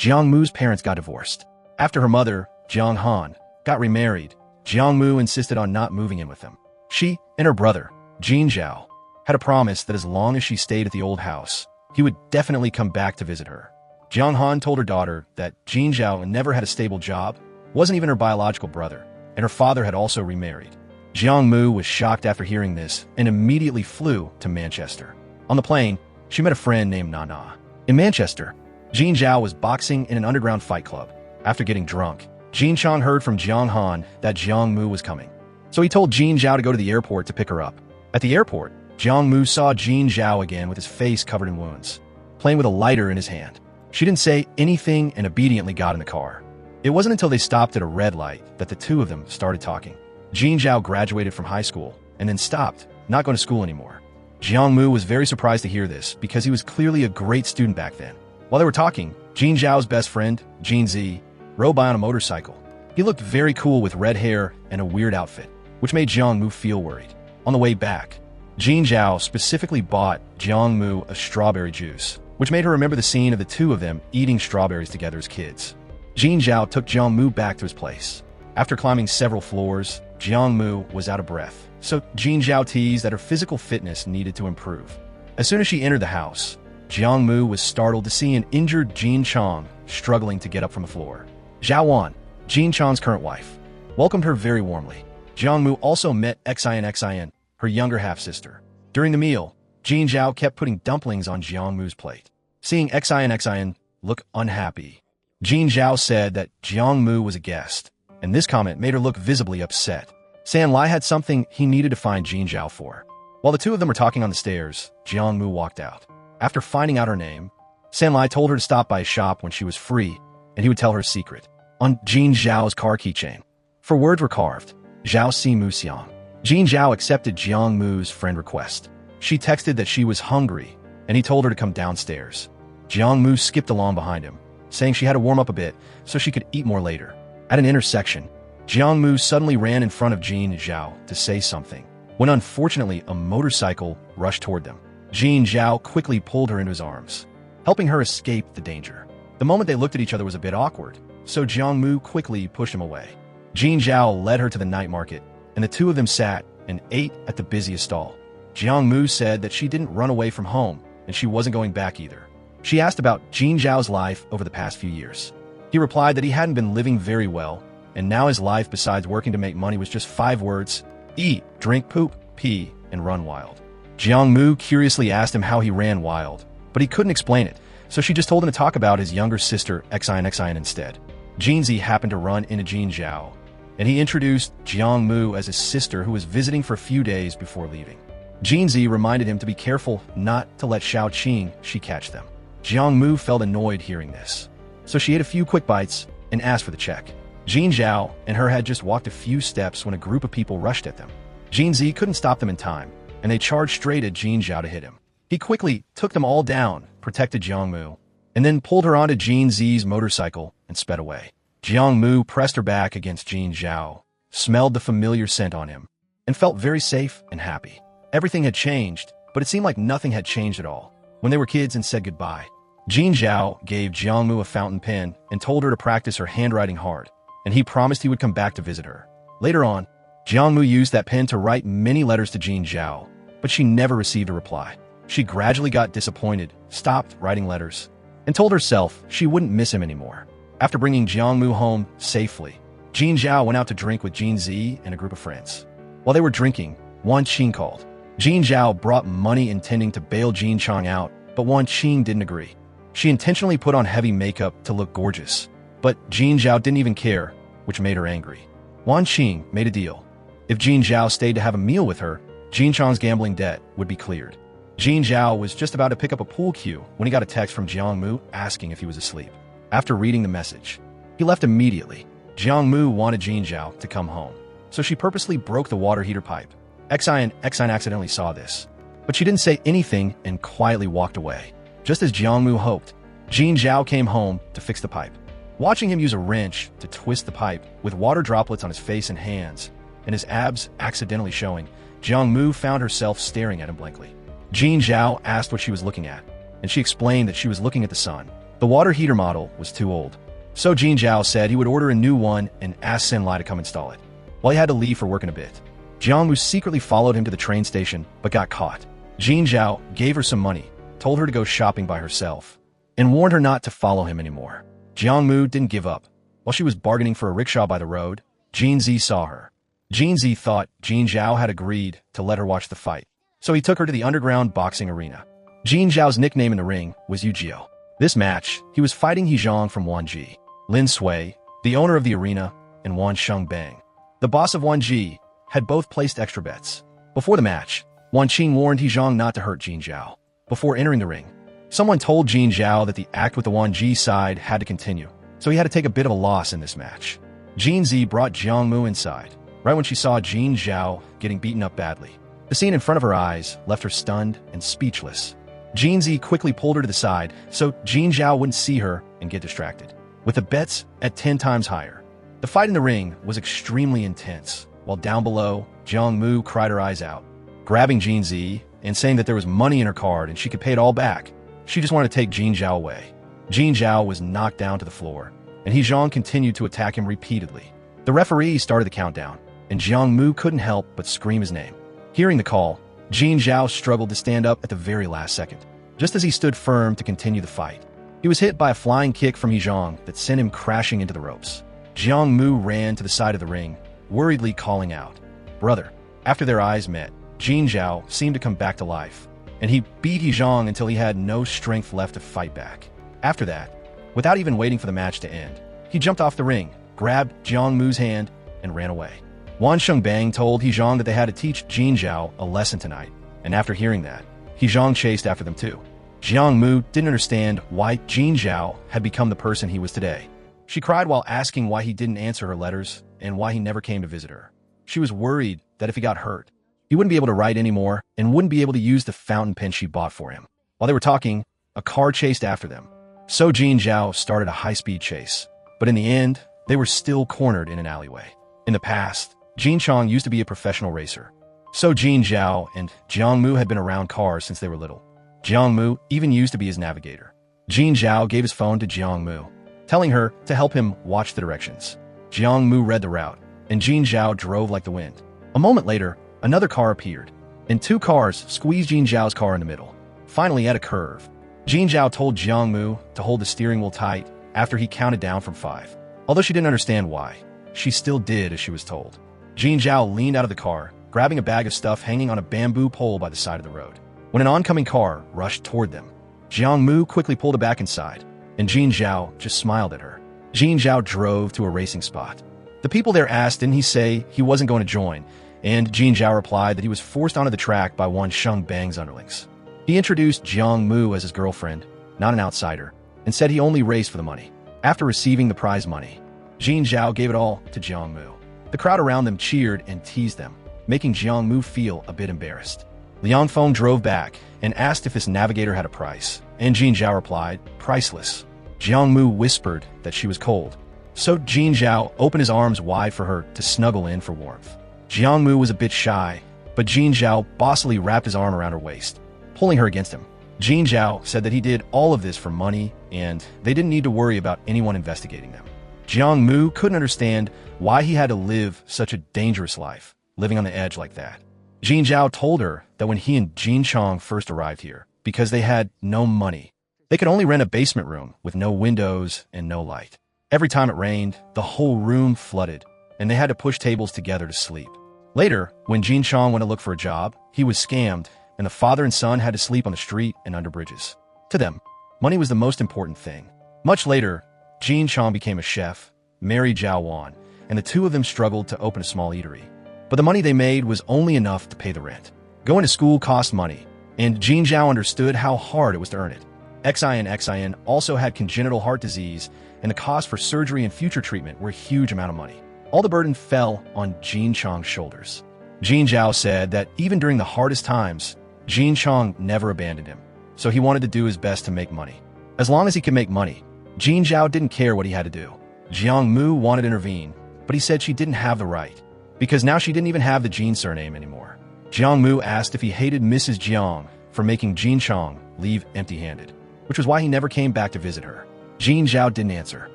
Jiang Mu's parents got divorced. After her mother, Jiang Han, got remarried, Jiang Mu insisted on not moving in with them. She and her brother, Jin Zhao, had a promise that as long as she stayed at the old house, he would definitely come back to visit her. Jiang Han told her daughter that Jin Zhao never had a stable job, wasn't even her biological brother, and her father had also remarried. Jiang Mu was shocked after hearing this and immediately flew to Manchester. On the plane, she met a friend named Nana. In Manchester, Jin Zhao was boxing in an underground fight club. After getting drunk, Jin Chang heard from Jiang Han that Jiang Mu was coming. So he told Jin Zhao to go to the airport to pick her up. At the airport, Jiang Mu saw Jin Zhao again with his face covered in wounds, playing with a lighter in his hand. She didn't say anything and obediently got in the car. It wasn't until they stopped at a red light that the two of them started talking. Jin Zhao graduated from high school and then stopped, not going to school anymore. Jiang Mu was very surprised to hear this because he was clearly a great student back then. While they were talking, Jin Zhao's best friend, Jin Zi, rode by on a motorcycle. He looked very cool with red hair and a weird outfit, which made Jiang Mu feel worried. On the way back, Jin Zhao specifically bought Jiang Mu a strawberry juice, which made her remember the scene of the two of them eating strawberries together as kids. Jin Zhao took Jiang Mu back to his place. After climbing several floors, Jiang Mu was out of breath, so Jin Zhao teased that her physical fitness needed to improve. As soon as she entered the house, Jiang Mu was startled to see an injured Jin Chang struggling to get up from the floor. Zhao Wan, Jin Chang's current wife, welcomed her very warmly. Jiang Mu also met Xin, her younger half-sister. During the meal, Jin Zhao kept putting dumplings on Jiang Mu's plate. Seeing Xin look unhappy, Jin Zhao said that Jiang Mu was a guest, and this comment made her look visibly upset. San Lai had something he needed to find Jin Zhao for. While the two of them were talking on the stairs, Jiang Mu walked out. After finding out her name, San Lai told her to stop by a shop when she was free, and he would tell her a secret. On Jin Zhao's car keychain, 4 words were carved: Zhao Si Mu Xiang. Jin Zhao accepted Jiang Mu's friend request. She texted that she was hungry, and he told her to come downstairs. Jiang Mu skipped along behind him, saying she had to warm up a bit so she could eat more later. At an intersection, Jiang Mu suddenly ran in front of Jin Zhao to say something, when unfortunately a motorcycle rushed toward them. Jin Zhao quickly pulled her into his arms, helping her escape the danger. The moment they looked at each other was a bit awkward, so Jiang Mu quickly pushed him away. Jin Zhao led her to the night market, and the two of them sat and ate at the busiest stall. Jiang Mu said that she didn't run away from home, and she wasn't going back either. She asked about Jin Zhao's life over the past few years. He replied that he hadn't been living very well, and now his life besides working to make money was just 5 words: eat, drink, poop, pee, and run wild. Jiang Mu curiously asked him how he ran wild, but he couldn't explain it, so she just told him to talk about his younger sister Xin instead. Jinzi happened to run into Jin Zhao, and he introduced Jiang Mu as his sister who was visiting for a few days before leaving. Jinzi reminded him to be careful not to let Xiao Qing catch them. Jiang Mu felt annoyed hearing this, so she ate a few quick bites and asked for the check. Jin Zhao and her had just walked a few steps when a group of people rushed at them. Jinzi couldn't stop them in time, and they charged straight at Jin Zhao to hit him. He quickly took them all down, protected Jiang Mu, and then pulled her onto Jin Zi's motorcycle and sped away. Jiang Mu pressed her back against Jin Zhao, smelled the familiar scent on him, and felt very safe and happy. Everything had changed, but it seemed like nothing had changed at all. When they were kids and said goodbye, Jin Zhao gave Jiang Mu a fountain pen and told her to practice her handwriting hard, and he promised he would come back to visit her. Later on, Jiang Mu used that pen to write many letters to Jin Zhao, but she never received a reply. She gradually got disappointed, stopped writing letters, and told herself she wouldn't miss him anymore. After bringing Jiang Mu home safely, Jin Zhao went out to drink with Jin Zi and a group of friends. While they were drinking, Wan Qing called. Jin Zhao brought money intending to bail Jin Chang out, but Wan Qing didn't agree. She intentionally put on heavy makeup to look gorgeous, but Jin Zhao didn't even care, which made her angry. Wan Qing made a deal. If Jin Zhao stayed to have a meal with her, Jin Chang's gambling debt would be cleared. Jin Zhao was just about to pick up a pool cue when he got a text from Jiang Mu asking if he was asleep. After reading the message, he left immediately. Jiang Mu wanted Jin Zhao to come home, so she purposely broke the water heater pipe. Xin accidentally saw this, but she didn't say anything and quietly walked away. Just as Jiang Mu hoped, Jin Zhao came home to fix the pipe. Watching him use a wrench to twist the pipe with water droplets on his face and hands, and his abs accidentally showing, Jiang Mu found herself staring at him blankly. Jin Zhao asked what she was looking at, and she explained that she was looking at the sun. The water heater model was too old. So Jin Zhao said he would order a new one and asked Sin Lai to come install it. While he had to leave for work in a bit, Jiang Mu secretly followed him to the train station but got caught. Jin Zhao gave her some money, told her to go shopping by herself, and warned her not to follow him anymore. Jiang Mu didn't give up. While she was bargaining for a rickshaw by the road, Jin Zi saw her. Jin Zi thought Jin Zhao had agreed to let her watch the fight, so he took her to the underground boxing arena. Jin Zhao's nickname in the ring was Yujio. This match, he was fighting He Zhang from Wanji, Lin Sui, the owner of the arena, and Wan Shengbang, the boss of Wanji, had both placed extra bets. Before the match, Wan Qing warned He Zhang not to hurt Jin Zhao. Before entering the ring, someone told Jin Zhao that the act with the Wanji side had to continue, so he had to take a bit of a loss in this match. Jin Zi brought Jiang Mu inside, right when she saw Jin Zhao getting beaten up badly. The scene in front of her eyes left her stunned and speechless. Jin Zi quickly pulled her to the side so Jin Zhao wouldn't see her and get distracted. With the bets at 10 times higher, the fight in the ring was extremely intense, while down below, Jiang Mu cried her eyes out, grabbing Jin Zi and saying that there was money in her card and she could pay it all back. She just wanted to take Jin Zhao away. Jin Zhao was knocked down to the floor, and He Zhang continued to attack him repeatedly. The referee started the countdown, and Jiang Mu couldn't help but scream his name. Hearing the call, Jin Zhao struggled to stand up at the very last second. Just as he stood firm to continue the fight, he was hit by a flying kick from He Zhang that sent him crashing into the ropes. Jiang Mu ran to the side of the ring, worriedly calling out, "Brother." After their eyes met, Jin Zhao seemed to come back to life, and he beat He Zhang until he had no strength left to fight back. After that, without even waiting for the match to end, he jumped off the ring, grabbed Jiang Mu's hand, and ran away. Wan Shengbang told He Zhang that they had to teach Jin Zhao a lesson tonight, and after hearing that, He Zhang chased after them too. Jiang Mu didn't understand why Jin Zhao had become the person he was today. She cried while asking why he didn't answer her letters and why he never came to visit her. She was worried that if he got hurt, he wouldn't be able to write anymore and wouldn't be able to use the fountain pen she bought for him. While they were talking, a car chased after them. So Jin Zhao started a high-speed chase, but in the end, they were still cornered in an alleyway. In the past, Jin Chong used to be a professional racer. So Jin Zhao and Jiang Mu had been around cars since they were little. Jiang Mu even used to be his navigator. Jin Zhao gave his phone to Jiang Mu, telling her to help him watch the directions. Jiang Mu read the route, and Jin Zhao drove like the wind. A moment later, another car appeared, and 2 cars squeezed Jin Zhao's car in the middle. Finally, at a curve, Jin Zhao told Jiang Mu to hold the steering wheel tight after he counted down from 5. Although she didn't understand why, she still did as she was told. Jin Zhao leaned out of the car, grabbing a bag of stuff hanging on a bamboo pole by the side of the road. When an oncoming car rushed toward them, Jiang Mu quickly pulled it back inside, and Jin Zhao just smiled at her. Jin Zhao drove to a racing spot. The people there asked didn't he say he wasn't going to join, and Jin Zhao replied that he was forced onto the track by Wan Shengbang's underlings. He introduced Jiang Mu as his girlfriend, not an outsider, and said he only raced for the money. After receiving the prize money, Jin Zhao gave it all to Jiang Mu. The crowd around them cheered and teased them, making Jiang Mu feel a bit embarrassed. Liang Feng drove back and asked if his navigator had a price, and Jin Zhao replied, "Priceless." Jiang Mu whispered that she was cold, so Jin Zhao opened his arms wide for her to snuggle in for warmth. Jiang Mu was a bit shy, but Jin Zhao bossily wrapped his arm around her waist, pulling her against him. Jin Zhao said that he did all of this for money, and they didn't need to worry about anyone investigating them. Jiang Mu couldn't understand why he had to live such a dangerous life, living on the edge like that. Jin Zhao told her that when he and Jin Chong first arrived here, because they had no money, they could only rent a basement room with no windows and no light. Every time it rained, the whole room flooded, and they had to push tables together to sleep. Later, when Jin Chong went to look for a job, he was scammed, and the father and son had to sleep on the street and under bridges. To them, money was the most important thing. Much later, Jin Chong became a chef, married Zhao Wan, and the two of them struggled to open a small eatery. But the money they made was only enough to pay the rent. Going to school cost money, and Jin Zhao understood how hard it was to earn it. Xin also had congenital heart disease, and the cost for surgery and future treatment were a huge amount of money. All the burden fell on Jin Chong's shoulders. Jin Zhao said that even during the hardest times, Jin Chong never abandoned him, so he wanted to do his best to make money. As long as he could make money, Jin Zhao didn't care what he had to do. Jiang Mu wanted to intervene, but he said she didn't have the right, because now she didn't even have the Jin surname anymore. Jiang Mu asked if he hated Mrs. Jiang for making Jin Chong leave empty-handed, which was why he never came back to visit her. Jin Zhao didn't answer.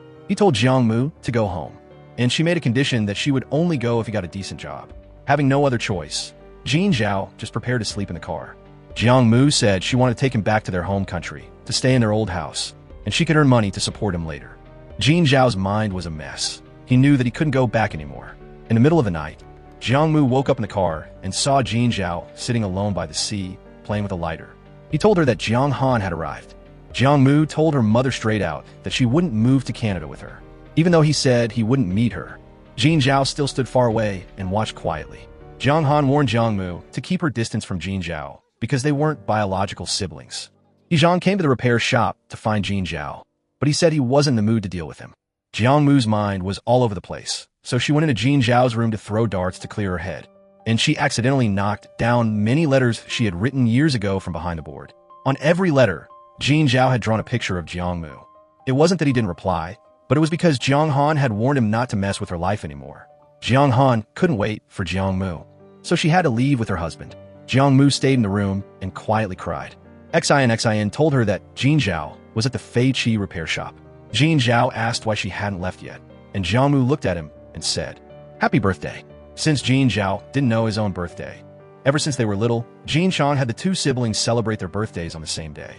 He told Jiang Mu to go home, and she made a condition that she would only go if he got a decent job. Having no other choice, Jin Zhao just prepared to sleep in the car. Jiang Mu said she wanted to take him back to their home country, to stay in their old house, and she could earn money to support him later. Jin Zhao's mind was a mess. He knew that he couldn't go back anymore. In the middle of the night, Jiang Mu woke up in the car and saw Jin Zhao sitting alone by the sea, playing with a lighter. He told her that Jiang Han had arrived. Jiang Mu told her mother straight out that she wouldn't move to Canada with her. Even though he said he wouldn't meet her, Jin Zhao still stood far away and watched quietly. Jiang Han warned Jiang Mu to keep her distance from Jin Zhao because they weren't biological siblings. Jiang came to the repair shop to find Jin Zhao, but he said he wasn't in the mood to deal with him. Jiang Mu's mind was all over the place, so she went into Jin Zhao's room to throw darts to clear her head, and she accidentally knocked down many letters she had written years ago from behind the board. On every letter, Jin Zhao had drawn a picture of Jiang Mu. It wasn't that he didn't reply, but it was because Jiang Han had warned him not to mess with her life anymore. Jiang Han couldn't wait for Jiang Mu, so she had to leave with her husband. Jiang Mu stayed in the room and quietly cried. Xin told her that Jin Zhao was at the Fei Qi repair shop. Jin Zhao asked why she hadn't left yet, and Jiang Mu looked at him and said, "Happy birthday." Since Jin Zhao didn't know his own birthday, ever since they were little, Jin Chang had the two siblings celebrate their birthdays on the same day.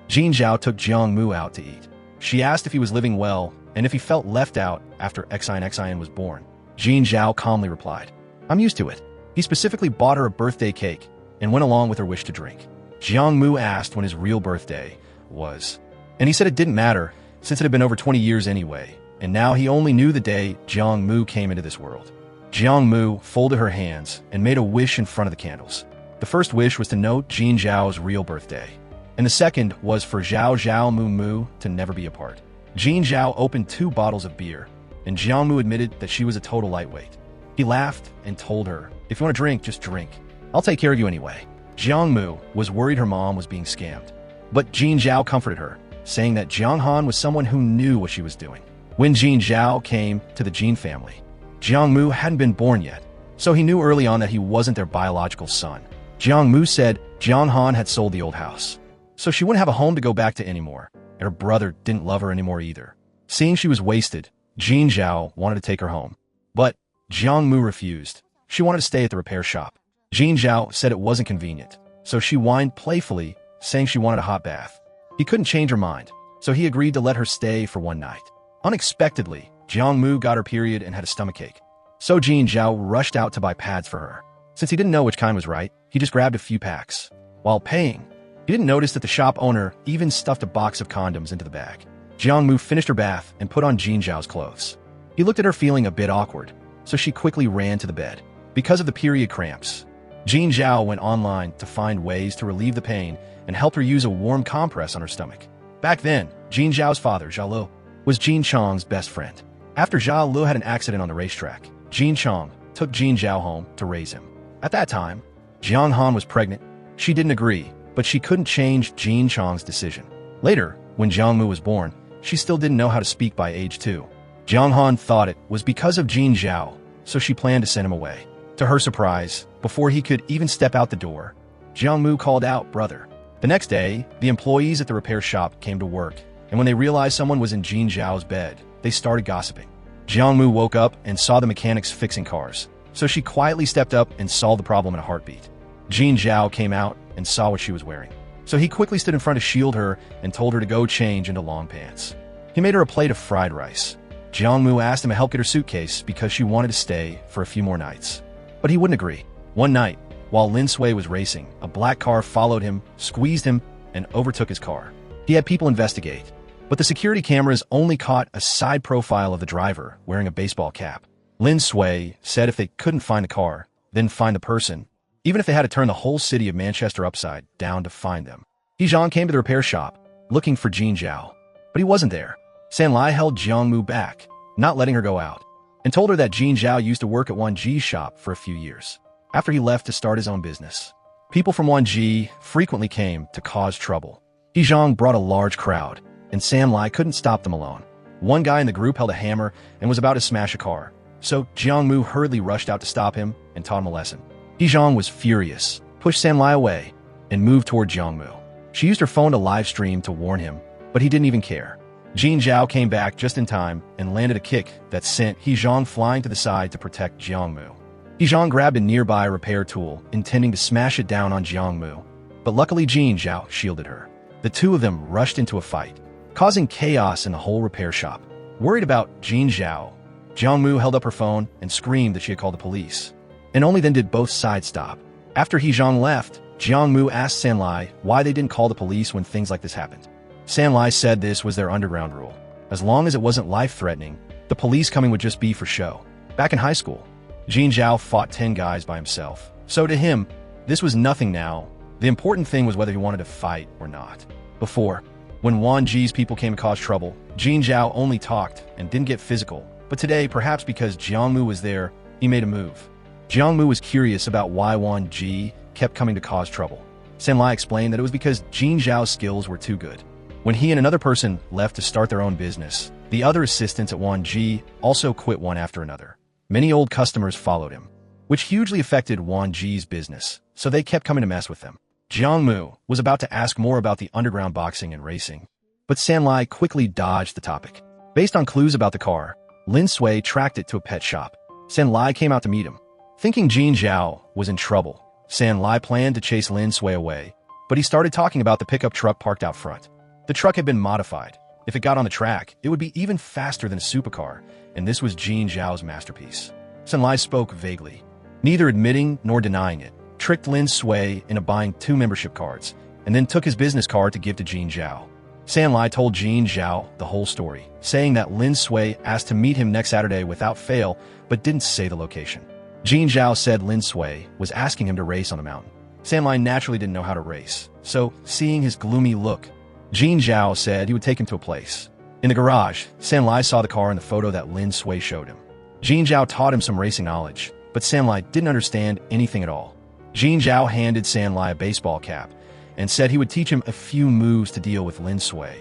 Jin Zhao took Jiang Mu out to eat. She asked if he was living well and if he felt left out after Xin was born. Jin Zhao calmly replied, "I'm used to it." He specifically bought her a birthday cake and went along with her wish to drink. Jiang Mu asked when his real birthday was, and he said it didn't matter since it had been over 20 years anyway, and now he only knew the day Jiang Mu came into this world. Jiang Mu folded her hands and made a wish in front of the candles. The first wish was to know Jin Zhao's real birthday, and the second was for Zhao Zhao Mu Mu to never be apart. Jin Zhao opened 2 bottles of beer, and Jiang Mu admitted that she was a total lightweight. He laughed and told her, "If you want to drink, just drink. I'll take care of you anyway." Jiang Mu was worried her mom was being scammed, but Jin Zhao comforted her, saying that Jiang Han was someone who knew what she was doing. When Jin Zhao came to the Jin family, Jiang Mu hadn't been born yet, so he knew early on that he wasn't their biological son. Jiang Mu said Jiang Han had sold the old house, so she wouldn't have a home to go back to anymore, and her brother didn't love her anymore either. Seeing she was wasted, Jin Zhao wanted to take her home, but Jiang Mu refused. She wanted to stay at the repair shop. Jin Zhao said it wasn't convenient, so she whined playfully, saying she wanted a hot bath. He couldn't change her mind, so he agreed to let her stay for one night. Unexpectedly, Jiang Mu got her period and had a stomachache, so Jin Zhao rushed out to buy pads for her. Since he didn't know which kind was right, he just grabbed a few packs. While paying, he didn't notice that the shop owner even stuffed a box of condoms into the bag. Jiang Mu finished her bath and put on Jin Zhao's clothes. He looked at her feeling a bit awkward, so she quickly ran to the bed. Because of the period cramps, Jin Zhao went online to find ways to relieve the pain and helped her use a warm compress on her stomach. Back then, Jin Zhao's father, Zhao Lu, was Jin Chang's best friend. After Zhao Lu had an accident on the racetrack, Jin Chang took Jin Zhao home to raise him. At that time, Jiang Han was pregnant. She didn't agree, but she couldn't change Jin Chang's decision. Later, when Jiang Mu was born, she still didn't know how to speak by age 2. Jiang Han thought it was because of Jin Zhao, so she planned to send him away. To her surprise, before he could even step out the door, Jiang Mu called out, "Brother." The next day, the employees at the repair shop came to work, and when they realized someone was in Jin Zhao's bed, they started gossiping. Jiang Mu woke up and saw the mechanics fixing cars, so she quietly stepped up and solved the problem in a heartbeat. Jin Zhao came out and saw what she was wearing, so he quickly stood in front to shield her and told her to go change into long pants. He made her a plate of fried rice. Jiang Mu asked him to help get her suitcase because she wanted to stay for a few more nights, but he wouldn't agree. One night, while Lin Sui was racing, a black car followed him, squeezed him, and overtook his car. He had people investigate, but the security cameras only caught a side profile of the driver wearing a baseball cap. Lin Sui said if they couldn't find the car, then find the person, even if they had to turn the whole city of Manchester upside down to find them. Zhang came to the repair shop, looking for Jin Zhao, but he wasn't there. San Lai held Jiang Mu back, not letting her go out, and told her that Jin Zhao used to work at Wanji's shop for a few years, after he left to start his own business. People from Wanji frequently came to cause trouble. Zhang brought a large crowd, and San Lai couldn't stop them alone. One guy in the group held a hammer and was about to smash a car, so Jiang Mu hurriedly rushed out to stop him and taught him a lesson. Zhang was furious, pushed San Lai away, and moved toward Jiang Mu. She used her phone to live stream to warn him, but he didn't even care. Jin Zhao came back just in time and landed a kick that sent He Zhang flying to the side to protect Jiang Mu. He Zhang grabbed a nearby repair tool, intending to smash it down on Jiang Mu, but luckily Jin Zhao shielded her. The two of them rushed into a fight, causing chaos in the whole repair shop. Worried about Jin Zhao, Jiang Mu held up her phone and screamed that she had called the police. And only then did both sides stop. After He Zhang left, Jiang Mu asked Sanlai why they didn't call the police when things like this happened. Sanlai said this was their underground rule. As long as it wasn't life-threatening, the police coming would just be for show. Back in high school, Jin Zhao fought 10 guys by himself. So to him, this was nothing now. The important thing was whether he wanted to fight or not. Before, when Wan Ji's people came to cause trouble, Jin Zhao only talked and didn't get physical. But today, perhaps because Jiang Mu was there, he made a move. Jiang Mu was curious about why Wan Ji kept coming to cause trouble. Sanlai explained that it was because Jin Zhao's skills were too good. When he and another person left to start their own business, the other assistants at Wan Ji also quit one after another. Many old customers followed him, which hugely affected Wan Ji's business, so they kept coming to mess with them. Jiang Mu was about to ask more about the underground boxing and racing, but Sanlai quickly dodged the topic. Based on clues about the car, Lin Sui tracked it to a pet shop. Sanlai came out to meet him. Thinking Jin Zhao was in trouble, Sanlai planned to chase Lin Sui away, but he started talking about the pickup truck parked out front. The truck had been modified. If it got on the track, it would be even faster than a supercar, and this was Jin Zhao's masterpiece. Sanlai spoke vaguely, neither admitting nor denying it, tricked Lin Sui into buying 2 membership cards, and then took his business card to give to Jin Zhao. Sanlai told Jin Zhao the whole story, saying that Lin Sui asked to meet him next Saturday without fail, but didn't say the location. Jin Zhao said Lin Sui was asking him to race on the mountain. Sanlai naturally didn't know how to race, so seeing his gloomy look, Jin Zhao said he would take him to a place. In the garage, Sanlai saw the car in the photo that Lin Sui showed him. Jin Zhao taught him some racing knowledge, but Sanlai didn't understand anything at all. Jin Zhao handed Sanlai a baseball cap and said he would teach him a few moves to deal with Lin Sui.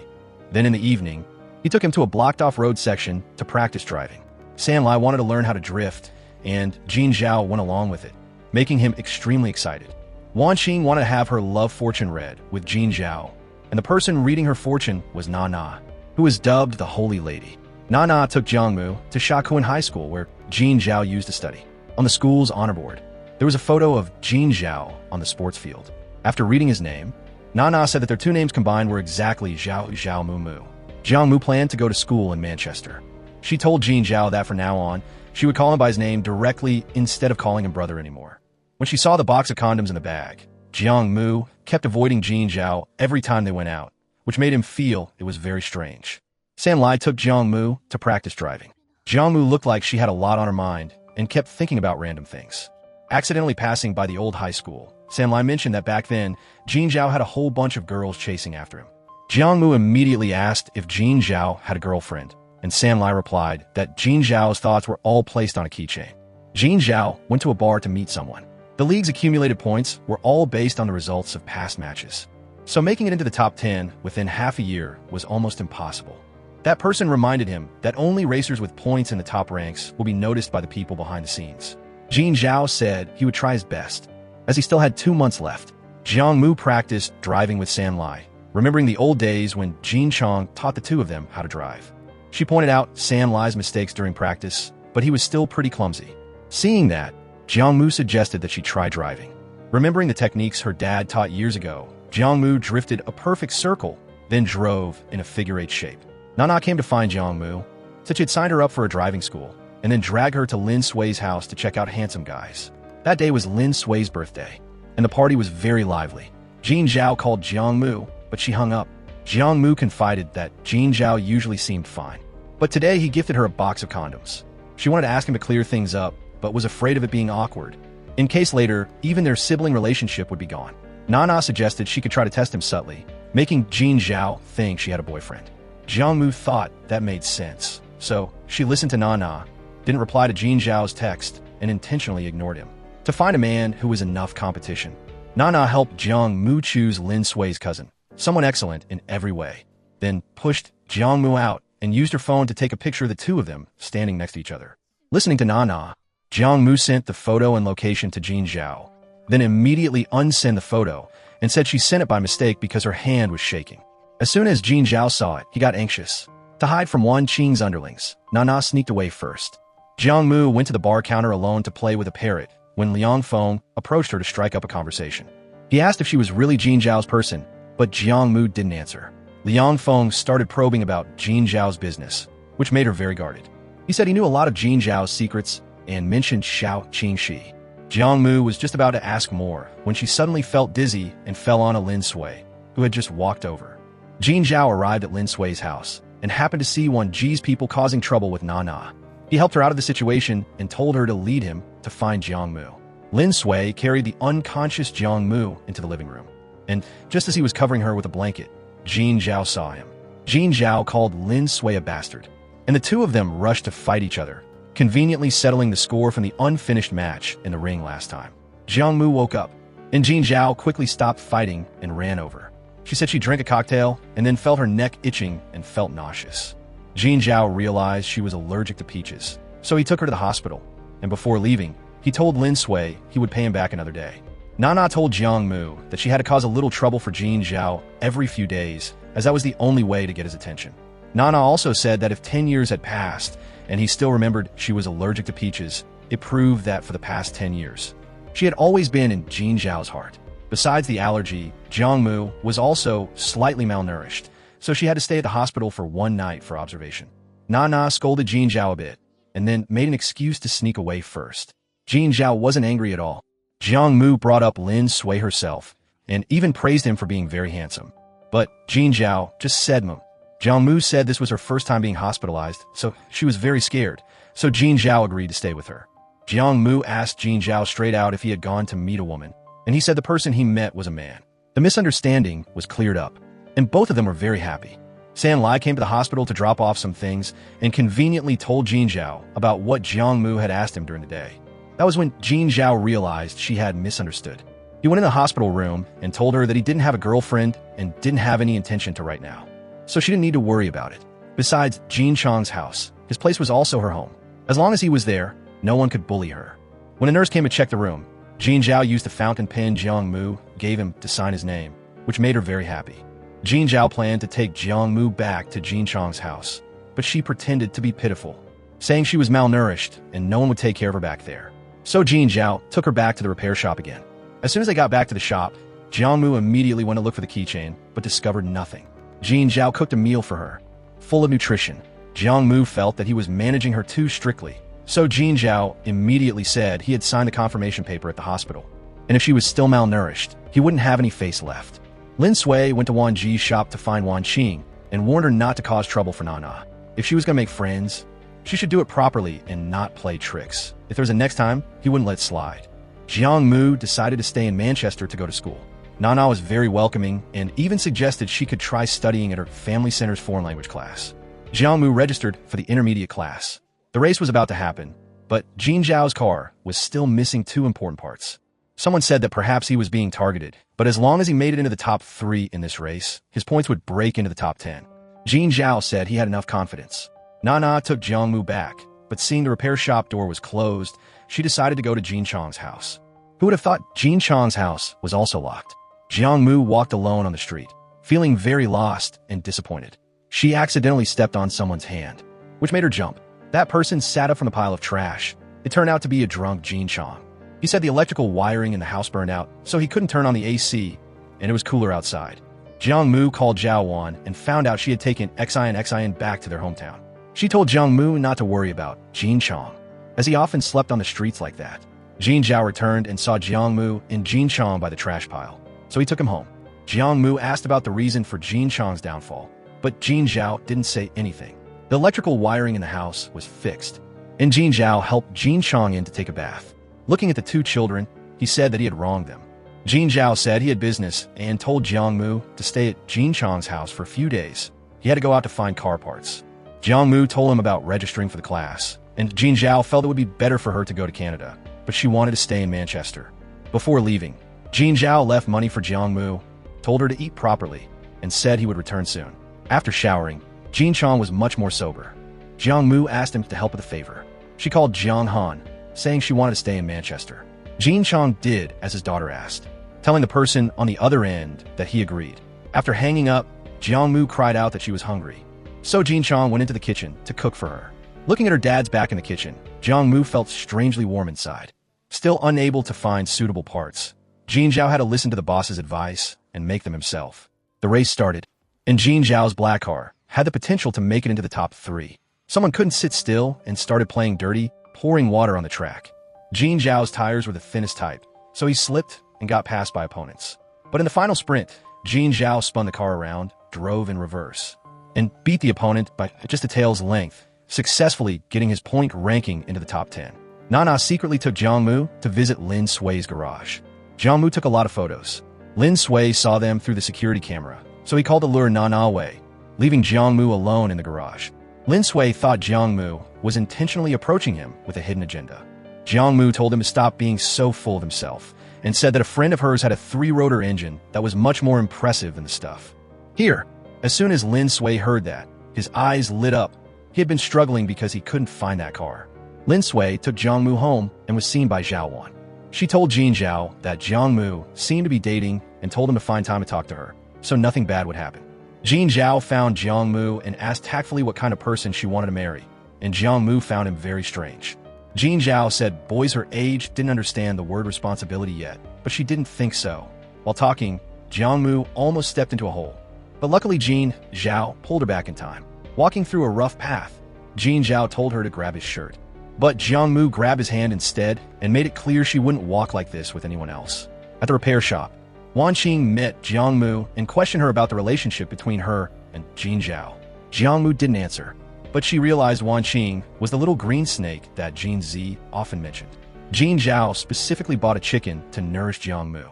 Then in the evening, he took him to a blocked-off road section to practice driving. Sanlai wanted to learn how to drift, and Jin Zhao went along with it, making him extremely excited. Wan Xing wanted to have her love fortune read with Jin Zhao, and the person reading her fortune was Nana, who was dubbed the Holy Lady. Nana took Jiang Mu to Shakuan High School, where Jin Zhao used to study. On the school's honor board, there was a photo of Jin Zhao on the sports field. After reading his name, Nana said that their 2 names combined were exactly Zhao Zhao Mu Mu. Jiang Mu planned to go to school in Manchester. She told Jin Zhao that from now on, she would call him by his name directly instead of calling him brother anymore. When she saw the box of condoms in the bag, Jiang Mu kept avoiding Jin Zhao every time they went out, which made him feel it was very strange. Sanlai took Jiang Mu to practice driving. Jiang Mu looked like she had a lot on her mind and kept thinking about random things. Accidentally passing by the old high school, Sanlai mentioned that back then, Jin Zhao had a whole bunch of girls chasing after him. Jiang Mu immediately asked if Jin Zhao had a girlfriend, and Sanlai replied that Jin Zhao's thoughts were all placed on a keychain. Jin Zhao went to a bar to meet someone. The league's accumulated points were all based on the results of past matches, so making it into the top 10 within half a year was almost impossible. That person reminded him that only racers with points in the top ranks will be noticed by the people behind the scenes. Jin Zhao said he would try his best, as he still had 2 months left. Jiang Mu practiced driving with Sanlai, remembering the old days when Jin Chong taught the 2 of them how to drive. She pointed out Sanlai's mistakes during practice, but he was still pretty clumsy. Seeing that, Jiang Mu suggested that she try driving. Remembering the techniques her dad taught years ago, Jiang Mu drifted a perfect circle, then drove in a figure-8 shape. Nana came to find Jiang Mu, said she had signed her up for a driving school, and then drag her to Lin Sui's house to check out handsome guys. That day was Lin Sui's birthday, and the party was very lively. Jin Zhao called Jiang Mu, but she hung up. Jiang Mu confided that Jin Zhao usually seemed fine, but today he gifted her a box of condoms. She wanted to ask him to clear things up, but was afraid of it being awkward, in case later even their sibling relationship would be gone. Nana suggested she could try to test him subtly, making Jin Zhao think she had a boyfriend. Jiang Mu thought that made sense, so she listened to Nana, didn't reply to Jin Zhao's text, and intentionally ignored him. To find a man who was enough competition, Nana helped Jiang Mu choose Lin Sui's cousin, someone excellent in every way, then pushed Jiang Mu out and used her phone to take a picture of the 2 of them standing next to each other. Listening to Nana, Jiang Mu sent the photo and location to Jin Zhao, then immediately unsent the photo and said she sent it by mistake because her hand was shaking. As soon as Jin Zhao saw it, he got anxious. To hide from Wan Qing's underlings, Nana sneaked away first. Jiang Mu went to the bar counter alone to play with a parrot when Liang Feng approached her to strike up a conversation. He asked if she was really Jin Zhao's person, but Jiang Mu didn't answer. Liang Feng started probing about Jin Zhao's business, which made her very guarded. He said he knew a lot of Jin Zhao's secrets and mentioned Xiao Qingxi. Jiang Mu was just about to ask more when she suddenly felt dizzy and fell on a Lin Sui, who had just walked over. Jin Zhao arrived at Lin Sui's house and happened to see Wan Ji's people causing trouble with Nana. He helped her out of the situation and told her to lead him to find Jiang Mu. Lin Sui carried the unconscious Jiang Mu into the living room, and just as he was covering her with a blanket, Jin Zhao saw him. Jin Zhao called Lin Sui a bastard, and the two of them rushed to fight each other, conveniently settling the score from the unfinished match in the ring last time. Jiang Mu woke up, and Jin Zhao quickly stopped fighting and ran over. She said she drank a cocktail and then felt her neck itching and felt nauseous. Jin Zhao realized she was allergic to peaches, so he took her to the hospital, and before leaving, he told Lin Sui he would pay him back another day. Nana told Jiang Mu that she had to cause a little trouble for Jin Zhao every few days, as that was the only way to get his attention. Nana also said that if 10 years had passed and he still remembered she was allergic to peaches, it proved that for the past 10 years, she had always been in Jin Zhao's heart. Besides the allergy, Jiang Mu was also slightly malnourished, so she had to stay at the hospital for one night for observation. Nana scolded Jin Zhao a bit, and then made an excuse to sneak away first. Jin Zhao wasn't angry at all. Jiang Mu brought up Lin Sui herself, and even praised him for being very handsome. But Jin Zhao just said mum. Jiang Mu said this was her first time being hospitalized, so she was very scared, so Jin Zhao agreed to stay with her. Jiang Mu asked Jin Zhao straight out if he had gone to meet a woman, and he said the person he met was a man. The misunderstanding was cleared up, and both of them were very happy. San Lai came to the hospital to drop off some things and conveniently told Jin Zhao about what Jiang Mu had asked him during the day. That was when Jin Zhao realized she had misunderstood. He went in the hospital room and told her that he didn't have a girlfriend and didn't have any intention to right now, so she didn't need to worry about it. Besides Jin Chang's house, his place was also her home. As long as he was there, no one could bully her. When a nurse came to check the room, Jin Zhao used the fountain pen Jiang Mu gave him to sign his name, which made her very happy. Jin Zhao planned to take Jiang Mu back to Jin Chang's house, but she pretended to be pitiful, saying she was malnourished and no one would take care of her back there. So Jin Zhao took her back to the repair shop again. As soon as they got back to the shop, Jiang Mu immediately went to look for the keychain, but discovered nothing. Jin Zhao cooked a meal for her, full of nutrition. Jiang Mu felt that he was managing her too strictly, so Jin Zhao immediately said he had signed the confirmation paper at the hospital, and if she was still malnourished, he wouldn't have any face left. Lin Sui went to Wan Ji's shop to find Wan Qing and warned her not to cause trouble for Nana. If she was going to make friends, she should do it properly and not play tricks. If there was a next time, he wouldn't let slide. Jiang Mu decided to stay in Manchester to go to school. Nana was very welcoming and even suggested she could try studying at her family center's foreign language class. Jiang Mu registered for the intermediate class. The race was about to happen, but Jin Zhao's car was still missing two important parts. Someone said that perhaps he was being targeted, but as long as he made it into the top 3 in this race, his points would break into the top 10. Jin Zhao said he had enough confidence. Nana took Jiang Mu back, but seeing the repair shop door was closed, she decided to go to Jin Chang's house. Who would have thought Jin Chang's house was also locked? Jiang Mu walked alone on the street, feeling very lost and disappointed. She accidentally stepped on someone's hand, which made her jump. That person sat up from the pile of trash. It turned out to be a drunk Jin Chang. He said the electrical wiring in the house burned out, so he couldn't turn on the AC, and it was cooler outside. Jiang Mu called Zhao Wan and found out she had taken Xin back to their hometown. She told Jiang Mu not to worry about Jin Chang, as he often slept on the streets like that. Jin Zhao returned and saw Jiang Mu and Jin Chang by the trash pile, so he took him home. Jiang Mu asked about the reason for Jin Chang's downfall, but Jin Zhao didn't say anything. The electrical wiring in the house was fixed, and Jin Zhao helped Jin Chang in to take a bath. Looking at the two children, he said that he had wronged them. Jin Zhao said he had business and told Jiang Mu to stay at Jin Chang's house for a few days. He had to go out to find car parts. Jiang Mu told him about registering for the class, and Jin Zhao felt it would be better for her to go to Canada, but she wanted to stay in Manchester. Before leaving, Jin Zhao left money for Jiang Mu, told her to eat properly, and said he would return soon. After showering, Jin Chang was much more sober. Jiang Mu asked him to help with a favor. She called Jiang Han, saying she wanted to stay in Manchester. Jin Chang did as his daughter asked, telling the person on the other end that he agreed. After hanging up, Jiang Mu cried out that she was hungry, So Jin Chong went into the kitchen to cook for her. Looking at her dad's back in the kitchen, Jiang Mu felt strangely warm inside. Still unable to find suitable parts, Jin Zhao had to listen to the boss's advice and make them himself. The race started, and Jin Zhao's black car had the potential to make it into the top 3. Someone couldn't sit still and started playing dirty, pouring water on the track. Jin Zhao's tires were the thinnest type, so he slipped and got passed by opponents. But in the final sprint, Jin Zhao spun the car around, drove in reverse, and beat the opponent by just a tail's length, successfully getting his point ranking into the top 10. Nana secretly took Jiang Mu to visit Lin Sui's garage. Jiang Mu took a lot of photos. Lin Sui saw them through the security camera, so he called to lure Nana away, leaving Jiang Mu alone in the garage. Lin Sui thought Jiang Mu was intentionally approaching him with a hidden agenda. Jiang Mu told him to stop being so full of himself and said that a friend of hers had a 3-rotor engine that was much more impressive than the stuff. Here, as soon as Lin Sui heard that, his eyes lit up. He had been struggling because he couldn't find that car. Lin Sui took Jiang Mu home and was seen by Zhao Wan. She told Jin Zhao that Jiang Mu seemed to be dating and told him to find time to talk to her, so nothing bad would happen. Jin Zhao found Jiang Mu and asked tactfully what kind of person she wanted to marry, and Jiang Mu found him very strange. Jin Zhao said boys her age didn't understand the word responsibility yet, but she didn't think so. While talking, Jiang Mu almost stepped into a hole. But luckily Jin Zhao pulled her back in time. Walking through a rough path, Jin Zhao told her to grab his shirt. But Jiang Mu grabbed his hand instead and made it clear she wouldn't walk like this with anyone else. At the repair shop, Wan Qing met Jiang Mu and questioned her about the relationship between her and Jin Zhao. Jiang Mu didn't answer, but she realized Wan Qing was the little green snake that Jin Zi often mentioned. Jin Zhao specifically bought a chicken to nourish Jiang Mu.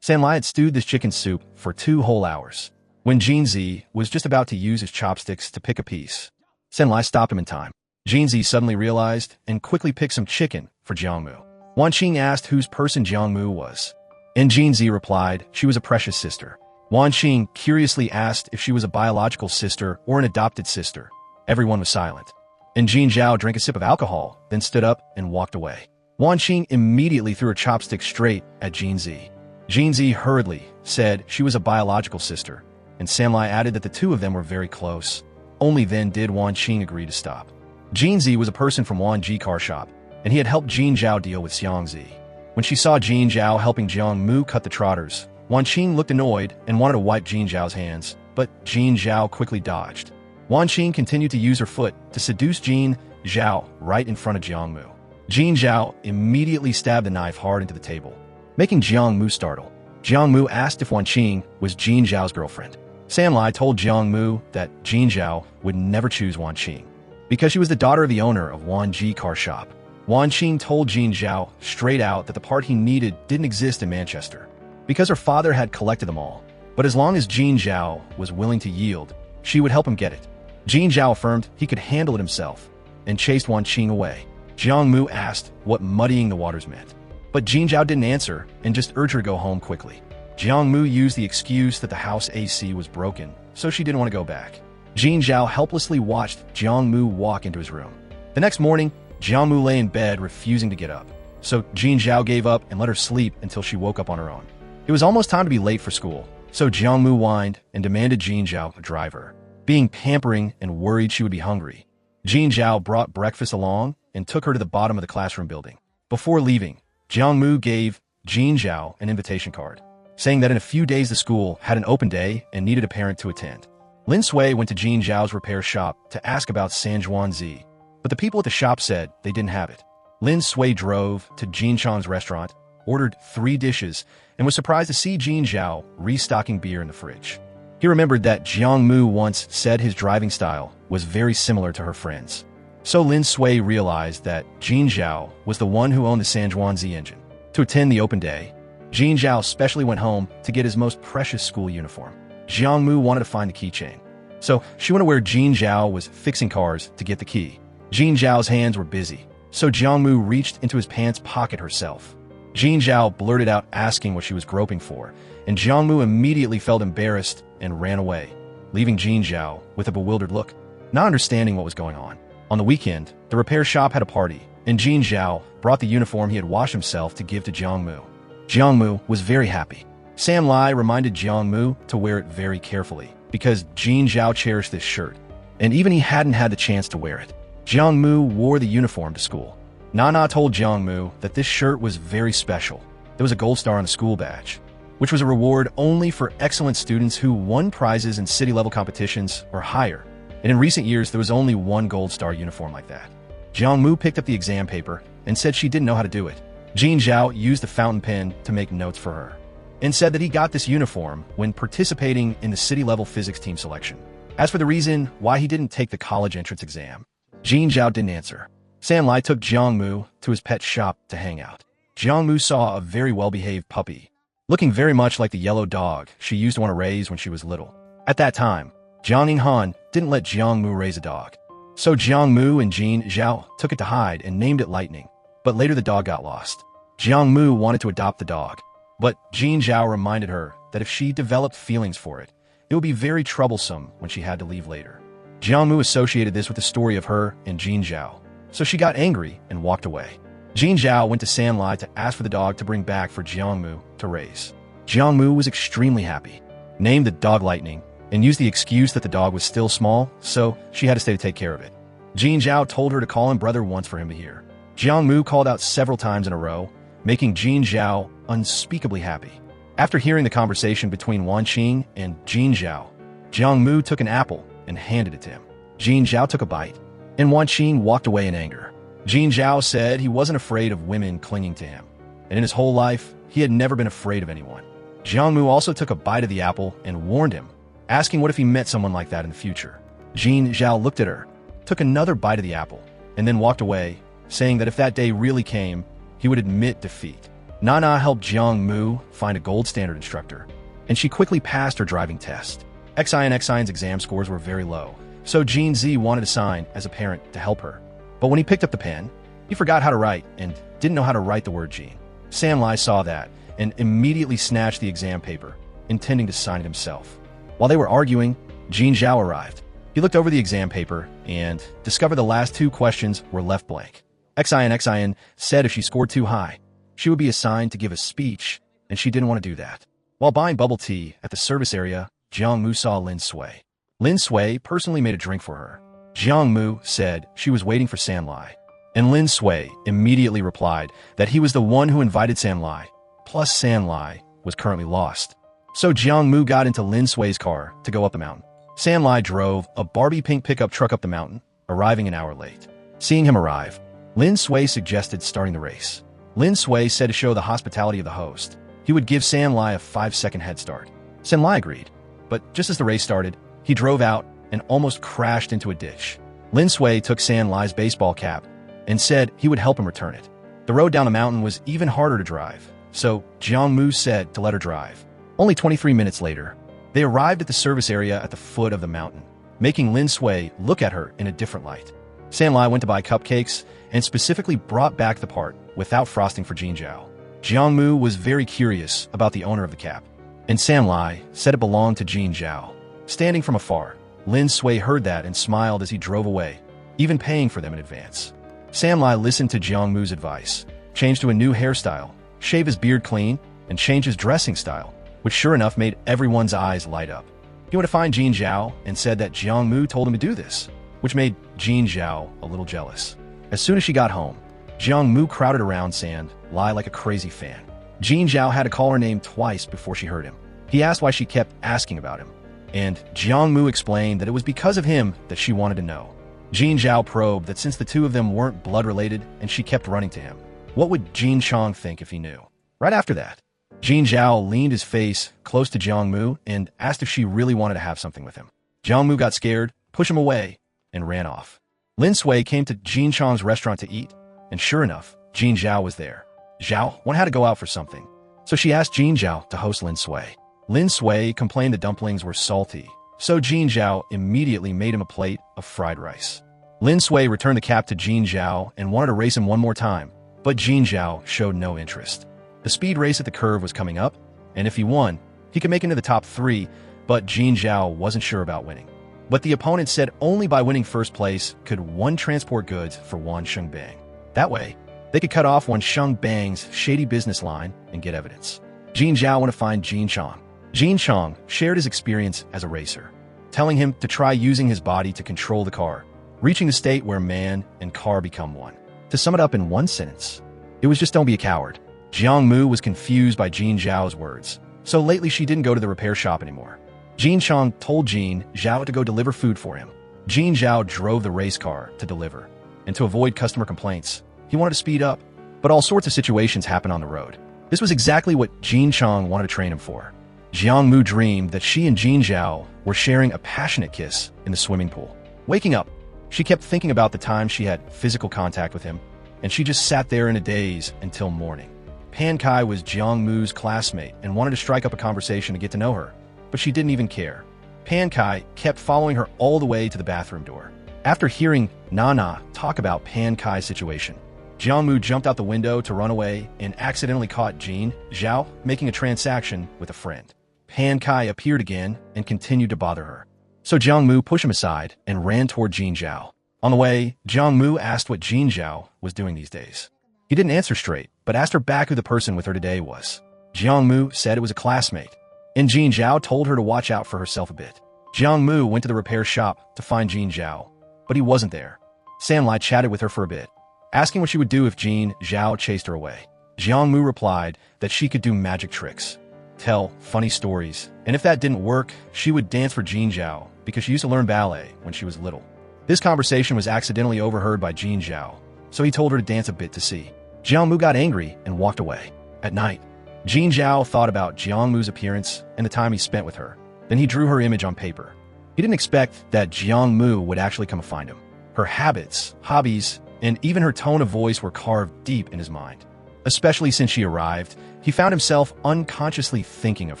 San Lai had stewed this chicken soup for 2 whole hours. When Jin Zi was just about to use his chopsticks to pick a piece, San Lai stopped him in time. Jin Zi suddenly realized and quickly picked some chicken for Jiang Mu. Wan Qing asked whose person Jiang Mu was, and Jin Zi replied she was a precious sister. Wan Qing curiously asked if she was a biological sister or an adopted sister. Everyone was silent, and Jin Zhao drank a sip of alcohol, then stood up and walked away. Wan Qing immediately threw her chopstick straight at Jin Zi. Jin Zi hurriedly said she was a biological sister, and San Lai added that the two of them were very close. Only then did Wan Qing agree to stop. Jin Zi was a person from Wan Ji car shop, and he had helped Jin Zhao deal with Xiang Zi. When she saw Jin Zhao helping Jiang Mu cut the trotters, Wan Qing looked annoyed and wanted to wipe Jin Zhao's hands, but Jin Zhao quickly dodged. Wan Qing continued to use her foot to seduce Jin Zhao right in front of Jiang Mu. Jin Zhao immediately stabbed the knife hard into the table, making Jiang Mu startle. Jiang Mu asked if Wan Qing was Jin Zhao's girlfriend. San Lai told Jiang Mu that Jin Zhao would never choose Wan Qing because she was the daughter of the owner of Wan Ji car shop. Wan Qing told Jin Zhao straight out that the part he needed didn't exist in Manchester because her father had collected them all. But as long as Jin Zhao was willing to yield, she would help him get it. Jin Zhao affirmed he could handle it himself and chased Wan Qing away. Jiang Mu asked what muddying the waters meant, but Jin Zhao didn't answer and just urged her to go home quickly. Jiang Mu used the excuse that the house AC was broken, so she didn't want to go back. Jin Zhao helplessly watched Jiang Mu walk into his room. The next morning, Jiang Mu lay in bed refusing to get up, so Jin Zhao gave up and let her sleep until she woke up on her own. It was almost time to be late for school, so Jiang Mu whined and demanded Jin Zhao drive her, being pampering and worried she would be hungry. Jin Zhao brought breakfast along and took her to the bottom of the classroom building. Before leaving, Jiang Mu gave Jin Zhao an invitation card, saying that in a few days the school had an open day and needed a parent to attend. Lin Sui went to Jin Zhao's repair shop to ask about Sanjuan Zi, but the people at the shop said they didn't have it. Lin Sui drove to Jin Chang's restaurant, ordered 3 dishes, and was surprised to see Jin Zhao restocking beer in the fridge. He remembered that Jiang Mu once said his driving style was very similar to her friend's. So Lin Sui realized that Jin Zhao was the one who owned the Sanjuan Zi engine. To attend the open day, Jin Zhao specially went home to get his most precious school uniform. Jiang Mu wanted to find the keychain, so she went to where Jin Zhao was fixing cars to get the key. Jin Zhao's hands were busy, so Jiang Mu reached into his pants pocket herself. Jin Zhao blurted out asking what she was groping for, and Jiang Mu immediately felt embarrassed and ran away, leaving Jin Zhao with a bewildered look, not understanding what was going on. On the weekend, the repair shop had a party, and Jin Zhao brought the uniform he had washed himself to give to Jiang Mu. Jiang Mu was very happy. San Lai reminded Jiang Mu to wear it very carefully, because Jin Zhao cherished this shirt. and even he hadn't had the chance to wear it. Jiang Mu wore the uniform to school. Nana told Jiang Mu that this shirt was very special. There was a gold star on the school badge, which was a reward only for excellent students who won prizes in city-level competitions or higher. And in recent years, there was only one gold star uniform like that. Jiang Mu picked up the exam paper and said she didn't know how to do it. Jin Zhao used the fountain pen to make notes for her and said that he got this uniform when participating in the city-level physics team selection. As for the reason why he didn't take the college entrance exam, Jin Zhao didn't answer. San Lai took Jiang Mu to his pet shop to hang out. Jiang Mu saw a very well-behaved puppy, looking very much like the yellow dog she used to want to raise when she was little. At that time, Jiang Han didn't let Jiang Mu raise a dog. So Jiang Mu and Jin Zhao took it to hide and named it Lightning. But later the dog got lost. Jiang Mu wanted to adopt the dog, but Jin Zhao reminded her that if she developed feelings for it, it would be very troublesome when she had to leave later. Jiang Mu associated this with the story of her and Jin Zhao, so she got angry and walked away. Jin Zhao went to San Lai to ask for the dog to bring back for Jiang Mu to raise. Jiang Mu was extremely happy, named the dog Lightning, and used the excuse that the dog was still small, so she had to stay to take care of it. Jin Zhao told her to call him brother once for him to hear. Jiang Mu called out several times in a row, making Jin Zhao unspeakably happy. After hearing the conversation between Wan Qing and Jin Zhao, Jiang Mu took an apple and handed it to him. Jin Zhao took a bite, and Wan Qing walked away in anger. Jin Zhao said he wasn't afraid of women clinging to him, and in his whole life, he had never been afraid of anyone. Jiang Mu also took a bite of the apple and warned him, asking what if he met someone like that in the future. Jin Zhao looked at her, took another bite of the apple, and then walked away, saying that if that day really came, he would admit defeat. Nana helped Jiang Mu find a gold standard instructor, and she quickly passed her driving test. Xin's exam scores were very low, so Jin Z wanted a sign as a parent to help her. But when he picked up the pen, he forgot how to write and didn't know how to write the word Jean. San Lai saw that and immediately snatched the exam paper, intending to sign it himself. While they were arguing, Jin Zhao arrived. He looked over the exam paper and discovered the last two questions were left blank. Xin said if she scored too high, she would be assigned to give a speech, and she didn't want to do that. While buying bubble tea at the service area, Jiang Mu saw Lin Sui. Lin Sui personally made a drink for her. Jiang Mu said she was waiting for San Lai, and Lin Sui immediately replied that he was the one who invited San Lai, plus San Lai was currently lost. So Jiang Mu got into Lin Sui's car to go up the mountain. San Lai drove a Barbie pink pickup truck up the mountain, arriving an hour late. Seeing him arrive, Lin Sui suggested starting the race. Lin Sui said to show the hospitality of the host, he would give San Lai a 5-second head start. San Lai agreed, but just as the race started, he drove out and almost crashed into a ditch. Lin Sui took San Lai's baseball cap and said he would help him return it. The road down the mountain was even harder to drive, so Jiang Mu said to let her drive. Only 23 minutes later, they arrived at the service area at the foot of the mountain, making Lin Sui look at her in a different light. San Lai went to buy cupcakes and specifically brought back the part without frosting for Jin Zhao. Jiang Mu was very curious about the owner of the cap, and San Lai said it belonged to Jin Zhao. Standing from afar, Lin Sui heard that and smiled as he drove away, even paying for them in advance. San Lai listened to Jiang Mu's advice, changed to a new hairstyle, shave his beard clean, and change his dressing style, which sure enough made everyone's eyes light up. He went to find Jin Zhao and said that Jiang Mu told him to do this, which made Jin Zhao a little jealous. As soon as she got home, Jiang Mu crowded around San Lai like a crazy fan. Jin Zhao had to call her name twice before she heard him. He asked why she kept asking about him, and Jiang Mu explained that it was because of him that she wanted to know. Jin Zhao probed that since the two of them weren't blood-related and she kept running to him, what would Jin Chong think if he knew? Right after that, Jin Zhao leaned his face close to Jiang Mu and asked if she really wanted to have something with him. Jiang Mu got scared, pushed him away, and ran off. Lin Sui came to Jin Chong's restaurant to eat, and sure enough, Jin Zhao was there. Zhao wanted to go out for something, so she asked Jin Zhao to host Lin Sui. Lin Sui complained the dumplings were salty, so Jin Zhao immediately made him a plate of fried rice. Lin Sui returned the cap to Jin Zhao and wanted to race him one more time, but Jin Zhao showed no interest. The speed race at the curve was coming up, and if he won, he could make it into the top 3, but Jin Zhao wasn't sure about winning. But the opponent said only by winning first place could one transport goods for Wan Shengbang. That way, they could cut off Wan Shengbang's shady business line and get evidence. Jin Zhao went to find Jin Chong. Jin Chong shared his experience as a racer, telling him to try using his body to control the car, reaching the state where man and car become one. To sum it up in one sentence, it was just don't be a coward. Jiang Mu was confused by Jin Zhao's words, so lately she didn't go to the repair shop anymore. Jin Chang told Jin Zhao to go deliver food for him. Jin Zhao drove the race car to deliver, and to avoid customer complaints, he wanted to speed up, but all sorts of situations happen on the road. This was exactly what Jin Chang wanted to train him for. Jiang Mu dreamed that she and Jin Zhao were sharing a passionate kiss in the swimming pool. Waking up, she kept thinking about the time she had physical contact with him, and she just sat there in a daze until morning. Pan Kai was Jiang Mu's classmate and wanted to strike up a conversation to get to know her, but she didn't even care. Pan Kai kept following her all the way to the bathroom door. After hearing Nana talk about Pan Kai's situation, Jiang Mu jumped out the window to run away and accidentally caught Jin Zhao making a transaction with a friend. Pan Kai appeared again and continued to bother her. So Jiang Mu pushed him aside and ran toward Jin Zhao. On the way, Jiang Mu asked what Jin Zhao was doing these days. He didn't answer straight, but asked her back who the person with her today was. Jiang Mu said it was a classmate, and Jin Zhao told her to watch out for herself a bit. Jiang Mu went to the repair shop to find Jin Zhao, but he wasn't there. Sanlai chatted with her for a bit, asking what she would do if Jin Zhao chased her away. Jiang Mu replied that she could do magic tricks, tell funny stories, and if that didn't work, she would dance for Jin Zhao because she used to learn ballet when she was little. This conversation was accidentally overheard by Jin Zhao, so he told her to dance a bit to see. Jiang Mu got angry and walked away. At night, Jin Zhao thought about Jiang Mu's appearance and the time he spent with her. Then he drew her image on paper. He didn't expect that Jiang Mu would actually come and find him. Her habits, hobbies, and even her tone of voice were carved deep in his mind. Especially since she arrived, he found himself unconsciously thinking of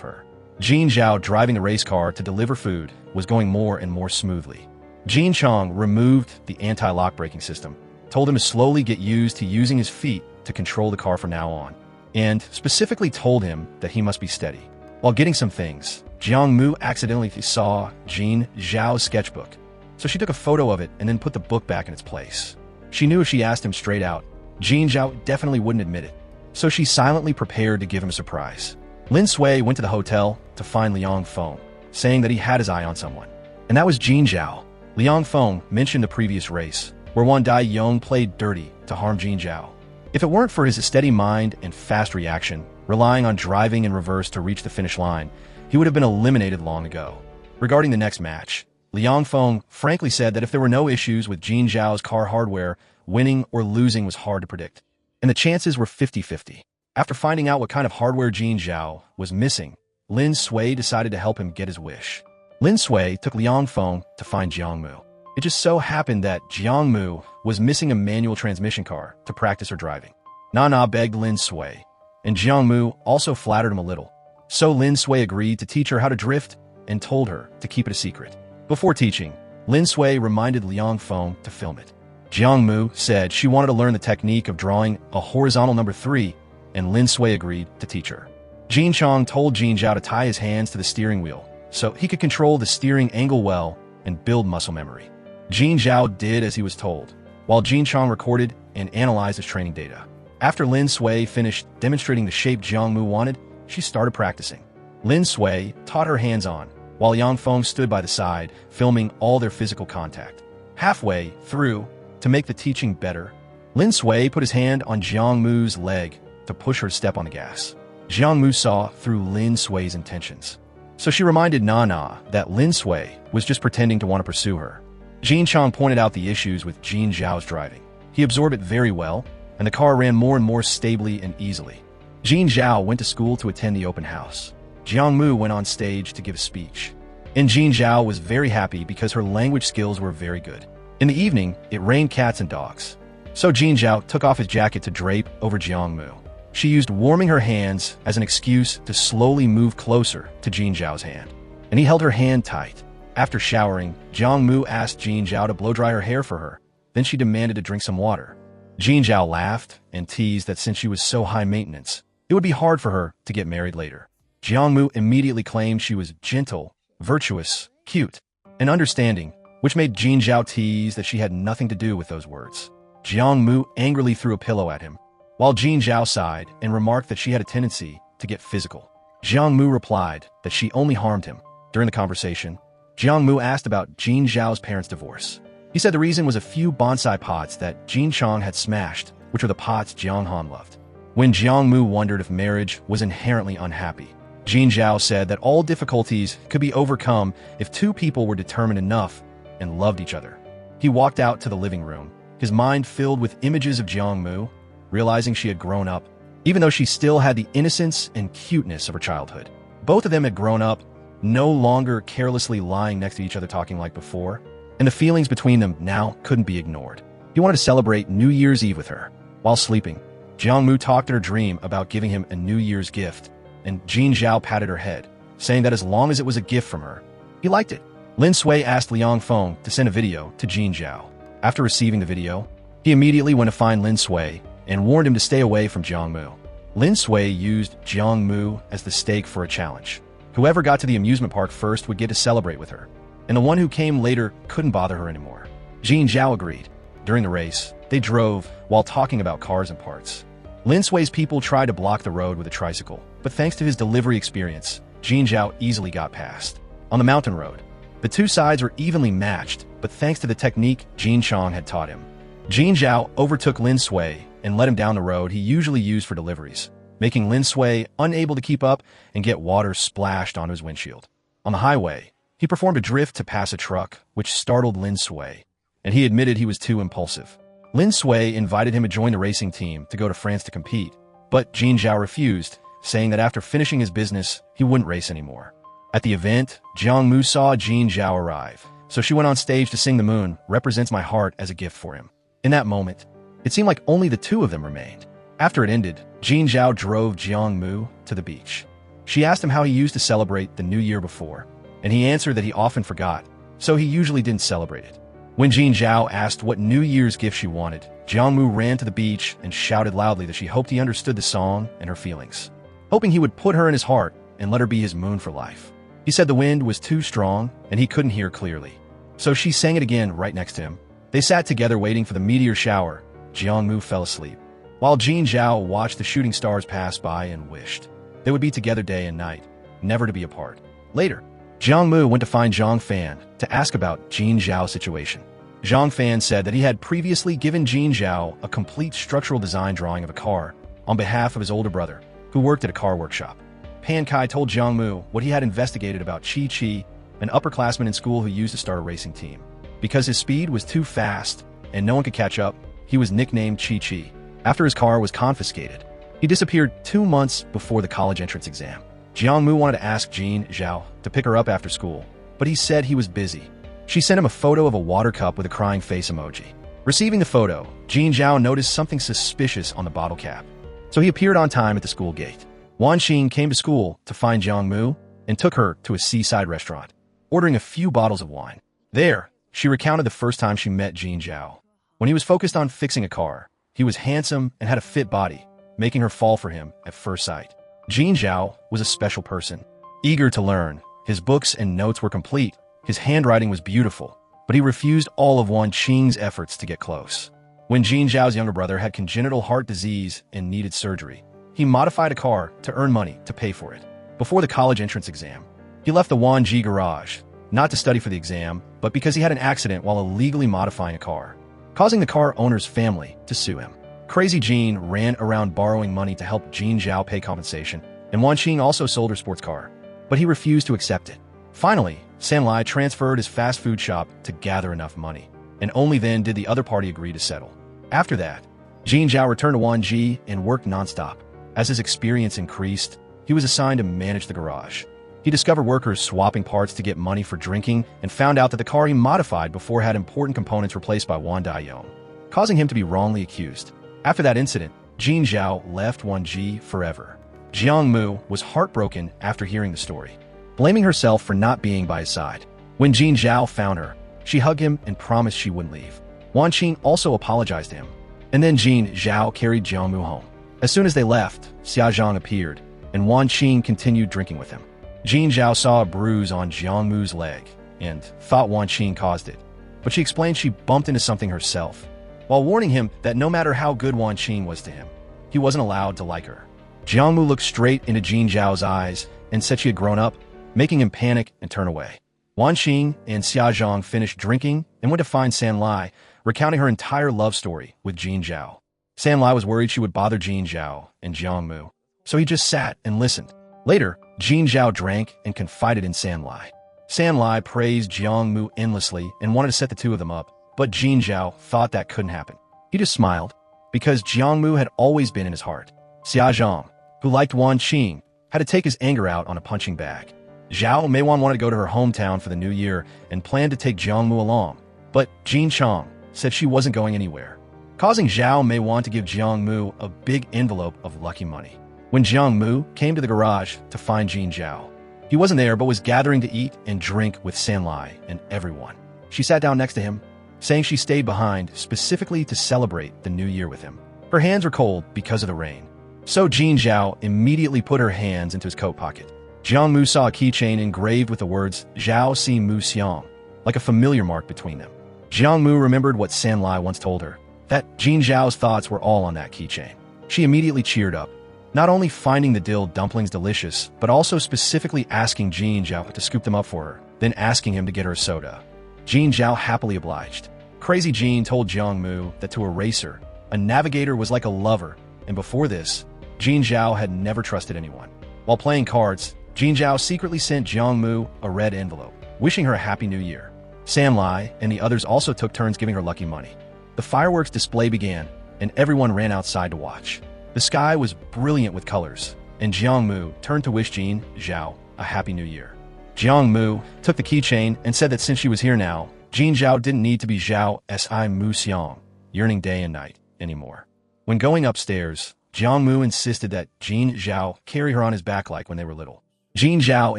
her. Jin Zhao driving the race car to deliver food was going more and more smoothly. Jin Chang removed the anti-lock braking system, told him to slowly get used to using his feet to control the car from now on, and specifically told him that he must be steady. While getting some things, Jiang Mu accidentally saw Jin Zhao's sketchbook, so she took a photo of it and then put the book back in its place. She knew if she asked him straight out, Jin Zhao definitely wouldn't admit it, so she silently prepared to give him a surprise. Lin Sui went to the hotel to find Liang Feng, saying that he had his eye on someone, and that was Jin Zhao. Liang Feng mentioned the previous race, where Wan Dai Yong played dirty to harm Jin Zhao. If it weren't for his steady mind and fast reaction, relying on driving in reverse to reach the finish line, he would have been eliminated long ago. Regarding the next match, Liang Feng frankly said that if there were no issues with Jin Zhao's car hardware, winning or losing was hard to predict, and the chances were 50-50. After finding out what kind of hardware Jin Zhao was missing, Lin Sui decided to help him get his wish. Lin Sui took Liang Feng to find Jiang Mu. It just so happened that Jiang Mu was missing a manual transmission car to practice her driving. Nana begged Lin Sui, and Jiang Mu also flattered him a little. So Lin Sui agreed to teach her how to drift and told her to keep it a secret. Before teaching, Lin Sui reminded Liang Feng to film it. Jiang Mu said she wanted to learn the technique of drawing a horizontal number 3, and Lin Sui agreed to teach her. Jin Chang told Jin Zhao to tie his hands to the steering wheel so he could control the steering angle well and build muscle memory. Jin Zhao did as he was told, while Jin Chang recorded and analyzed his training data. After Lin Sui finished demonstrating the shape Jiang Mu wanted, she started practicing. Lin Sui taught her hands-on, while Yang Feng stood by the side, filming all their physical contact. Halfway through, to make the teaching better, Lin Sui put his hand on Jiang Mu's leg to push her to step on the gas. Jiang Mu saw through Lin Sui's intentions, so she reminded Nana that Lin Sui was just pretending to want to pursue her. Jin Chang pointed out the issues with Jin Zhao's driving. He absorbed it very well, and the car ran more and more stably and easily. Jin Zhao went to school to attend the open house. Jiang Mu went on stage to give a speech. And Jin Zhao was very happy because her language skills were very good. In the evening, it rained cats and dogs. So Jin Zhao took off his jacket to drape over Jiang Mu. She used warming her hands as an excuse to slowly move closer to Jin Zhao's hand, and he held her hand tight. After showering, Jiang Mu asked Jin Zhao to blow-dry her hair for her. Then she demanded to drink some water. Jin Zhao laughed and teased that since she was so high maintenance, it would be hard for her to get married later. Jiang Mu immediately claimed she was gentle, virtuous, cute, and understanding, which made Jin Zhao tease that she had nothing to do with those words. Jiang Mu angrily threw a pillow at him, while Jin Zhao sighed and remarked that she had a tendency to get physical. Jiang Mu replied that she only harmed him. During the conversation, Jiang Mu asked about Jin Zhao's parents' divorce. He said the reason was a few bonsai pots that Jin Chang had smashed, which were the pots Jiang Han loved. When Jiang Mu wondered if marriage was inherently unhappy, Jin Zhao said that all difficulties could be overcome if two people were determined enough and loved each other. He walked out to the living room, his mind filled with images of Jiang Mu, realizing she had grown up, even though she still had the innocence and cuteness of her childhood. Both of them had grown up, no longer carelessly lying next to each other talking like before, and the feelings between them now couldn't be ignored. He wanted to celebrate New Year's Eve with her. While sleeping, Jiang Mu talked in her dream about giving him a New Year's gift, and Jin Zhao patted her head, saying that as long as it was a gift from her, he liked it. Lin Sui asked Liang Feng to send a video to Jin Zhao. After receiving the video, he immediately went to find Lin Sui and warned him to stay away from Jiang Mu. Lin Sui used Jiang Mu as the stake for a challenge. Whoever got to the amusement park first would get to celebrate with her, and the one who came later couldn't bother her anymore. Jin Zhao agreed. During the race, they drove while talking about cars and parts. Lin Sui's people tried to block the road with a tricycle, but thanks to his delivery experience, Jin Zhao easily got past. On the mountain road, the two sides were evenly matched, but thanks to the technique Jin Chang had taught him, Jin Zhao overtook Lin Sui and led him down the road he usually used for deliveries, making Lin Sui unable to keep up and get water splashed onto his windshield. On the highway, he performed a drift to pass a truck, which startled Lin Sui, and he admitted he was too impulsive. Lin Sui invited him to join the racing team to go to France to compete, but Jin Zhao refused, saying that after finishing his business, he wouldn't race anymore. At the event, Jiang Mu saw Jin Zhao arrive, so she went on stage to sing "The Moon Represents My Heart" as a gift for him. In that moment, it seemed like only the two of them remained. After it ended, Jin Zhao drove Jiang Mu to the beach. She asked him how he used to celebrate the New Year before, and he answered that he often forgot, so he usually didn't celebrate it. When Jin Zhao asked what New Year's gift she wanted, Jiang Mu ran to the beach and shouted loudly that she hoped he understood the song and her feelings, hoping he would put her in his heart and let her be his moon for life. He said the wind was too strong and he couldn't hear clearly, so she sang it again right next to him. They sat together waiting for the meteor shower. Jiang Mu fell asleep, while Jin Zhao watched the shooting stars pass by and wished they would be together day and night, never to be apart. Later, Jiang Mu went to find Zhang Fan to ask about Jin Zhao's situation. Zhang Fan said that he had previously given Jin Zhao a complete structural design drawing of a car on behalf of his older brother, who worked at a car workshop. Pan Kai told Jiang Mu what he had investigated about Chi Chi, an upperclassman in school who used to start a racing team. Because his speed was too fast and no one could catch up, he was nicknamed Chi Chi. After his car was confiscated, he disappeared 2 months before the college entrance exam. Jiang Mu wanted to ask Jin Zhao to pick her up after school, but he said he was busy. She sent him a photo of a water cup with a crying face emoji. Receiving the photo, Jin Zhao noticed something suspicious on the bottle cap, so he appeared on time at the school gate. Wan Xing came to school to find Jiang Mu and took her to a seaside restaurant, ordering a few bottles of wine. There, she recounted the first time she met Jin Zhao. When he was focused on fixing a car, he was handsome and had a fit body, making her fall for him at first sight. Jin Zhao was a special person, eager to learn. His books and notes were complete. His handwriting was beautiful, but he refused all of Wan Qing's efforts to get close. When Jin Zhao's younger brother had congenital heart disease and needed surgery, he modified a car to earn money to pay for it. Before the college entrance exam, he left the Wanji garage, not to study for the exam, but because he had an accident while illegally modifying a car, causing the car owner's family to sue him. Crazy Jean ran around borrowing money to help Jin Zhao pay compensation, and Wan Qing also sold her sports car, but he refused to accept it. Finally, San Lai transferred his fast food shop to gather enough money, and only then did the other party agree to settle. After that, Jin Zhao returned to Wanji and worked nonstop. As his experience increased, he was assigned to manage the garage. He discovered workers swapping parts to get money for drinking and found out that the car he modified before had important components replaced by Wan Daiyong, causing him to be wrongly accused. After that incident, Jin Zhao left Wanji forever. Jiang Mu was heartbroken after hearing the story, blaming herself for not being by his side. When Jin Zhao found her, she hugged him and promised she wouldn't leave. Wan Qing also apologized to him, and then Jin Zhao carried Jiang Mu home. As soon as they left, Xia Zhang appeared, and Wan Qing continued drinking with him. Jin Zhao saw a bruise on Jiang Mu's leg and thought Wan Qing caused it, but she explained she bumped into something herself, while warning him that no matter how good Wan Qing was to him, he wasn't allowed to like her. Jiang Mu looked straight into Jin Zhao's eyes and said she had grown up, making him panic and turn away. Wan Qing and Xia Zhang finished drinking and went to find San Lai, recounting her entire love story with Jin Zhao. San Lai was worried she would bother Jin Zhao and Jiang Mu, so he just sat and listened. Later, Jin Zhao drank and confided in San Lai. San Lai praised Jiang Mu endlessly and wanted to set the two of them up, but Jin Zhao thought that couldn't happen. He just smiled, because Jiang Mu had always been in his heart. Xia Zhang, who liked Wan Qing, had to take his anger out on a punching bag. Zhao Meiwan wanted to go to her hometown for the new year and planned to take Jiang Mu along, but Jin Chang said she wasn't going anywhere, causing Zhao Meiwan to give Jiang Mu a big envelope of lucky money. When Jiang Mu came to the garage to find Jin Zhao, he wasn't there but was gathering to eat and drink with San Lai and everyone. She sat down next to him, saying she stayed behind specifically to celebrate the new year with him. Her hands were cold because of the rain, so Jin Zhao immediately put her hands into his coat pocket. Jiang Mu saw a keychain engraved with the words Zhao Si Mu Xiang, like a familiar mark between them. Jiang Mu remembered what San Lai once told her, that Jin Zhao's thoughts were all on that keychain. She immediately cheered up, not only finding the dill dumplings delicious, but also specifically asking Jin Zhao to scoop them up for her, then asking him to get her a soda. Jin Zhao happily obliged. Crazy Jin told Jiang Mu that to a racer, a navigator was like a lover, and before this, Jin Zhao had never trusted anyone. While playing cards, Jin Zhao secretly sent Jiang Mu a red envelope, wishing her a happy new year. San Lai and the others also took turns giving her lucky money. The fireworks display began, and everyone ran outside to watch. The sky was brilliant with colors, and Jiang Mu turned to wish Jin Zhao a happy new year. Jiang Mu took the keychain and said that since she was here now, Jin Zhao didn't need to be Zhao Si Mu Xiang, yearning day and night, anymore. When going upstairs, Jiang Mu insisted that Jin Zhao carry her on his back like when they were little. Jin Zhao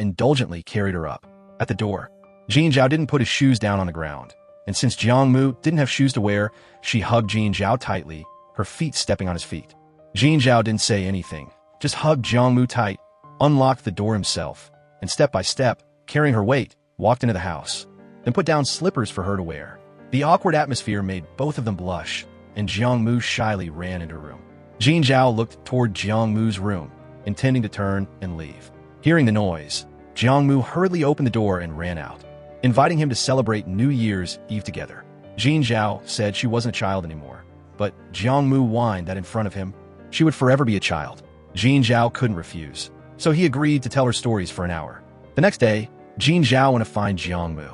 indulgently carried her up. At the door, Jin Zhao didn't put his shoes down on the ground, and since Jiang Mu didn't have shoes to wear, she hugged Jin Zhao tightly, her feet stepping on his feet. Jin Zhao didn't say anything, just hugged Jiang Mu tight, unlocked the door himself, and step by step, carrying her weight, walked into the house, then put down slippers for her to wear. The awkward atmosphere made both of them blush, and Jiang Mu shyly ran into her room. Jin Zhao looked toward Jiang Mu's room, intending to turn and leave. Hearing the noise, Jiang Mu hurriedly opened the door and ran out, inviting him to celebrate New Year's Eve together. Jin Zhao said she wasn't a child anymore, but Jiang Mu whined that in front of him, she would forever be a child. Jin Zhao couldn't refuse, so he agreed to tell her stories for an hour. The next day, Jin Zhao went to find Jiang Mu.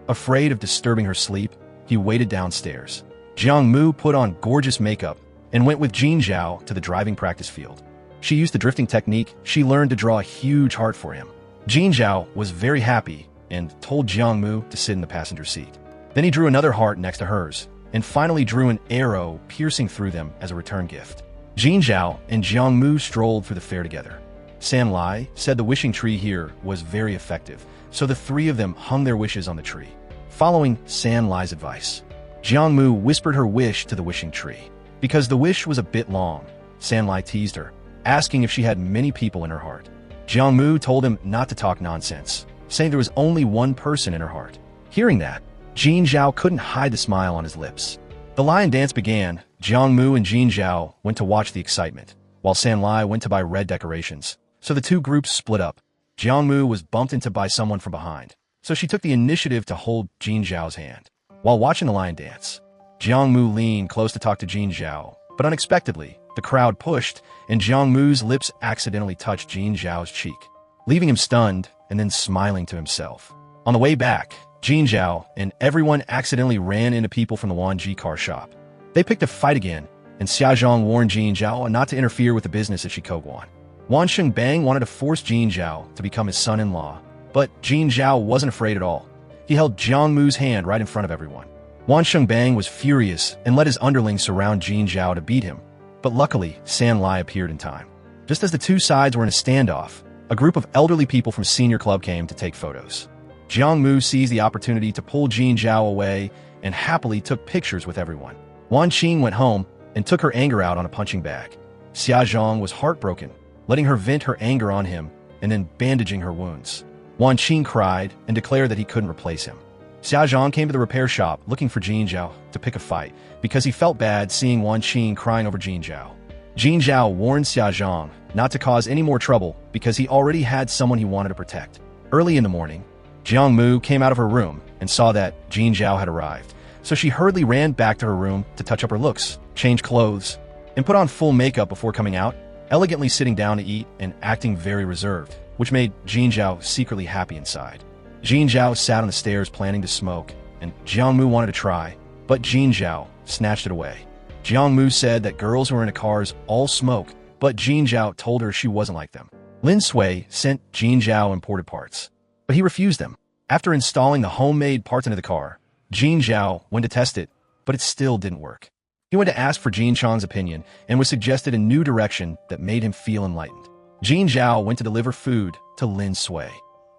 Afraid of disturbing her sleep, he waited downstairs. Jiang Mu put on gorgeous makeup and went with Jin Zhao to the driving practice field. She used the drifting technique she learned to draw a huge heart for him. Jin Zhao was very happy and told Jiang Mu to sit in the passenger seat. Then he drew another heart next to hers, and finally drew an arrow piercing through them as a return gift. Jin Zhao and Jiang Mu strolled through the fair together. San Lai said the wishing tree here was very effective, so the three of them hung their wishes on the tree. Following San Lai's advice, Jiang Mu whispered her wish to the wishing tree. Because the wish was a bit long, San Lai teased her, asking if she had many people in her heart. Jiang Mu told him not to talk nonsense, saying there was only one person in her heart. Hearing that, Jin Zhao couldn't hide the smile on his lips. The lion dance began. Jiang Mu and Jin Zhao went to watch the excitement, while San Lai went to buy red decorations. So the two groups split up. Jiang Mu was bumped into by someone from behind, so she took the initiative to hold Jin Zhao's hand. While watching the lion dance, Jiang Mu leaned close to talk to Jin Zhao, but unexpectedly, the crowd pushed, and Jiang Mu's lips accidentally touched Jin Zhao's cheek, leaving him stunned and then smiling to himself. On the way back, Jin Zhao and everyone accidentally ran into people from the Wanji car shop. They picked a fight again, and Xia Zhang warned Jin Zhao not to interfere with the business at Shikoguan. Wan Shengbang wanted to force Jin Zhao to become his son-in-law, but Jin Zhao wasn't afraid at all. He held Jiang Mu's hand right in front of everyone. Wan Shengbang was furious and let his underlings surround Jin Zhao to beat him, but luckily, San Lai appeared in time. Just as the two sides were in a standoff, a group of elderly people from Senior Club came to take photos. Jiang Mu seized the opportunity to pull Jin Zhao away and happily took pictures with everyone. Wan Qing went home and took her anger out on a punching bag. Xia Zhang was heartbroken, letting her vent her anger on him and then bandaging her wounds. Wan Qing cried and declared that he couldn't replace him. Xia Zhang came to the repair shop looking for Jin Zhao to pick a fight because he felt bad seeing Wan Qing crying over Jin Zhao. Jin Zhao warned Xia Zhang not to cause any more trouble because he already had someone he wanted to protect. Early in the morning, Jiang Mu came out of her room and saw that Jin Zhao had arrived, so she hurriedly ran back to her room to touch up her looks, change clothes, and put on full makeup before coming out, elegantly sitting down to eat and acting very reserved, which made Jin Zhao secretly happy inside. Jin Zhao sat on the stairs planning to smoke, and Jiang Mu wanted to try, but Jin Zhao snatched it away. Jiang Mu said that girls who are into cars all smoke, but Jin Zhao told her she wasn't like them. Lin Sui sent Jin Zhao imported parts, but he refused them. After installing the homemade parts into the car, Jin Zhao went to test it, but it still didn't work. He went to ask for Jin Chang's opinion and was suggested a new direction that made him feel enlightened. Jin Zhao went to deliver food to Lin Sui,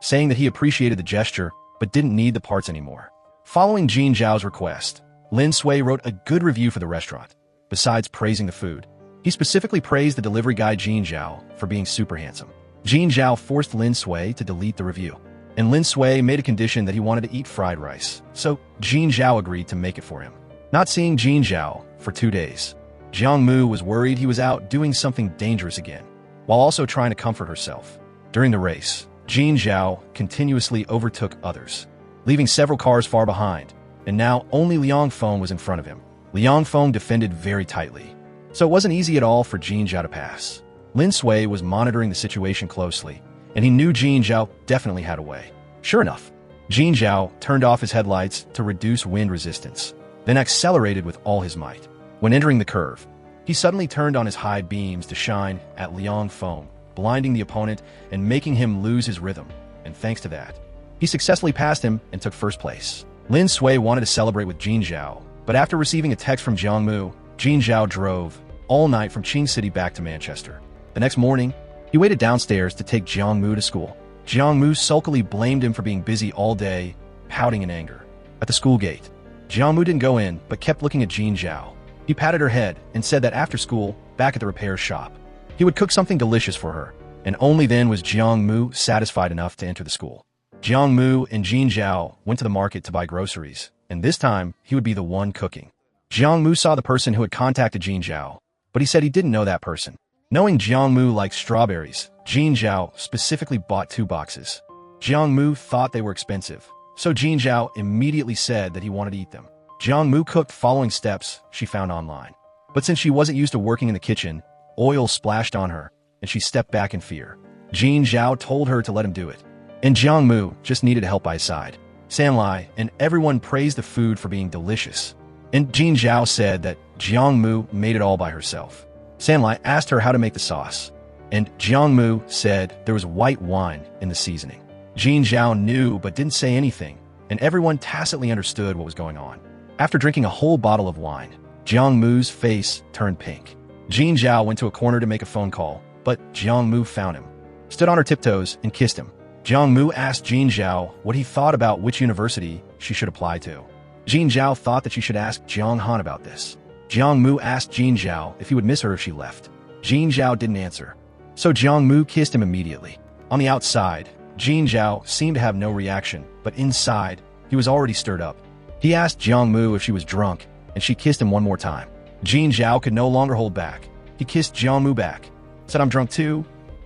saying that he appreciated the gesture but didn't need the parts anymore. Following Jin Zhao's request, Lin Sui wrote a good review for the restaurant. Besides praising the food, he specifically praised the delivery guy Jin Zhao for being super handsome. Jin Zhao forced Lin Sui to delete the review, and Lin Sui made a condition that he wanted to eat fried rice, so Jin Zhao agreed to make it for him. Not seeing Jin Zhao for 2 days, Jiang Mu was worried he was out doing something dangerous again, while also trying to comfort herself. During the race, Jin Zhao continuously overtook others, leaving several cars far behind, and now only Liang Feng was in front of him. Liang Feng defended very tightly, so it wasn't easy at all for Jin Zhao to pass. Lin Sui was monitoring the situation closely, and he knew Jin Zhao definitely had a way. Sure enough, Jin Zhao turned off his headlights to reduce wind resistance, then accelerated with all his might. When entering the curve, he suddenly turned on his high beams to shine at Liang Feng, blinding the opponent and making him lose his rhythm, and thanks to that, he successfully passed him and took first place. Lin Sui wanted to celebrate with Jin Zhao, but after receiving a text from Jiang Mu, Jin Zhao drove all night from Qing City back to Manchester. The next morning, he waited downstairs to take Jiang Mu to school. Jiang Mu sulkily blamed him for being busy all day, pouting in anger. At the school gate, Jiang Mu didn't go in, but kept looking at Jin Zhao. He patted her head and said that after school, back at the repair shop, he would cook something delicious for her, and only then was Jiang Mu satisfied enough to enter the school. Jiang Mu and Jin Zhao went to the market to buy groceries, and this time, he would be the one cooking. Jiang Mu saw the person who had contacted Jin Zhao, but he said he didn't know that person. Knowing Jiang Mu liked strawberries, Jin Zhao specifically bought 2 boxes. Jiang Mu thought they were expensive, so Jin Zhao immediately said that he wanted to eat them. Jiang Mu cooked following steps she found online. But since she wasn't used to working in the kitchen, oil splashed on her, and she stepped back in fear. Jin Zhao told her to let him do it, and Jiang Mu just needed help by his side. Sanlai and everyone praised the food for being delicious, and Jin Zhao said that Jiang Mu made it all by herself. Sanlai asked her how to make the sauce, and Jiang Mu said there was white wine in the seasoning. Jin Zhao knew but didn't say anything, and everyone tacitly understood what was going on. After drinking a whole bottle of wine, Jiang Mu's face turned pink. Jin Zhao went to a corner to make a phone call, but Jiang Mu found him, stood on her tiptoes, and kissed him. Jiang Mu asked Jin Zhao what he thought about which university she should apply to. Jin Zhao thought that she should ask Jiang Han about this. Jiang Mu asked Jin Zhao if he would miss her if she left. Jin Zhao didn't answer, so Jiang Mu kissed him immediately. On the outside, Jin Zhao seemed to have no reaction, but inside, he was already stirred up. He asked Jiang Mu if she was drunk, and she kissed him one more time. Jin Zhao could no longer hold back. He kissed Jiang Mu back, said, "I'm drunk too,"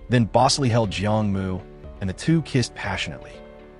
then bossily held Jiang Mu, and the two kissed passionately.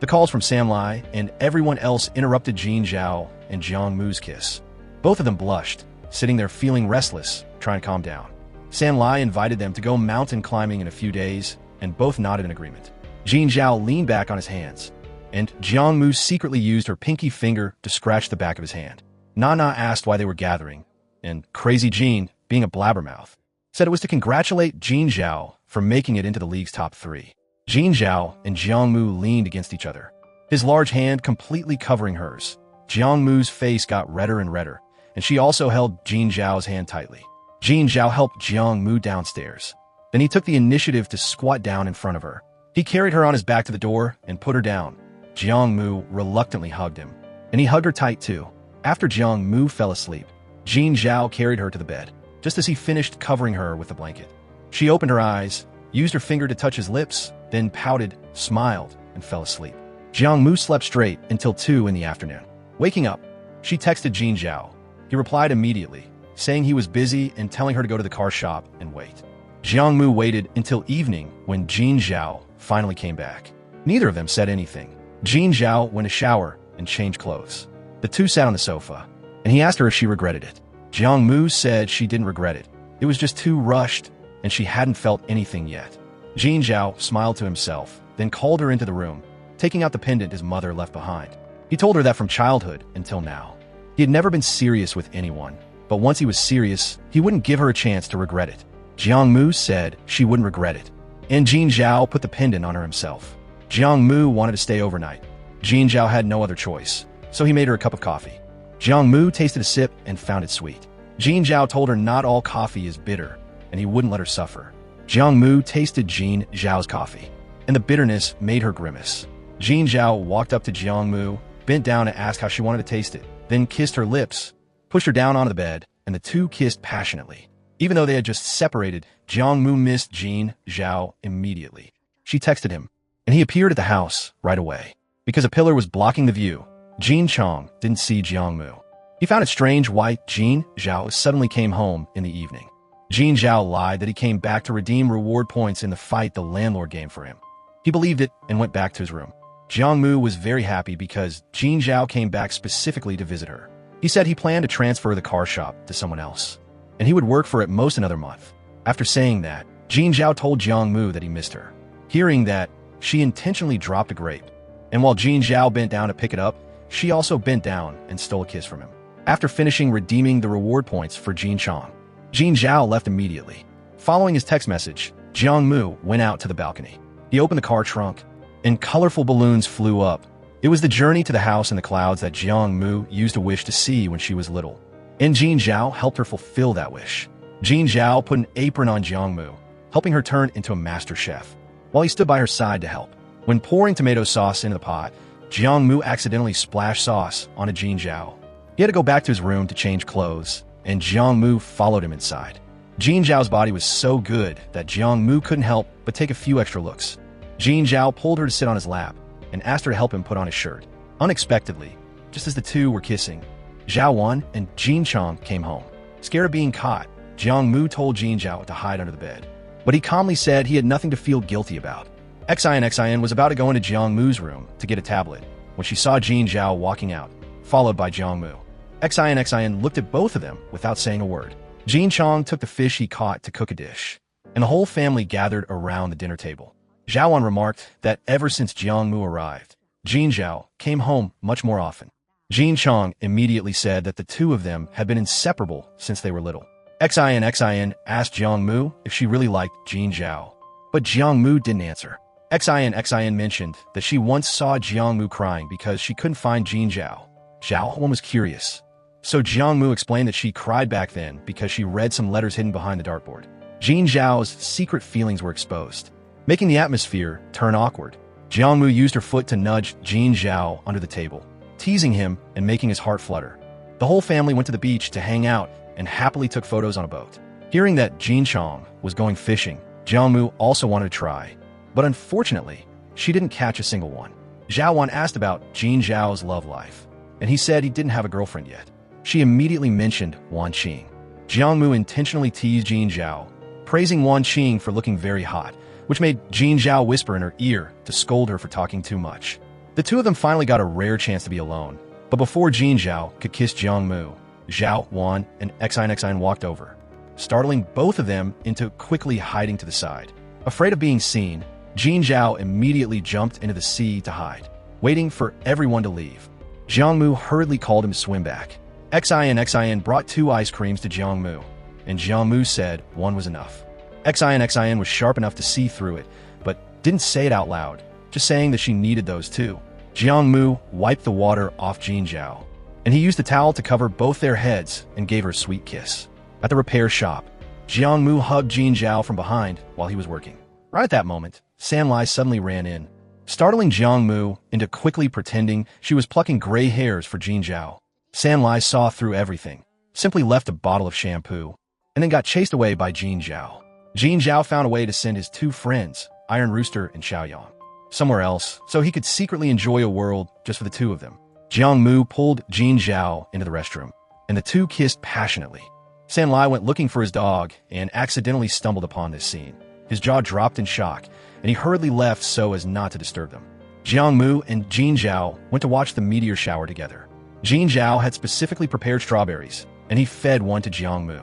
The calls from Sam Lai and everyone else interrupted Jin Zhao and Jiang Mu's kiss. Both of them blushed, sitting there feeling restless, trying to calm down. Sam Lai invited them to go mountain climbing in a few days, and both nodded in agreement. Jin Zhao leaned back on his hands, and Jiang Mu secretly used her pinky finger to scratch the back of his hand. Nana asked why they were gathering, and Crazy Jin, being a blabbermouth, said it was to congratulate Jin Zhao for making it into the league's top 3. Jin Zhao and Jiang Mu leaned against each other, his large hand completely covering hers. Jiang Mu's face got redder and redder, and she also held Jin Zhao's hand tightly. Jin Zhao helped Jiang Mu downstairs. Then he took the initiative to squat down in front of her. He carried her on his back to the door and put her down. Jiang Mu reluctantly hugged him, and he hugged her tight too. After Jiang Mu fell asleep, Jin Zhao carried her to the bed, just as he finished covering her with the blanket. She opened her eyes, used her finger to touch his lips, then pouted, smiled, and fell asleep. Jiang Mu slept straight until 2 in the afternoon. Waking up, she texted Jin Zhao. He replied immediately, saying he was busy and telling her to go to the car shop and wait. Jiang Mu waited until evening when Jin Zhao finally came back. Neither of them said anything. Jean Zhao went to shower and changed clothes. The two sat on the sofa, and he asked her if she regretted it. Jiang Mu said she didn't regret it. It was just too rushed, and she hadn't felt anything yet. Jean Zhao smiled to himself, then called her into the room, taking out the pendant his mother left behind. He told her that from childhood until now, he had never been serious with anyone, but once he was serious, he wouldn't give her a chance to regret it. Jiang Mu said she wouldn't regret it, and Jean Zhao put the pendant on her himself. Jiang Mu wanted to stay overnight. Jean Zhao had no other choice, so he made her a cup of coffee. Jiang Mu tasted a sip and found it sweet. Jean Zhao told her not all coffee is bitter, and he wouldn't let her suffer. Jiang Mu tasted Jean Zhao's coffee, and the bitterness made her grimace. Jean Zhao walked up to Jiang Mu, bent down and asked how she wanted to taste it, then kissed her lips, pushed her down onto the bed, and the two kissed passionately. Even though they had just separated, Jiang Mu missed Jean Zhao immediately. She texted him, and he appeared at the house right away. Because a pillar was blocking the view, Jean Chong didn't see Jiang Mu. He found it strange why Jean Zhao suddenly came home in the evening. Jean Zhao lied that he came back to redeem reward points in the fight the landlord gave for him. He believed it and went back to his room. Jiang Mu was very happy because Jean Zhao came back specifically to visit her. He said he planned to transfer the car shop to someone else, and he would work for at most another month. After saying that, Jean Zhao told Jiang Mu that he missed her. Hearing that, she intentionally dropped a grape, and while Jean Zhao bent down to pick it up, she also bent down and stole a kiss from him. After finishing redeeming the reward points for Jean Chong, Jean Zhao left immediately. Following his text message, Jiang Mu went out to the balcony. He opened the car trunk, and colorful balloons flew up. It was the journey to the house in the clouds that Jiang Mu used to wish to see when she was little, and Jean Zhao helped her fulfill that wish. Jean Zhao put an apron on Jiang Mu, helping her turn into a master chef, while he stood by her side to help. When pouring tomato sauce into the pot, Jiang Mu accidentally splashed sauce onto Jean Zhao. He had to go back to his room to change clothes, and Jiang Mu followed him inside. Jean Zhao's body was so good that Jiang Mu couldn't help but take a few extra looks. Jean Zhao pulled her to sit on his lap and asked her to help him put on his shirt. Unexpectedly, just as the two were kissing, Zhao Wan and Jean Chong came home. Scared of being caught, Jiang Mu told Jean Zhao to hide under the bed, but he calmly said he had nothing to feel guilty about. Xin was about to go into Jiang Mu's room to get a tablet when she saw Jean Zhao walking out, followed by Jiang Mu. Xin looked at both of them without saying a word. Jean Chong took the fish he caught to cook a dish, and the whole family gathered around the dinner table. Zhao Wan remarked that ever since Jiang Mu arrived, Jean Zhao came home much more often. Jean Chong immediately said that the two of them had been inseparable since they were little. Xin asked Jiang Mu if she really liked Jean Zhao, but Jiang Mu didn't answer. Xin mentioned that she once saw Jiang Mu crying because she couldn't find Jean Zhao. Zhao Wan was curious, so Jiang Mu explained that she cried back then because she read some letters hidden behind the dartboard. Jean Zhao's secret feelings were exposed, making the atmosphere turn awkward. Jiang Mu used her foot to nudge Jean Zhao under the table, teasing him and making his heart flutter. The whole family went to the beach to hang out and happily took photos on a boat. Hearing that Jean Chong was going fishing, Jiang Mu also wanted to try, but unfortunately, she didn't catch a single one. Zhao Wan asked about Jean Zhao's love life, and he said he didn't have a girlfriend yet. She immediately mentioned Wan Qing. Jiang Mu intentionally teased Jean Zhao, praising Wan Qing for looking very hot, which made Jean Zhao whisper in her ear to scold her for talking too much. The two of them finally got a rare chance to be alone, but before Jean Zhao could kiss Jiang Mu, Zhao Wan and Xin walked over, startling both of them into quickly hiding to the side. Afraid of being seen, Jean Zhao immediately jumped into the sea to hide, waiting for everyone to leave. Jiang Mu hurriedly called him to swim back. Xin brought 2 ice creams to Jiang Mu, and Jiang Mu said one was enough. Xin was sharp enough to see through it, but didn't say it out loud, just saying that she needed those too. Jiang Mu wiped the water off Jean Zhao, and he used the towel to cover both their heads and gave her a sweet kiss. At the repair shop, Jiang Mu hugged Jean Zhao from behind while he was working. Right at that moment, San Lai suddenly ran in, startling Jiang Mu into quickly pretending she was plucking gray hairs for Jean Zhao. San Lai saw through everything, simply left a bottle of shampoo, and then got chased away by Jean Zhao. Jean Zhao found a way to send his 2 friends, Iron Rooster and Xiaoyang, somewhere else so he could secretly enjoy a world just for the two of them. Jiang Mu pulled Jean Zhao into the restroom, and the two kissed passionately. San Lai went looking for his dog and accidentally stumbled upon this scene. His jaw dropped in shock, and he hurriedly left so as not to disturb them. Jiang Mu and Jin Zhao went to watch the meteor shower together. Jin Zhao had specifically prepared strawberries, and he fed one to Jiang Mu.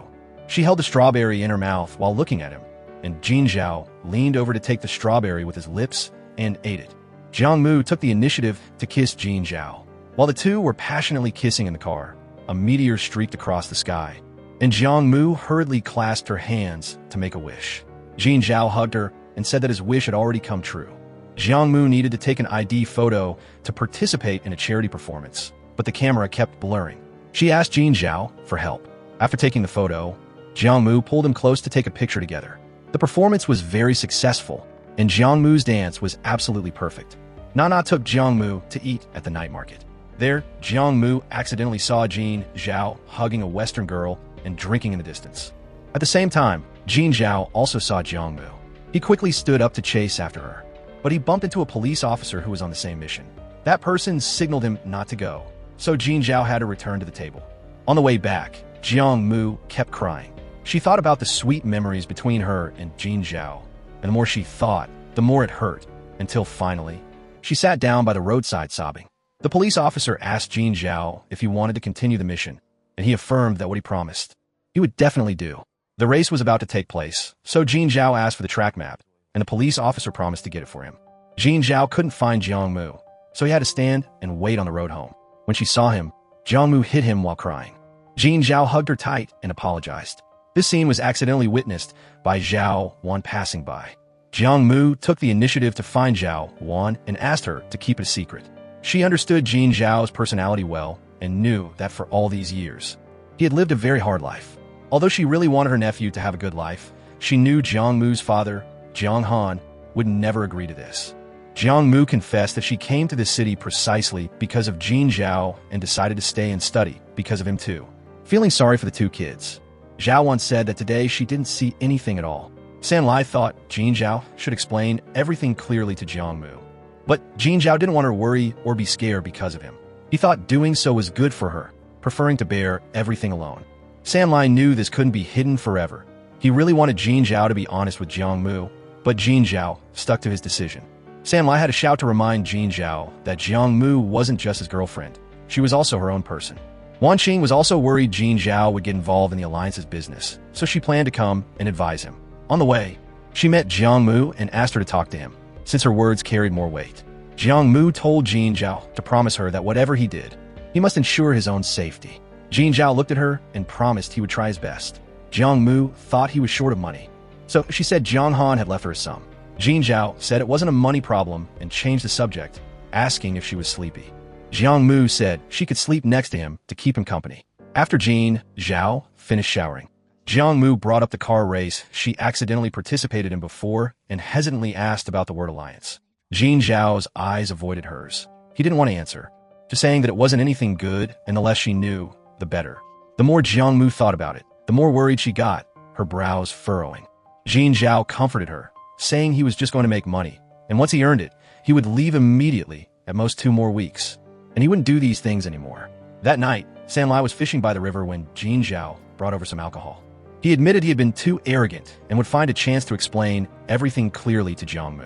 She held the strawberry in her mouth while looking at him, and Jin Zhao leaned over to take the strawberry with his lips and ate it. Jiang Mu took the initiative to kiss Jin Zhao. While the two were passionately kissing in the car, a meteor streaked across the sky, and Jiang Mu hurriedly clasped her hands to make a wish. Jin Zhao hugged her and said that his wish had already come true. Jiang Mu needed to take an ID photo to participate in a charity performance, but the camera kept blurring. She asked Jin Zhao for help. After taking the photo, Jiang Mu pulled him close to take a picture together. The performance was very successful, and Jiang Mu's dance was absolutely perfect. Nana took Jiang Mu to eat at the night market. There, Jiang Mu accidentally saw Jin Zhao hugging a Western girl and drinking in the distance. At the same time, Jin Zhao also saw Jiang Mu. He quickly stood up to chase after her, but he bumped into a police officer who was on the same mission. That person signaled him not to go, so Jin Zhao had to return to the table. On the way back, Jiang Mu kept crying. She thought about the sweet memories between her and Jin Zhao, and the more she thought, the more it hurt, until finally, she sat down by the roadside sobbing. The police officer asked Jin Zhao if he wanted to continue the mission, and he affirmed that what he promised, he would definitely do. The race was about to take place, so Jin Zhao asked for the track map, and the police officer promised to get it for him. Jin Zhao couldn't find Jiang Mu, so he had to stand and wait on the road home. When she saw him, Jiang Mu hit him while crying. Jin Zhao hugged her tight and apologized. This scene was accidentally witnessed by Zhao Wan passing by. Jiang Mu took the initiative to find Zhao Wan and asked her to keep it a secret. She understood Jin Zhao's personality well and knew that for all these years, he had lived a very hard life. Although she really wanted her nephew to have a good life, she knew Jiang Mu's father, Jiang Han, would never agree to this. Jiang Mu confessed that she came to this city precisely because of Jin Zhao and decided to stay and study because of him too. Feeling sorry for the two kids, Zhao once said that today she didn't see anything at all. San Lai thought Jin Zhao should explain everything clearly to Jiang Mu. But Jin Zhao didn't want her to worry or be scared because of him. He thought doing so was good for her, preferring to bear everything alone. San Lai knew this couldn't be hidden forever. He really wanted Jin Zhao to be honest with Jiang Mu, but Jin Zhao stuck to his decision. San Lai had to shout to remind Jin Zhao that Jiang Mu wasn't just his girlfriend. She was also her own person. Wan Qing was also worried Jin Zhao would get involved in the alliance's business, so she planned to come and advise him. On the way, she met Jiang Mu and asked her to talk to him, since her words carried more weight. Jiang Mu told Jin Zhao to promise her that whatever he did, he must ensure his own safety. Jin Zhao looked at her and promised he would try his best. Jiang Mu thought he was short of money, so she said Jiang Han had left her a sum. Jin Zhao said it wasn't a money problem and changed the subject, asking if she was sleepy. Jiang Mu said she could sleep next to him to keep him company. After Jin Zhao finished showering, Jiang Mu brought up the car race she accidentally participated in before and hesitantly asked about the word alliance. Jin Zhao's eyes avoided hers. He didn't want to answer, just saying that it wasn't anything good, and the less she knew, the better. The more Jiang Mu thought about it, the more worried she got, her brows furrowing. Jin Zhao comforted her, saying he was just going to make money, and once he earned it, he would leave immediately, at most 2 more weeks, and he wouldn't do these things anymore. That night, San Lai was fishing by the river when Jin Zhao brought over some alcohol. He admitted he had been too arrogant and would find a chance to explain everything clearly to Jiang Mu.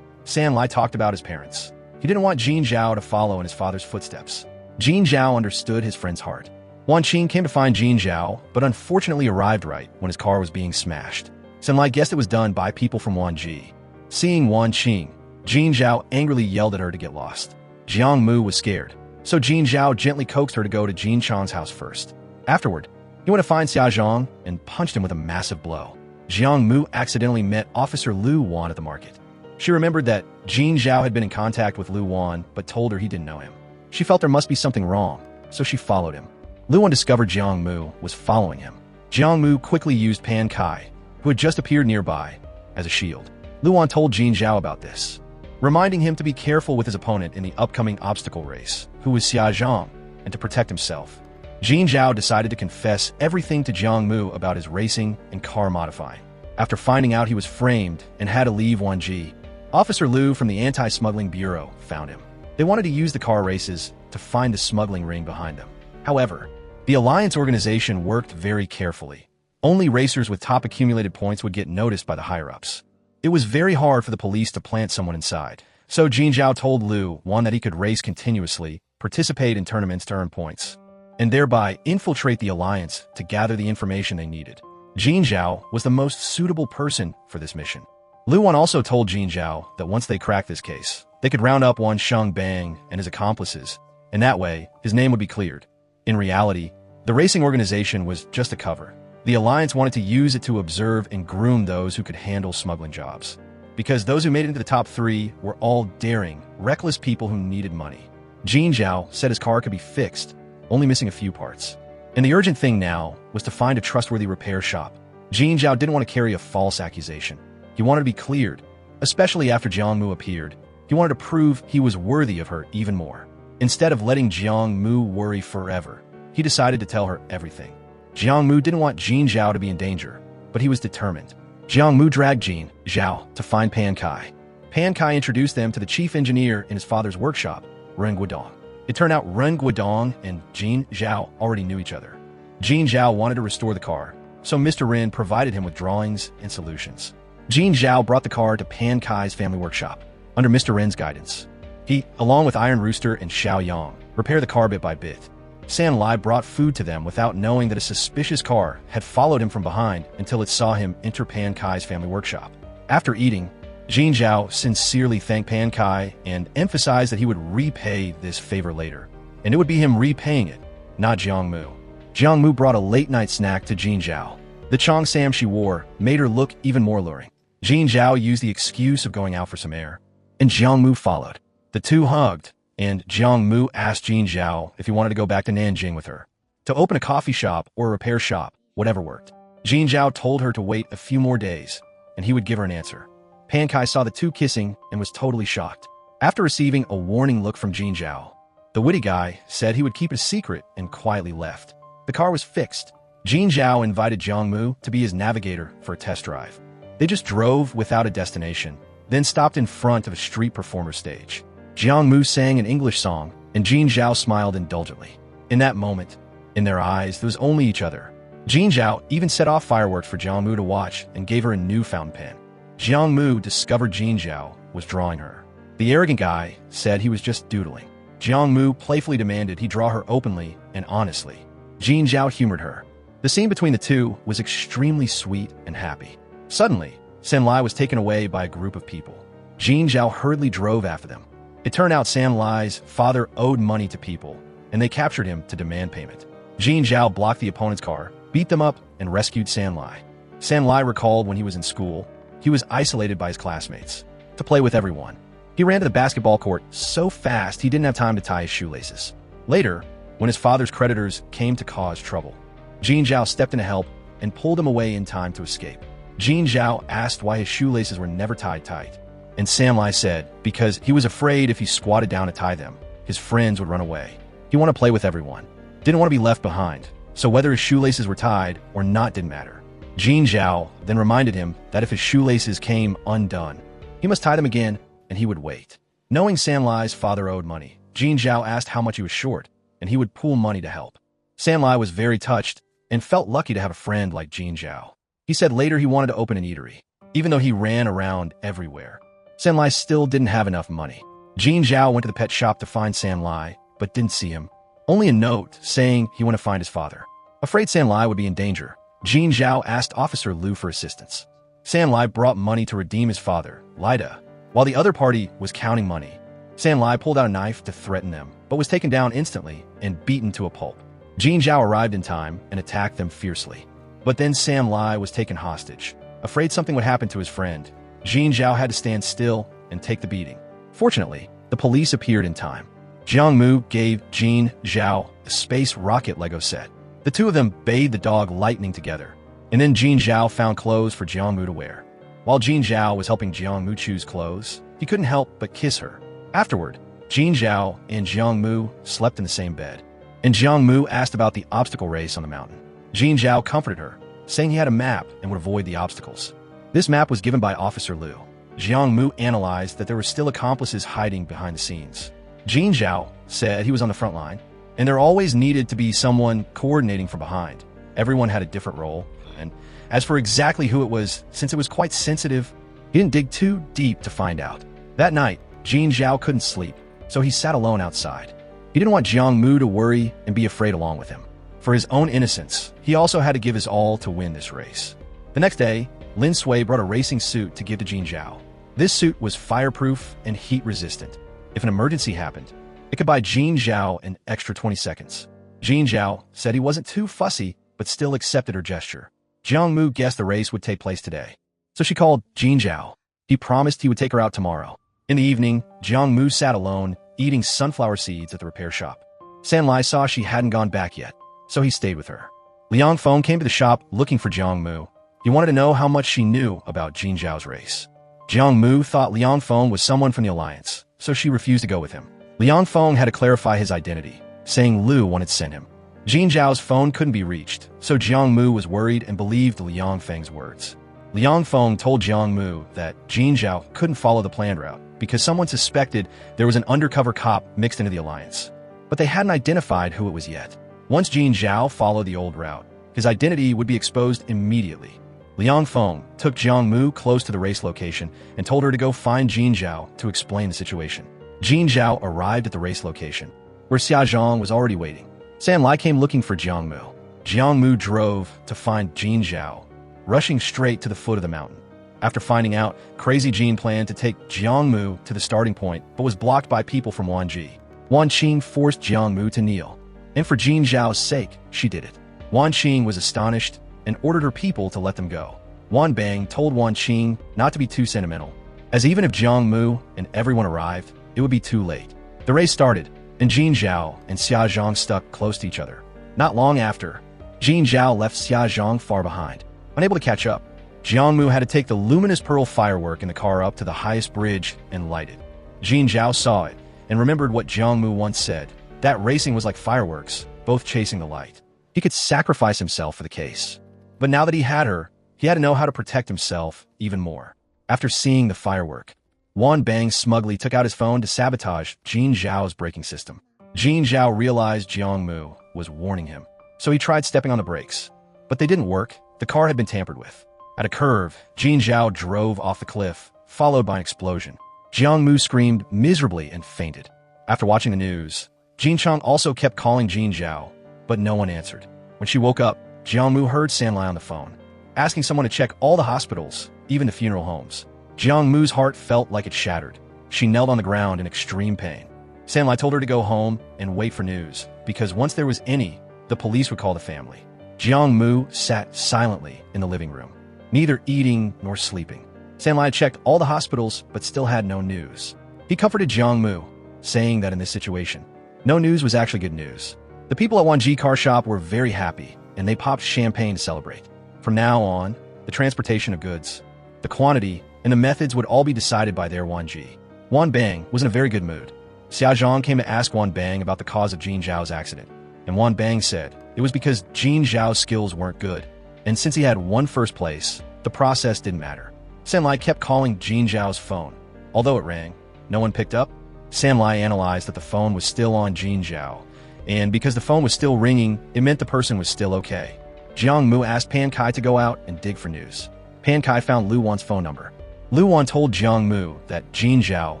San Lai talked about his parents. He didn't want Jin Zhao to follow in his father's footsteps. Jin Zhao understood his friend's heart. Wan Qing came to find Jin Zhao, but unfortunately arrived right when his car was being smashed. San Lai guessed it was done by people from Wan Ji. Seeing Wan Qing, Jin Zhao angrily yelled at her to get lost. Jiang Mu was scared, so Jin Zhao gently coaxed her to go to Jin Chang's house first. Afterward, he went to find Xia Zhang and punched him with a massive blow. Jiang Mu accidentally met Officer Lu Wan at the market. She remembered that Jin Zhao had been in contact with Lu Wan, but told her he didn't know him. She felt there must be something wrong, so she followed him. Lu Wan discovered Jiang Mu was following him. Jiang Mu quickly used Pan Kai, who had just appeared nearby, as a shield. Lu Wan told Jin Zhao about this, reminding him to be careful with his opponent in the upcoming obstacle race, who was Xia Zhang, and to protect himself. Jin Zhao decided to confess everything to Jiang Mu about his racing and car modifying. After finding out he was framed and had to leave Wanji, Officer Lu from the Anti-Smuggling Bureau found him. They wanted to use the car races to find the smuggling ring behind them. However, the Alliance organization worked very carefully. Only racers with top accumulated points would get noticed by the higher-ups. It was very hard for the police to plant someone inside, So Jin Zhao told Liu, one, that he could race continuously, participate in tournaments to earn points, and thereby infiltrate the alliance to gather the information they needed. Jin Zhao was the most suitable person for this mission. Liu Wan also told Jin Zhao that once they cracked this case, they could round up one Sheng Bang and his accomplices, and that way, his name would be cleared. In reality, the racing organization was just a cover. The alliance wanted to use it to observe and groom those who could handle smuggling jobs, because those who made it into the top 3 were all daring, reckless people who needed money. Jin Zhao said his car could be fixed, only missing a few parts. And the urgent thing now was to find a trustworthy repair shop. Jin Zhao didn't want to carry a false accusation. He wanted to be cleared, especially after Jiang Mu appeared. He wanted to prove he was worthy of her even more. Instead of letting Jiang Mu worry forever, he decided to tell her everything. Jiang Mu didn't want Jin Zhao to be in danger, but he was determined. Jiang Mu dragged Jin Zhao to find Pan Kai. Pan Kai introduced them to the chief engineer in his father's workshop, Ren Guodong. It turned out Ren Guodong and Jin Zhao already knew each other. Jin Zhao wanted to restore the car, so Mr. Ren provided him with drawings and solutions. Jin Zhao brought the car to Pan Kai's family workshop. Under Mr. Ren's guidance, he, along with Iron Rooster and Xiao Yang, repaired the car bit by bit. San Lai brought food to them without knowing that a suspicious car had followed him from behind until it saw him enter Pan Kai's family workshop. After eating, Jin Zhao sincerely thanked Pan Kai and emphasized that he would repay this favor later, and it would be him repaying it, not Jiang Mu. Jiang Mu brought a late-night snack to Jin Zhao. The cheongsam she wore made her look even more alluring. Jin Zhao used the excuse of going out for some air, and Jiang Mu followed. The two hugged, and Jiang Mu asked Jin Zhao if he wanted to go back to Nanjing with her, to open a coffee shop or a repair shop, whatever worked. Jin Zhao told her to wait a few more days, and he would give her an answer. Pan Kai saw the two kissing and was totally shocked. After receiving a warning look from Jin Zhao, the witty guy said he would keep it a secret and quietly left. The car was fixed. Jin Zhao invited Jiang Mu to be his navigator for a test drive. They just drove without a destination, then stopped in front of a street performer stage. Jiang Mu sang an English song, and Jin Zhao smiled indulgently. In that moment, in their eyes, there was only each other. Jin Zhao even set off fireworks for Jiang Mu to watch and gave her a new fountain pen. Jiang Mu discovered Jin Zhao was drawing her. The arrogant guy said he was just doodling. Jiang Mu playfully demanded he draw her openly and honestly. Jin Zhao humored her. The scene between the two was extremely sweet and happy. Suddenly, San Lai was taken away by a group of people. Jin Zhao hurriedly drove after them. It turned out San Lai's father owed money to people, and they captured him to demand payment. Jin Zhao blocked the opponent's car, beat them up, and rescued San Lai. San Lai recalled when he was in school, he was isolated by his classmates to play with everyone. He ran to the basketball court so fast he didn't have time to tie his shoelaces. Later, when his father's creditors came to cause trouble, Jin Zhao stepped in to help and pulled him away in time to escape. Jin Zhao asked why his shoelaces were never tied tight, and San Lai said because he was afraid if he squatted down to tie them, his friends would run away. He wanted to play with everyone, didn't want to be left behind, so whether his shoelaces were tied or not didn't matter. Jin Zhao then reminded him that if his shoelaces came undone, he must tie them again and he would wait. Knowing San Lai's father owed money, Jin Zhao asked how much he was short, and he would pool money to help. San Lai was very touched and felt lucky to have a friend like Jin Zhao. He said later he wanted to open an eatery, even though he ran around everywhere. San Lai still didn't have enough money. Jin Zhao went to the pet shop to find San Lai, but didn't see him. Only a note saying he went to find his father. Afraid San Lai would be in danger, Jin Zhao asked Officer Liu for assistance. San Lai brought money to redeem his father, Lida. While the other party was counting money, San Lai pulled out a knife to threaten them, but was taken down instantly and beaten to a pulp. Jin Zhao arrived in time and attacked them fiercely. But then San Lai was taken hostage. Afraid something would happen to his friend, Jin Zhao had to stand still and take the beating. Fortunately, the police appeared in time. Jiang Mu gave Jin Zhao a space rocket Lego set. The two of them bathed the dog Lightning together, and then Jin Zhao found clothes for Jiang Mu to wear. While Jin Zhao was helping Jiang Mu choose clothes, he couldn't help but kiss her. Afterward, Jin Zhao and Jiang Mu slept in the same bed, and Jiang Mu asked about the obstacle race on the mountain. Jin Zhao comforted her, saying he had a map and would avoid the obstacles. This map was given by Officer Liu. Jiang Mu analyzed that there were still accomplices hiding behind the scenes. Jin Zhao said he was on the front line, and there always needed to be someone coordinating from behind. Everyone had a different role, and as for exactly who it was, since it was quite sensitive, he didn't dig too deep to find out. That night, Jin Zhao couldn't sleep, so he sat alone outside. He didn't want Jiang Mu to worry and be afraid along with him. For his own innocence, he also had to give his all to win this race. The next day, Lin Sui brought a racing suit to give to Jin Zhao. This suit was fireproof and heat-resistant. If an emergency happened, it could buy Jin Zhao an extra 20 seconds. Jin Zhao said he wasn't too fussy, but still accepted her gesture. Jiang Mu guessed the race would take place today, so she called Jin Zhao. He promised he would take her out tomorrow. In the evening, Jiang Mu sat alone, eating sunflower seeds at the repair shop. San Lai saw she hadn't gone back yet, so he stayed with her. Liang Feng came to the shop looking for Jiang Mu. He wanted to know how much she knew about Jin Zhao's race. Jiang Mu thought Liang Feng was someone from the alliance, so she refused to go with him. Liang Feng had to clarify his identity, saying Lu wanted to send him. Jin Zhao's phone couldn't be reached, so Jiang Mu was worried and believed Liang Feng's words. Liang Feng told Jiang Mu that Jin Zhao couldn't follow the planned route because someone suspected there was an undercover cop mixed into the alliance, but they hadn't identified who it was yet. Once Jin Zhao followed the old route, his identity would be exposed immediately. Liang Feng took Jiang Mu close to the race location and told her to go find Jin Zhao to explain the situation. Jin Zhao arrived at the race location, where Xia Zhang was already waiting. San Lai came looking for Jiang Mu. Jiang Mu drove to find Jin Zhao, rushing straight to the foot of the mountain. After finding out, Crazy Jean planned to take Jiang Mu to the starting point, but was blocked by people from Wanji. Wan Qing forced Jiang Mu to kneel, and for Jin Zhao's sake, she did it. Wan Qing was astonished and ordered her people to let them go. Wan Bang told Wan Qing not to be too sentimental, as even if Jiang Mu and everyone arrived, it would be too late. The race started, and Jin Zhao and Xia Zhang stuck close to each other. Not long after, Jin Zhao left Xia Zhang far behind. Unable to catch up, Jiang Mu had to take the luminous pearl firework in the car up to the highest bridge and light it. Jin Zhao saw it and remembered what Jiang Mu once said, that racing was like fireworks, both chasing the light. He could sacrifice himself for the case. But now that he had her, he had to know how to protect himself even more. After seeing the firework, Wan Bang smugly took out his phone to sabotage Jin Zhao's braking system. Jin Zhao realized Jiang Mu was warning him, so he tried stepping on the brakes. But they didn't work. The car had been tampered with. At a curve, Jin Zhao drove off the cliff, followed by an explosion. Jiang Mu screamed miserably and fainted. After watching the news, Jin Chang also kept calling Jin Zhao, but no one answered. When she woke up, Jiang Mu heard San Lai on the phone, asking someone to check all the hospitals, even the funeral homes. Jiang Mu's heart felt like it shattered. She knelt on the ground in extreme pain. San Lai told her to go home and wait for news, because once there was any, the police would call the family. Jiang Mu sat silently in the living room, neither eating nor sleeping. San Lai checked all the hospitals, but still had no news. He comforted Jiang Mu, saying that in this situation, no news was actually good news. The people at Wanji car shop were very happy, and they popped champagne to celebrate. From now on, the transportation of goods, the quantity, and the methods would all be decided by their Wanji. Wan Bang was in a very good mood. Xia Zhang came to ask Wan Bang about the cause of Jin Zhao's accident, and Wan Bang said it was because Jin Zhao's skills weren't good, and since he had won first place, the process didn't matter. San Lai kept calling Jin Zhao's phone. Although it rang, no one picked up. San Lai analyzed that the phone was still on Jin Zhao, and because the phone was still ringing, it meant the person was still okay. Jiang Mu asked Pan Kai to go out and dig for news. Pan Kai found Lu Wan's phone number. Lu Wan told Jiang Mu that Jin Zhao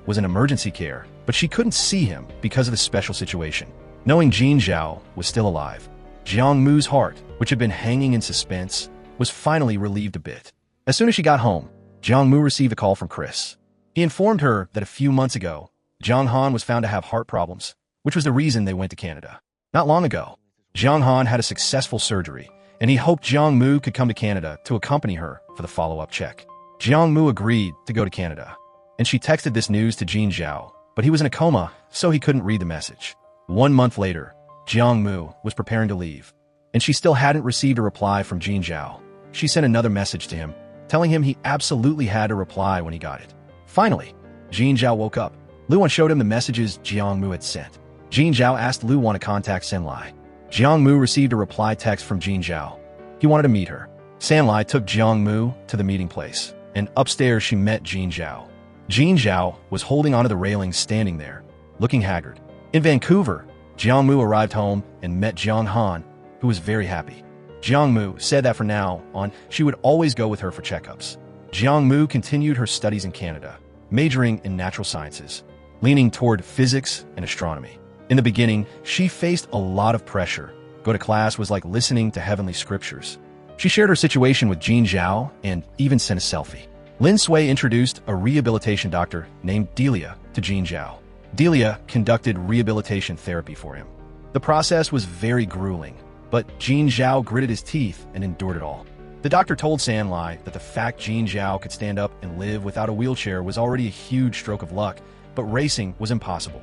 was in emergency care, but she couldn't see him because of the special situation. Knowing Jin Zhao was still alive, Jiang Mu's heart, which had been hanging in suspense, was finally relieved a bit. As soon as she got home, Jiang Mu received a call from Chris. He informed her that a few months ago, Jiang Han was found to have heart problems, which was the reason they went to Canada. Not long ago, Jiang Han had a successful surgery, and he hoped Jiang Mu could come to Canada to accompany her for the follow-up check. Jiang Mu agreed to go to Canada, and she texted this news to Jin Zhao, but he was in a coma, so he couldn't read the message. 1 month later, Jiang Mu was preparing to leave, and she still hadn't received a reply from Jin Zhao. She sent another message to him, telling him he absolutely had to reply when he got it. Finally, Jin Zhao woke up. Lu Wan showed him the messages Jiang Mu had sent. Jin Zhao asked Lu Wan to contact San Lai. Jiang Mu received a reply text from Jin Zhao. He wanted to meet her. San Lai took Jiang Mu to the meeting place, and upstairs she met Jin Zhao. Jin Zhao was holding onto the railings standing there, looking haggard. In Vancouver, Jiang Mu arrived home and met Jiang Han, who was very happy. Jiang Mu said that from now on, she would always go with her for checkups. Jiang Mu continued her studies in Canada, majoring in natural sciences, leaning toward physics and astronomy. In the beginning, she faced a lot of pressure. Go to class was like listening to heavenly scriptures. She shared her situation with Jean Zhao and even sent a selfie. Lin Sui introduced a rehabilitation doctor named Delia to Jean Zhao. Delia conducted rehabilitation therapy for him. The process was very grueling, but Jean Zhao gritted his teeth and endured it all. The doctor told San Lai that the fact Jean Zhao could stand up and live without a wheelchair was already a huge stroke of luck, but racing was impossible.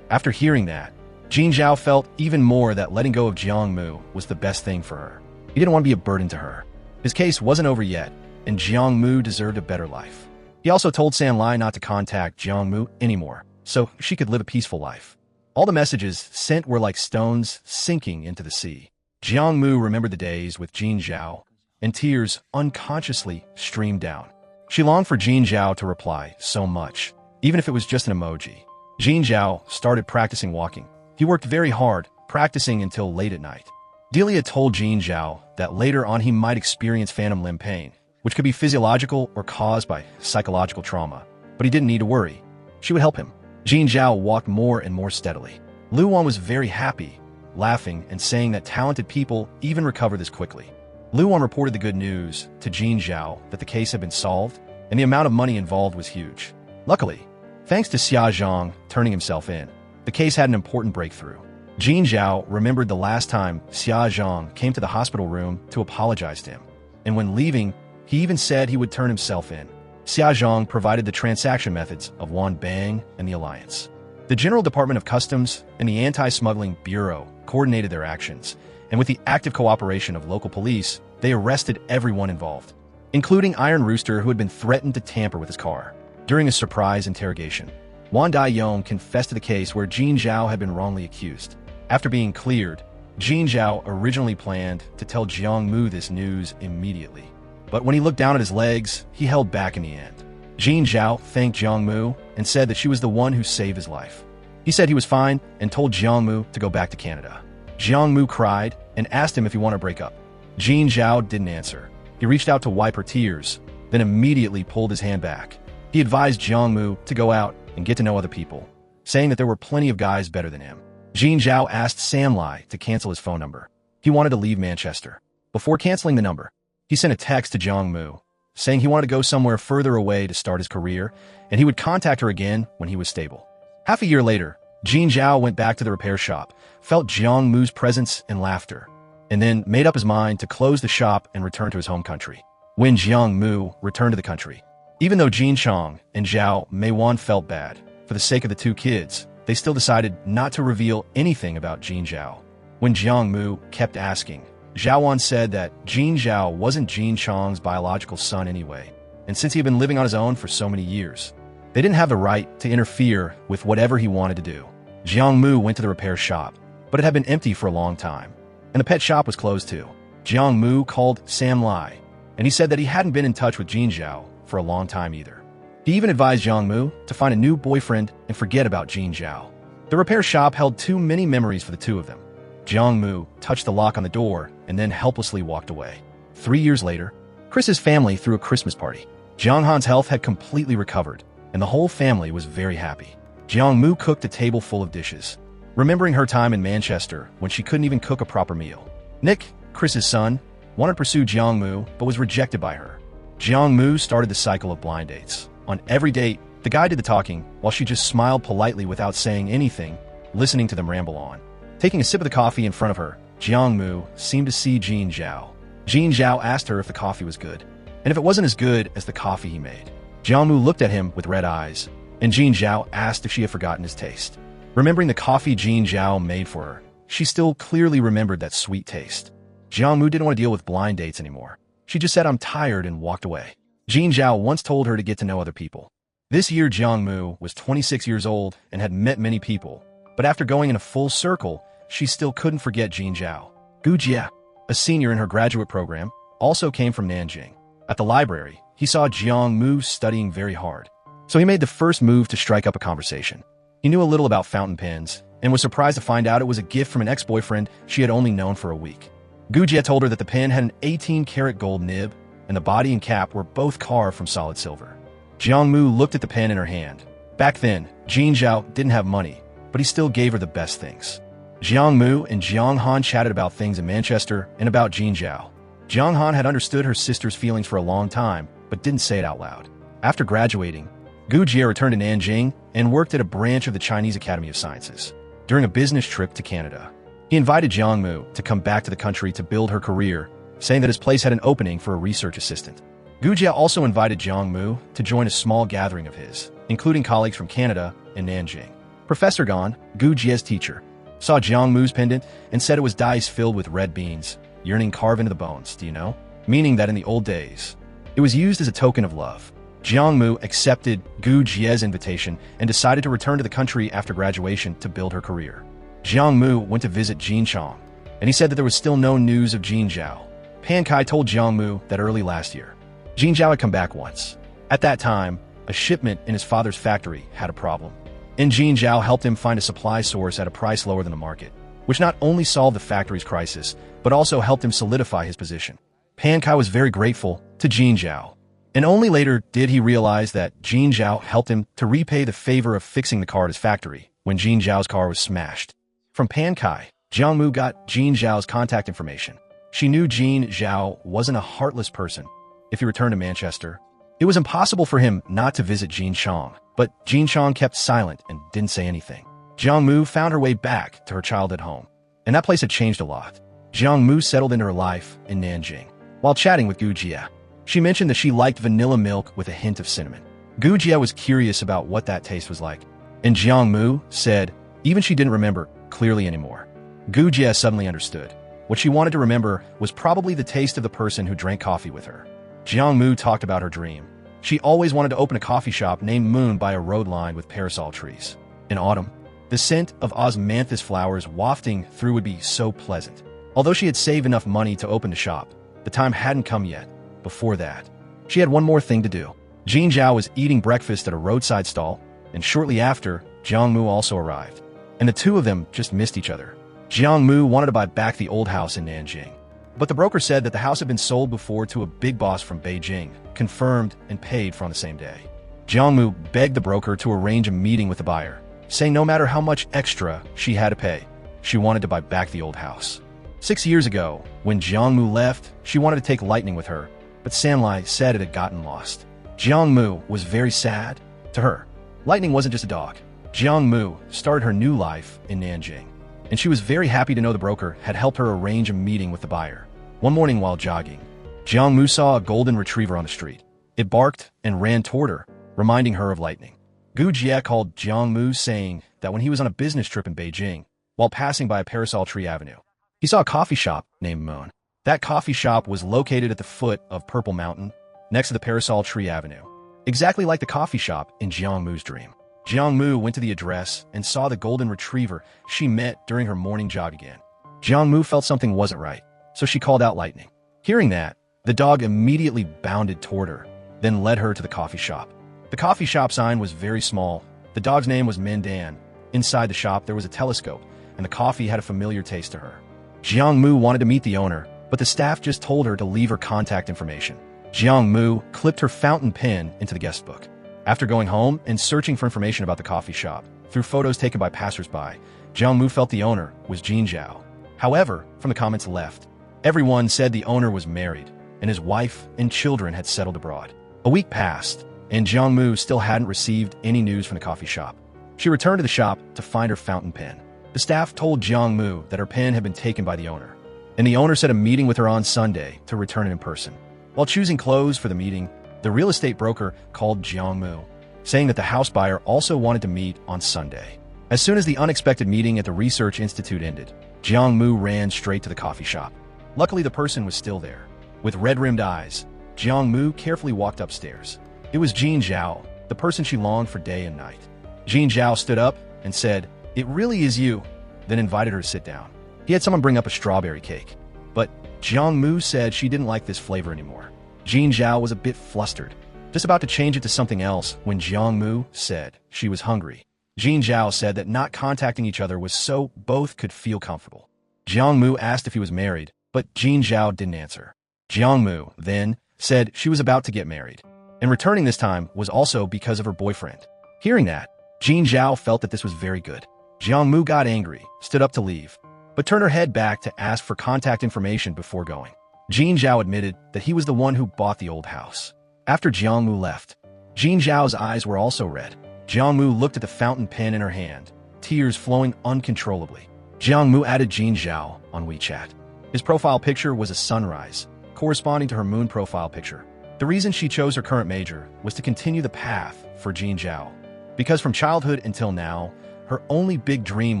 After hearing that, Jean Zhao felt even more that letting go of Jiang Mu was the best thing for her. He didn't want to be a burden to her. His case wasn't over yet, and Jiang Mu deserved a better life. He also told San Lai not to contact Jiang Mu anymore, so she could live a peaceful life. All the messages sent were like stones sinking into the sea. Jiang Mu remembered the days with Jean Zhao, and tears unconsciously streamed down. She longed for Jean Zhao to reply so much, even if it was just an emoji. Jean Zhao started practicing walking. He worked very hard, practicing until late at night. Delia told Jean Zhao that later on he might experience phantom limb pain, which could be physiological or caused by psychological trauma, but he didn't need to worry. She would help him. Jean Zhao walked more and more steadily. Lu Wan was very happy, laughing and saying that talented people even recover this quickly. Lu Wan reported the good news to Jean Zhao that the case had been solved, and the amount of money involved was huge. Luckily, thanks to Xia Zhang turning himself in, the case had an important breakthrough. Jean Zhao remembered the last time Xia Zhang came to the hospital room to apologize to him, and when leaving, he even said he would turn himself in. Xia Zhang provided the transaction methods of Wan Bang and the Alliance. The General Department of Customs and the Anti-Smuggling Bureau coordinated their actions, and with the active cooperation of local police, they arrested everyone involved, including Iron Rooster, who had been threatened to tamper with his car. During a surprise interrogation, Wan Daiyong confessed to the case where Jean Zhao had been wrongly accused. After being cleared, Jean Zhao originally planned to tell Jiang Mu this news immediately. But when he looked down at his legs, he held back in the end. Jean Zhao thanked Jiang Mu and said that she was the one who saved his life. He said he was fine and told Jiang Mu to go back to Canada. Jiang Mu cried and asked him if he wanted to break up. Jean Zhao didn't answer. He reached out to wipe her tears, then immediately pulled his hand back. He advised Jiang Mu to go out and get to know other people, saying that there were plenty of guys better than him. Jean Zhao asked San Lai to cancel his phone number. He wanted to leave Manchester. Before canceling the number, he sent a text to Jiang Mu, saying he wanted to go somewhere further away to start his career, and he would contact her again when he was stable. Half a year later, Jean Zhao went back to the repair shop, felt Jiang Mu's presence and laughter, and then made up his mind to close the shop and return to his home country. When Jiang Mu returned to the country, even though Jin Chong and Zhao Meiwan felt bad, for the sake of the two kids, they still decided not to reveal anything about Jin Zhao. When Jiang Mu kept asking, Zhao Wan said that Jin Zhao wasn't Jin Chong's biological son anyway, and since he had been living on his own for so many years, they didn't have the right to interfere with whatever he wanted to do. Jiang Mu went to the repair shop, but it had been empty for a long time, and the pet shop was closed too. Jiang Mu called Sam Lai, and he said that he hadn't been in touch with Jin Zhao for a long time either. He even advised Jiang Mu to find a new boyfriend and forget about Jin Zhao. The repair shop held too many memories for the two of them. Jiang Mu touched the lock on the door and then helplessly walked away. 3 years later, Chris's family threw a Christmas party. Jiang Han's health had completely recovered, and the whole family was very happy. Jiang Mu cooked a table full of dishes, remembering her time in Manchester when she couldn't even cook a proper meal. Nick, Chris's son, wanted to pursue Jiang Mu but was rejected by her. Jiang Mu started the cycle of blind dates. On every date, the guy did the talking while she just smiled politely without saying anything, listening to them ramble on. Taking a sip of the coffee in front of her, Jiang Mu seemed to see Jin Zhao. Jin Zhao asked her if the coffee was good, and if it wasn't as good as the coffee he made. Jiang Mu looked at him with red eyes, and Jin Zhao asked if she had forgotten his taste. Remembering the coffee Jin Zhao made for her, she still clearly remembered that sweet taste. Jiang Mu didn't want to deal with blind dates anymore. She just said, "I'm tired," and walked away. Jin Zhao once told her to get to know other people. This year, Jiang Mu was 26 years old and had met many people, but after going in a full circle, she still couldn't forget Jin Zhao. Gu Jie, a senior in her graduate program, also came from Nanjing. At the library, he saw Jiang Mu studying very hard, so he made the first move to strike up a conversation. He knew a little about fountain pens and was surprised to find out it was a gift from an ex-boyfriend she had only known for a week. Gu Jie told her that the pen had an 18-karat gold nib, and the body and cap were both carved from solid silver. Jiang Mu looked at the pen in her hand. Back then, Jin Zhao didn't have money, but he still gave her the best things. Jiang Mu and Jiang Han chatted about things in Manchester and about Jin Zhao. Jiang Han had understood her sister's feelings for a long time, but didn't say it out loud. After graduating, Gu Jie returned to Nanjing and worked at a branch of the Chinese Academy of Sciences. During a business trip to Canada, he invited Jiang Mu to come back to the country to build her career, saying that his place had an opening for a research assistant. Gu Jie also invited Jiang Mu to join a small gathering of his, including colleagues from Canada and Nanjing. Professor Gan, Gu Jie's teacher, saw Jiang Mu's pendant and said it was dice filled with red beans, yearning carved into the bones, do you know? Meaning that in the old days, it was used as a token of love. Jiang Mu accepted Gu Jie's invitation and decided to return to the country after graduation to build her career. Jiang Mu went to visit Jin Chong, and he said that there was still no news of Jin Zhao. Pan Kai told Jiang Mu that early last year, Jin Zhao had come back once. At that time, a shipment in his father's factory had a problem, and Jin Zhao helped him find a supply source at a price lower than the market, which not only solved the factory's crisis, but also helped him solidify his position. Pan Kai was very grateful to Jin Zhao, and only later did he realize that Jin Zhao helped him to repay the favor of fixing the car at his factory when Jin Zhao's car was smashed. From Pan Kai, Jiang Mu got Jin Zhao's contact information. She knew Jin Zhao wasn't a heartless person. If he returned to Manchester, it was impossible for him not to visit Jin Chong, but Jin Chong kept silent and didn't say anything. Jiang Mu found her way back to her childhood home, and that place had changed a lot. Jiang Mu settled into her life in Nanjing. While chatting with Gu Jie, she mentioned that she liked vanilla milk with a hint of cinnamon. Gu Jie was curious about what that taste was like, and Jiang Mu said even she didn't remember clearly anymore. Gu Jie suddenly understood. What she wanted to remember was probably the taste of the person who drank coffee with her. Jiang Mu talked about her dream. She always wanted to open a coffee shop named Moon by a road lined with parasol trees. In autumn, the scent of osmanthus flowers wafting through would be so pleasant. Although she had saved enough money to open the shop, the time hadn't come yet. Before that, she had one more thing to do. Jin Zhao was eating breakfast at a roadside stall, and shortly after, Jiang Mu also arrived, and the two of them just missed each other. Jiang Mu wanted to buy back the old house in Nanjing, but the broker said that the house had been sold before to a big boss from Beijing, confirmed and paid for on the same day. Jiang Mu begged the broker to arrange a meeting with the buyer, saying no matter how much extra she had to pay, she wanted to buy back the old house. 6 years ago, when Jiang Mu left, she wanted to take Lightning with her, but Sanlai said it had gotten lost. Jiang Mu was very sad. To her, Lightning wasn't just a dog. Jiang Mu started her new life in Nanjing, and she was very happy to know the broker had helped her arrange a meeting with the buyer. One morning while jogging, Jiang Mu saw a golden retriever on the street. It barked and ran toward her, reminding her of Lightning. Gu Jie called Jiang Mu saying that when he was on a business trip in Beijing, while passing by a parasol tree avenue, he saw a coffee shop named Moon. That coffee shop was located at the foot of Purple Mountain, next to the Parasol Tree Avenue, exactly like the coffee shop in Jiang Mu's dream. Jiang Mu went to the address and saw the golden retriever she met during her morning jog again. Jiang Mu felt something wasn't right, so she called out Lightning. Hearing that, the dog immediately bounded toward her, then led her to the coffee shop. The coffee shop sign was very small. The dog's name was Mendan. Inside the shop, there was a telescope, and the coffee had a familiar taste to her. Jiang Mu wanted to meet the owner, but the staff just told her to leave her contact information. Jiang Mu clipped her fountain pen into the guest book. After going home and searching for information about the coffee shop, through photos taken by passersby, Jiang Mu felt the owner was Jin Zhao. However, from the comments left, everyone said the owner was married, and his wife and children had settled abroad. A week passed, and Jiang Mu still hadn't received any news from the coffee shop. She returned to the shop to find her fountain pen. The staff told Jiang Mu that her pen had been taken by the owner, and the owner set a meeting with her on Sunday to return it in person. While choosing clothes for the meeting, the real estate broker called Jiang Mu, saying that the house buyer also wanted to meet on Sunday. As soon as the unexpected meeting at the research institute ended, Jiang Mu ran straight to the coffee shop. Luckily, the person was still there. With red-rimmed eyes, Jiang Mu carefully walked upstairs. It was Jin Zhao, the person she longed for day and night. Jin Zhao stood up and said, "It really is you," then invited her to sit down. He had someone bring up a strawberry cake, but Jiang Mu said she didn't like this flavor anymore. Jin Zhao was a bit flustered, just about to change it to something else when Jiang Mu said she was hungry. Jin Zhao said that not contacting each other was so both could feel comfortable. Jiang Mu asked if he was married, but Jin Zhao didn't answer. Jiang Mu then said she was about to get married. and returning this time was also because of her boyfriend. Hearing that, Jin Zhao felt that this was very good. Jiang Mu got angry, stood up to leave, but turned her head back to ask for contact information before going. Jin Zhao admitted that he was the one who bought the old house. After Jiang Mu left, Jin Zhao's eyes were also red. Jiang Mu looked at the fountain pen in her hand, tears flowing uncontrollably. Jiang Mu added Jin Zhao on WeChat. His profile picture was a sunrise, corresponding to her moon profile picture. The reason she chose her current major was to continue the path for Jin Zhao, because from childhood until now, her only big dream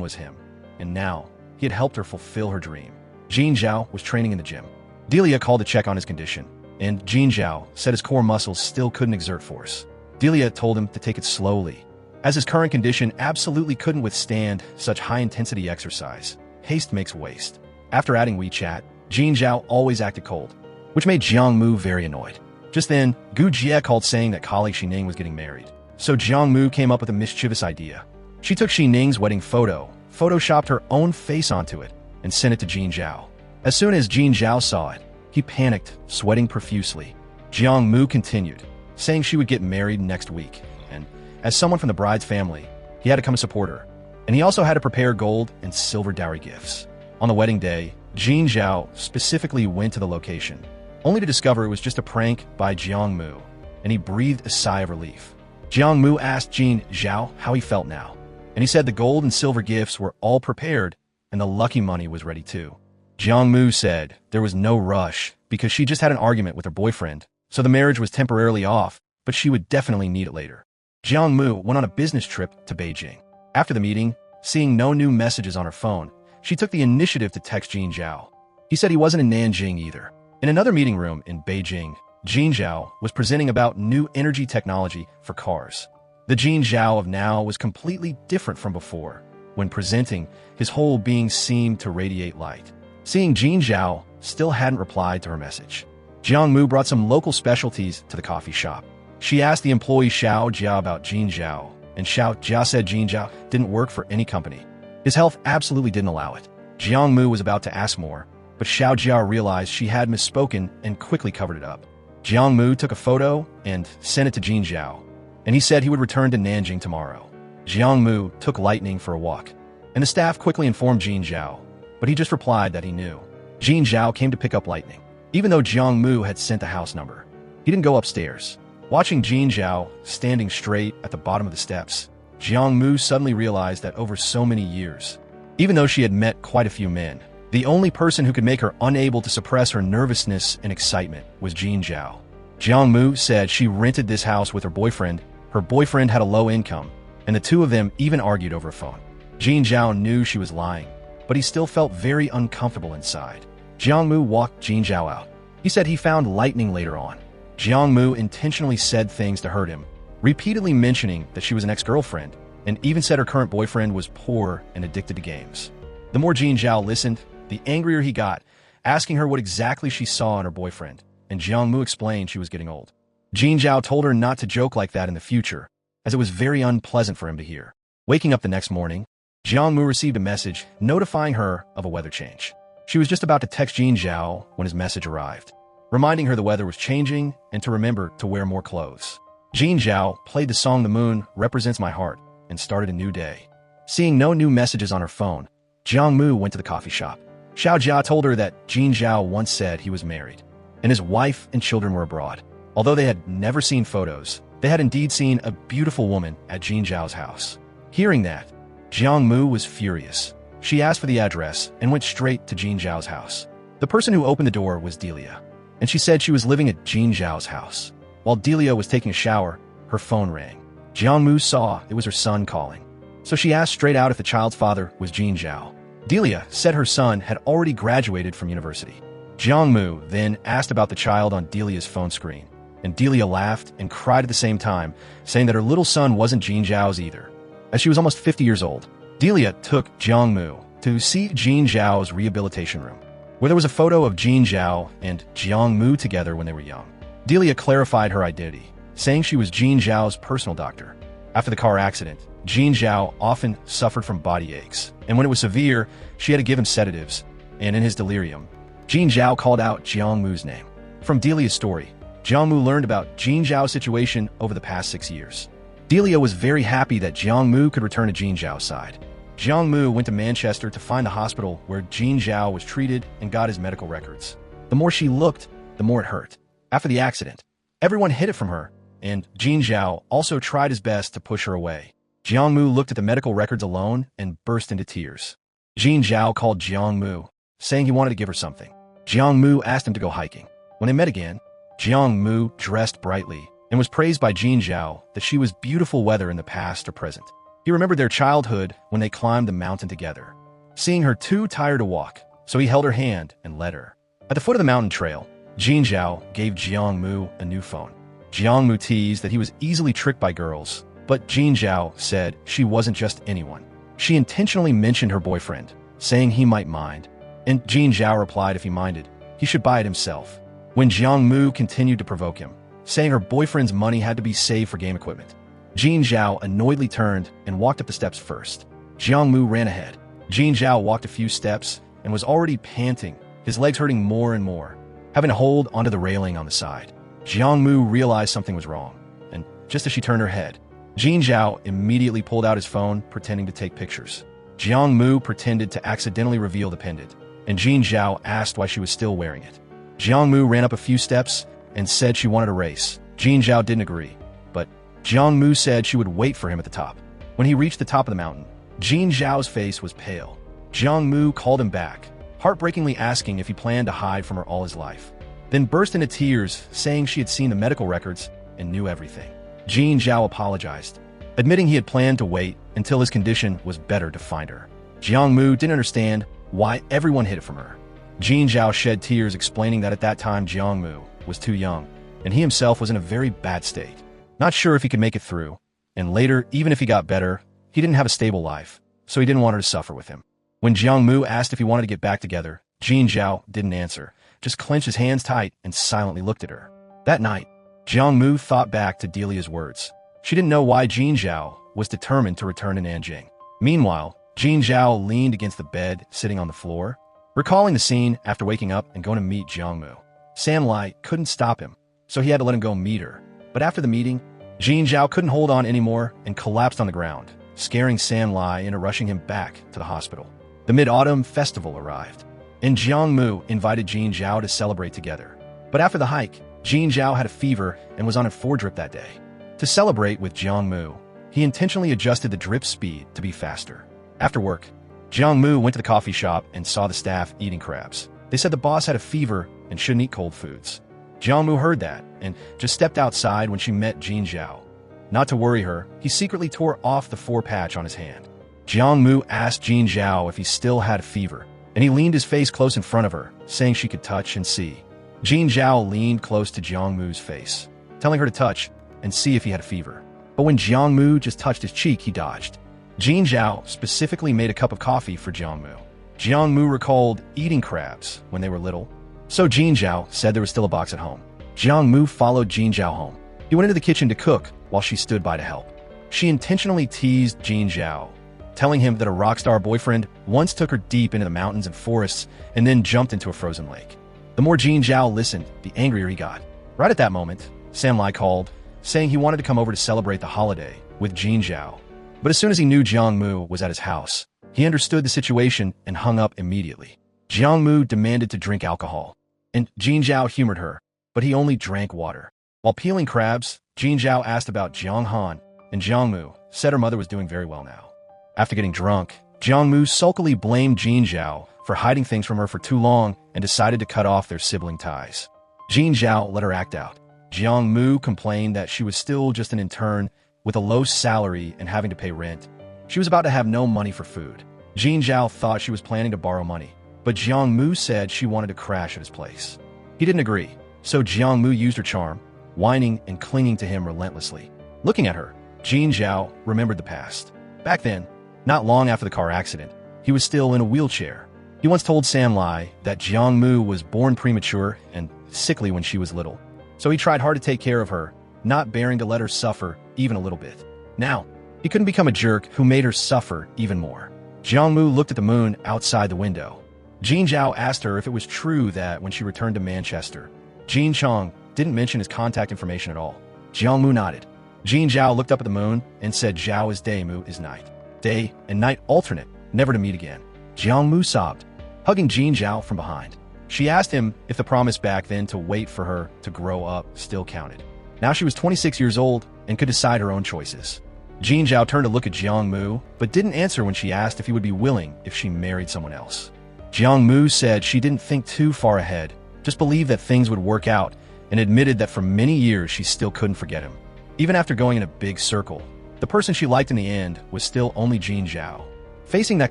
was him, and now he had helped her fulfill her dream. Jin Zhao was training in the gym. Delia called to check on his condition, and Jin Zhao said his core muscles still couldn't exert force. Delia told him to take it slowly, as his current condition absolutely couldn't withstand such high-intensity exercise. Haste makes waste. After adding WeChat, Jin Zhao always acted cold, which made Jiang Mu very annoyed. Just then, Gu Jie called saying that colleague Xining was getting married. So Jiang Mu came up with a mischievous idea. She took Xining's wedding photo, photoshopped her own face onto it, and sent it to Jin Zhao. As soon as Jin Zhao saw it, he panicked, sweating profusely. Jiang Mu continued, saying she would get married next week, and as someone from the bride's family, he had to come and support her. And he also had to prepare gold and silver dowry gifts. On the wedding day, Jin Zhao specifically went to the location, only to discover it was just a prank by Jiang Mu, and he breathed a sigh of relief. Jiang Mu asked Jin Zhao how he felt now, and he said the gold and silver gifts were all prepared and the lucky money was ready too. Jiang Mu said there was no rush because she just had an argument with her boyfriend, so the marriage was temporarily off, but she would definitely need it later. Jiang Mu went on a business trip to Beijing. After the meeting, seeing no new messages on her phone, she took the initiative to text Jin Zhao. He said he wasn't in Nanjing either. In another meeting room in Beijing, Jin Zhao was presenting about new energy technology for cars. The Jin Zhao of now was completely different from before. When presenting, his whole being seemed to radiate light. Seeing Jin Zhao still hadn't replied to her message, Jiang Mu brought some local specialties to the coffee shop. She asked the employee Xiao Jia about Jin Zhao, and Xiao Jia said Jin Zhao didn't work for any company. His health absolutely didn't allow it. Jiang Mu was about to ask more, but Xiao Jia realized she had misspoken and quickly covered it up. Jiang Mu took a photo and sent it to Jin Zhao, and he said he would return to Nanjing tomorrow. Jiang Mu took Lightning for a walk, and the staff quickly informed Jin Zhao, but he just replied that he knew. Jin Zhao came to pick up Lightning, even though Jiang Mu had sent the house number. He didn't go upstairs. Watching Jin Zhao standing straight at the bottom of the steps, Jiang Mu suddenly realized that over so many years, even though she had met quite a few men, the only person who could make her unable to suppress her nervousness and excitement was Jin Zhao. Jiang Mu said she rented this house with her boyfriend. Her boyfriend had a low income, and the two of them even argued over a phone. Jin Zhao knew she was lying, but he still felt very uncomfortable inside. Jiang Mu walked Jin Zhao out. He said he found Lightning later on. Jiang Mu intentionally said things to hurt him, repeatedly mentioning that she was an ex-girlfriend, and even said her current boyfriend was poor and addicted to games. The more Jin Zhao listened, the angrier he got, asking her what exactly she saw in her boyfriend, and Jiang Mu explained she was getting old. Jin Zhao told her not to joke like that in the future, as it was very unpleasant for him to hear. Waking up the next morning, Jiang Mu received a message notifying her of a weather change. She was just about to text Jin Zhao when his message arrived, reminding her the weather was changing and to remember to wear more clothes. Jin Zhao played the song "The Moon Represents My Heart" and started a new day. Seeing no new messages on her phone, Jiang Mu went to the coffee shop. Xiao Jia told her that Jin Zhao once said he was married, and his wife and children were abroad. Although they had never seen photos, they had indeed seen a beautiful woman at Jin Zhao's house. Hearing that, Jiang Mu was furious. She asked for the address and went straight to Jin Zhao's house. The person who opened the door was Delia, and she said she was living at Jin Zhao's house. While Delia was taking a shower, her phone rang. Jiang Mu saw it was her son calling, so she asked straight out if the child's father was Jin Zhao. Delia said her son had already graduated from university. Jiang Mu then asked about the child on Delia's phone screen, and Delia laughed and cried at the same time, saying that her little son wasn't Jin Zhao's either, as she was almost 50 years old. Delia took Jiang Mu to see Jin Zhao's rehabilitation room, where there was a photo of Jin Zhao and Jiang Mu together when they were young. Delia clarified her identity, saying she was Jin Zhao's personal doctor. After the car accident, Jin Zhao often suffered from body aches, and when it was severe, she had to give him sedatives, and in his delirium, Jin Zhao called out Jiang Mu's name. From Delia's story, Jiangmu learned about Jin Zhao's situation over the past 6 years. Delia was very happy that Jiangmu could return to Jin Zhao's side. Jiangmu went to Manchester to find the hospital where Jin Zhao was treated and got his medical records. The more she looked, the more it hurt. After the accident, everyone hid it from her, and Jin Zhao also tried his best to push her away. Jiangmu looked at the medical records alone and burst into tears. Jin Zhao called Jiangmu, saying he wanted to give her something. Jiangmu asked him to go hiking. When they met again, Jiangmu dressed brightly and was praised by Jin Zhao that she was beautiful whether in the past or present. He remembered their childhood when they climbed the mountain together. Seeing her too tired to walk, so he held her hand and led her. At the foot of the mountain trail, Jin Zhao gave Jiangmu a new phone. Jiangmu teased that he was easily tricked by girls, but Jin Zhao said she wasn't just anyone. She intentionally mentioned her boyfriend, saying he might mind, and Jin Zhao replied if he minded, he should buy it himself. When Jiangmu continued to provoke him, saying her boyfriend's money had to be saved for game equipment, Jin Zhao annoyedly turned and walked up the steps first. Jiangmu ran ahead. Jin Zhao walked a few steps and was already panting, his legs hurting more and more, having to hold onto the railing on the side. Jiangmu realized something was wrong, and just as she turned her head, Jin Zhao immediately pulled out his phone, pretending to take pictures. Jiangmu pretended to accidentally reveal the pendant, and Jin Zhao asked why she was still wearing it. Jiangmu ran up a few steps and said she wanted a race. Jin Zhao didn't agree, but Jiangmu said she would wait for him at the top. When he reached the top of the mountain, Jin Zhao's face was pale. Jiangmu called him back, heartbreakingly asking if he planned to hide from her all his life, then burst into tears, saying she had seen the medical records and knew everything. Jin Zhao apologized, admitting he had planned to wait until his condition was better to find her. Jiangmu didn't understand why everyone hid it from her. Jin Zhao shed tears, explaining that at that time Jiangmu was too young, and he himself was in a very bad state, not sure if he could make it through, and later, even if he got better, he didn't have a stable life, so he didn't want her to suffer with him. When Jiangmu asked if he wanted to get back together, Jin Zhao didn't answer, just clenched his hands tight and silently looked at her. That night, Jiangmu thought back to Delia's words. She didn't know why Jin Zhao was determined to return to Nanjing. Meanwhile, Jin Zhao leaned against the bed, sitting on the floor, recalling the scene after waking up and going to meet Jiangmu. Sam Lai couldn't stop him, so he had to let him go meet her. But after the meeting, Jin Zhao couldn't hold on anymore and collapsed on the ground, scaring Sam Lai into rushing him back to the hospital. The Mid-Autumn Festival arrived, and Jiangmu invited Jin Zhao to celebrate together. But after the hike, Jin Zhao had a fever and was on a 4-drip that day. To celebrate with Jiangmu, he intentionally adjusted the drip speed to be faster. After work, Jiangmu went to the coffee shop and saw the staff eating crabs. They said the boss had a fever and shouldn't eat cold foods. Jiangmu heard that and just stepped outside when she met Jin Zhao. Not to worry her, he secretly tore off the 4 patch on his hand. Jiangmu asked Jin Zhao if he still had a fever, and he leaned his face close in front of her, saying she could touch and see. Jin Zhao leaned close to Jiangmu's face, telling her to touch and see if he had a fever. But when Jiangmu just touched his cheek, he dodged. Jin Zhao specifically made a cup of coffee for Jiangmu. Jiangmu recalled eating crabs when they were little, so Jin Zhao said there was still a box at home. Jiangmu followed Jin Zhao home. He went into the kitchen to cook while she stood by to help. She intentionally teased Jin Zhao, telling him that a rockstar boyfriend once took her deep into the mountains and forests and then jumped into a frozen lake. The more Jin Zhao listened, the angrier he got. Right at that moment, Sam Lai called, saying he wanted to come over to celebrate the holiday with Jin Zhao. But as soon as he knew Jiangmu was at his house, he understood the situation and hung up immediately. Jiangmu demanded to drink alcohol, and Jin Zhao humored her, but he only drank water. While peeling crabs, Jin Zhao asked about Jiang Han, and Jiangmu said her mother was doing very well now. After getting drunk, Jiangmu sulkily blamed Jin Zhao for hiding things from her for too long and decided to cut off their sibling ties. Jin Zhao let her act out. Jiangmu complained that she was still just an intern with a low salary and having to pay rent. She was about to have no money for food. Jin Zhao thought she was planning to borrow money, but Jiangmu said she wanted to crash at his place. He didn't agree, so Jiangmu used her charm, whining and clinging to him relentlessly. Looking at her, Jin Zhao remembered the past. Back then, not long after the car accident, he was still in a wheelchair. He once told Sam Lai that Jiangmu was born premature and sickly when she was little, so he tried hard to take care of her, not bearing to let her suffer even a little bit. Now, he couldn't become a jerk who made her suffer even more. Jiangmu looked at the moon outside the window. Jin Zhao asked her if it was true that when she returned to Manchester, Jin Chong didn't mention his contact information at all. Jiang Mu nodded. Jin Zhao looked up at the moon and said Zhao is day, Mu is night. Day and night alternate, never to meet again. Jiang Mu sobbed, hugging Jin Zhao from behind. She asked him if the promise back then to wait for her to grow up still counted. Now she was 26 years old and could decide her own choices. Jin Zhao turned to look at Jiang Mu, but didn't answer when she asked if he would be willing if she married someone else. Jiang Mu said she didn't think too far ahead, just believed that things would work out, and admitted that for many years she still couldn't forget him. Even after going in a big circle, the person she liked in the end was still only Jin Zhao. Facing that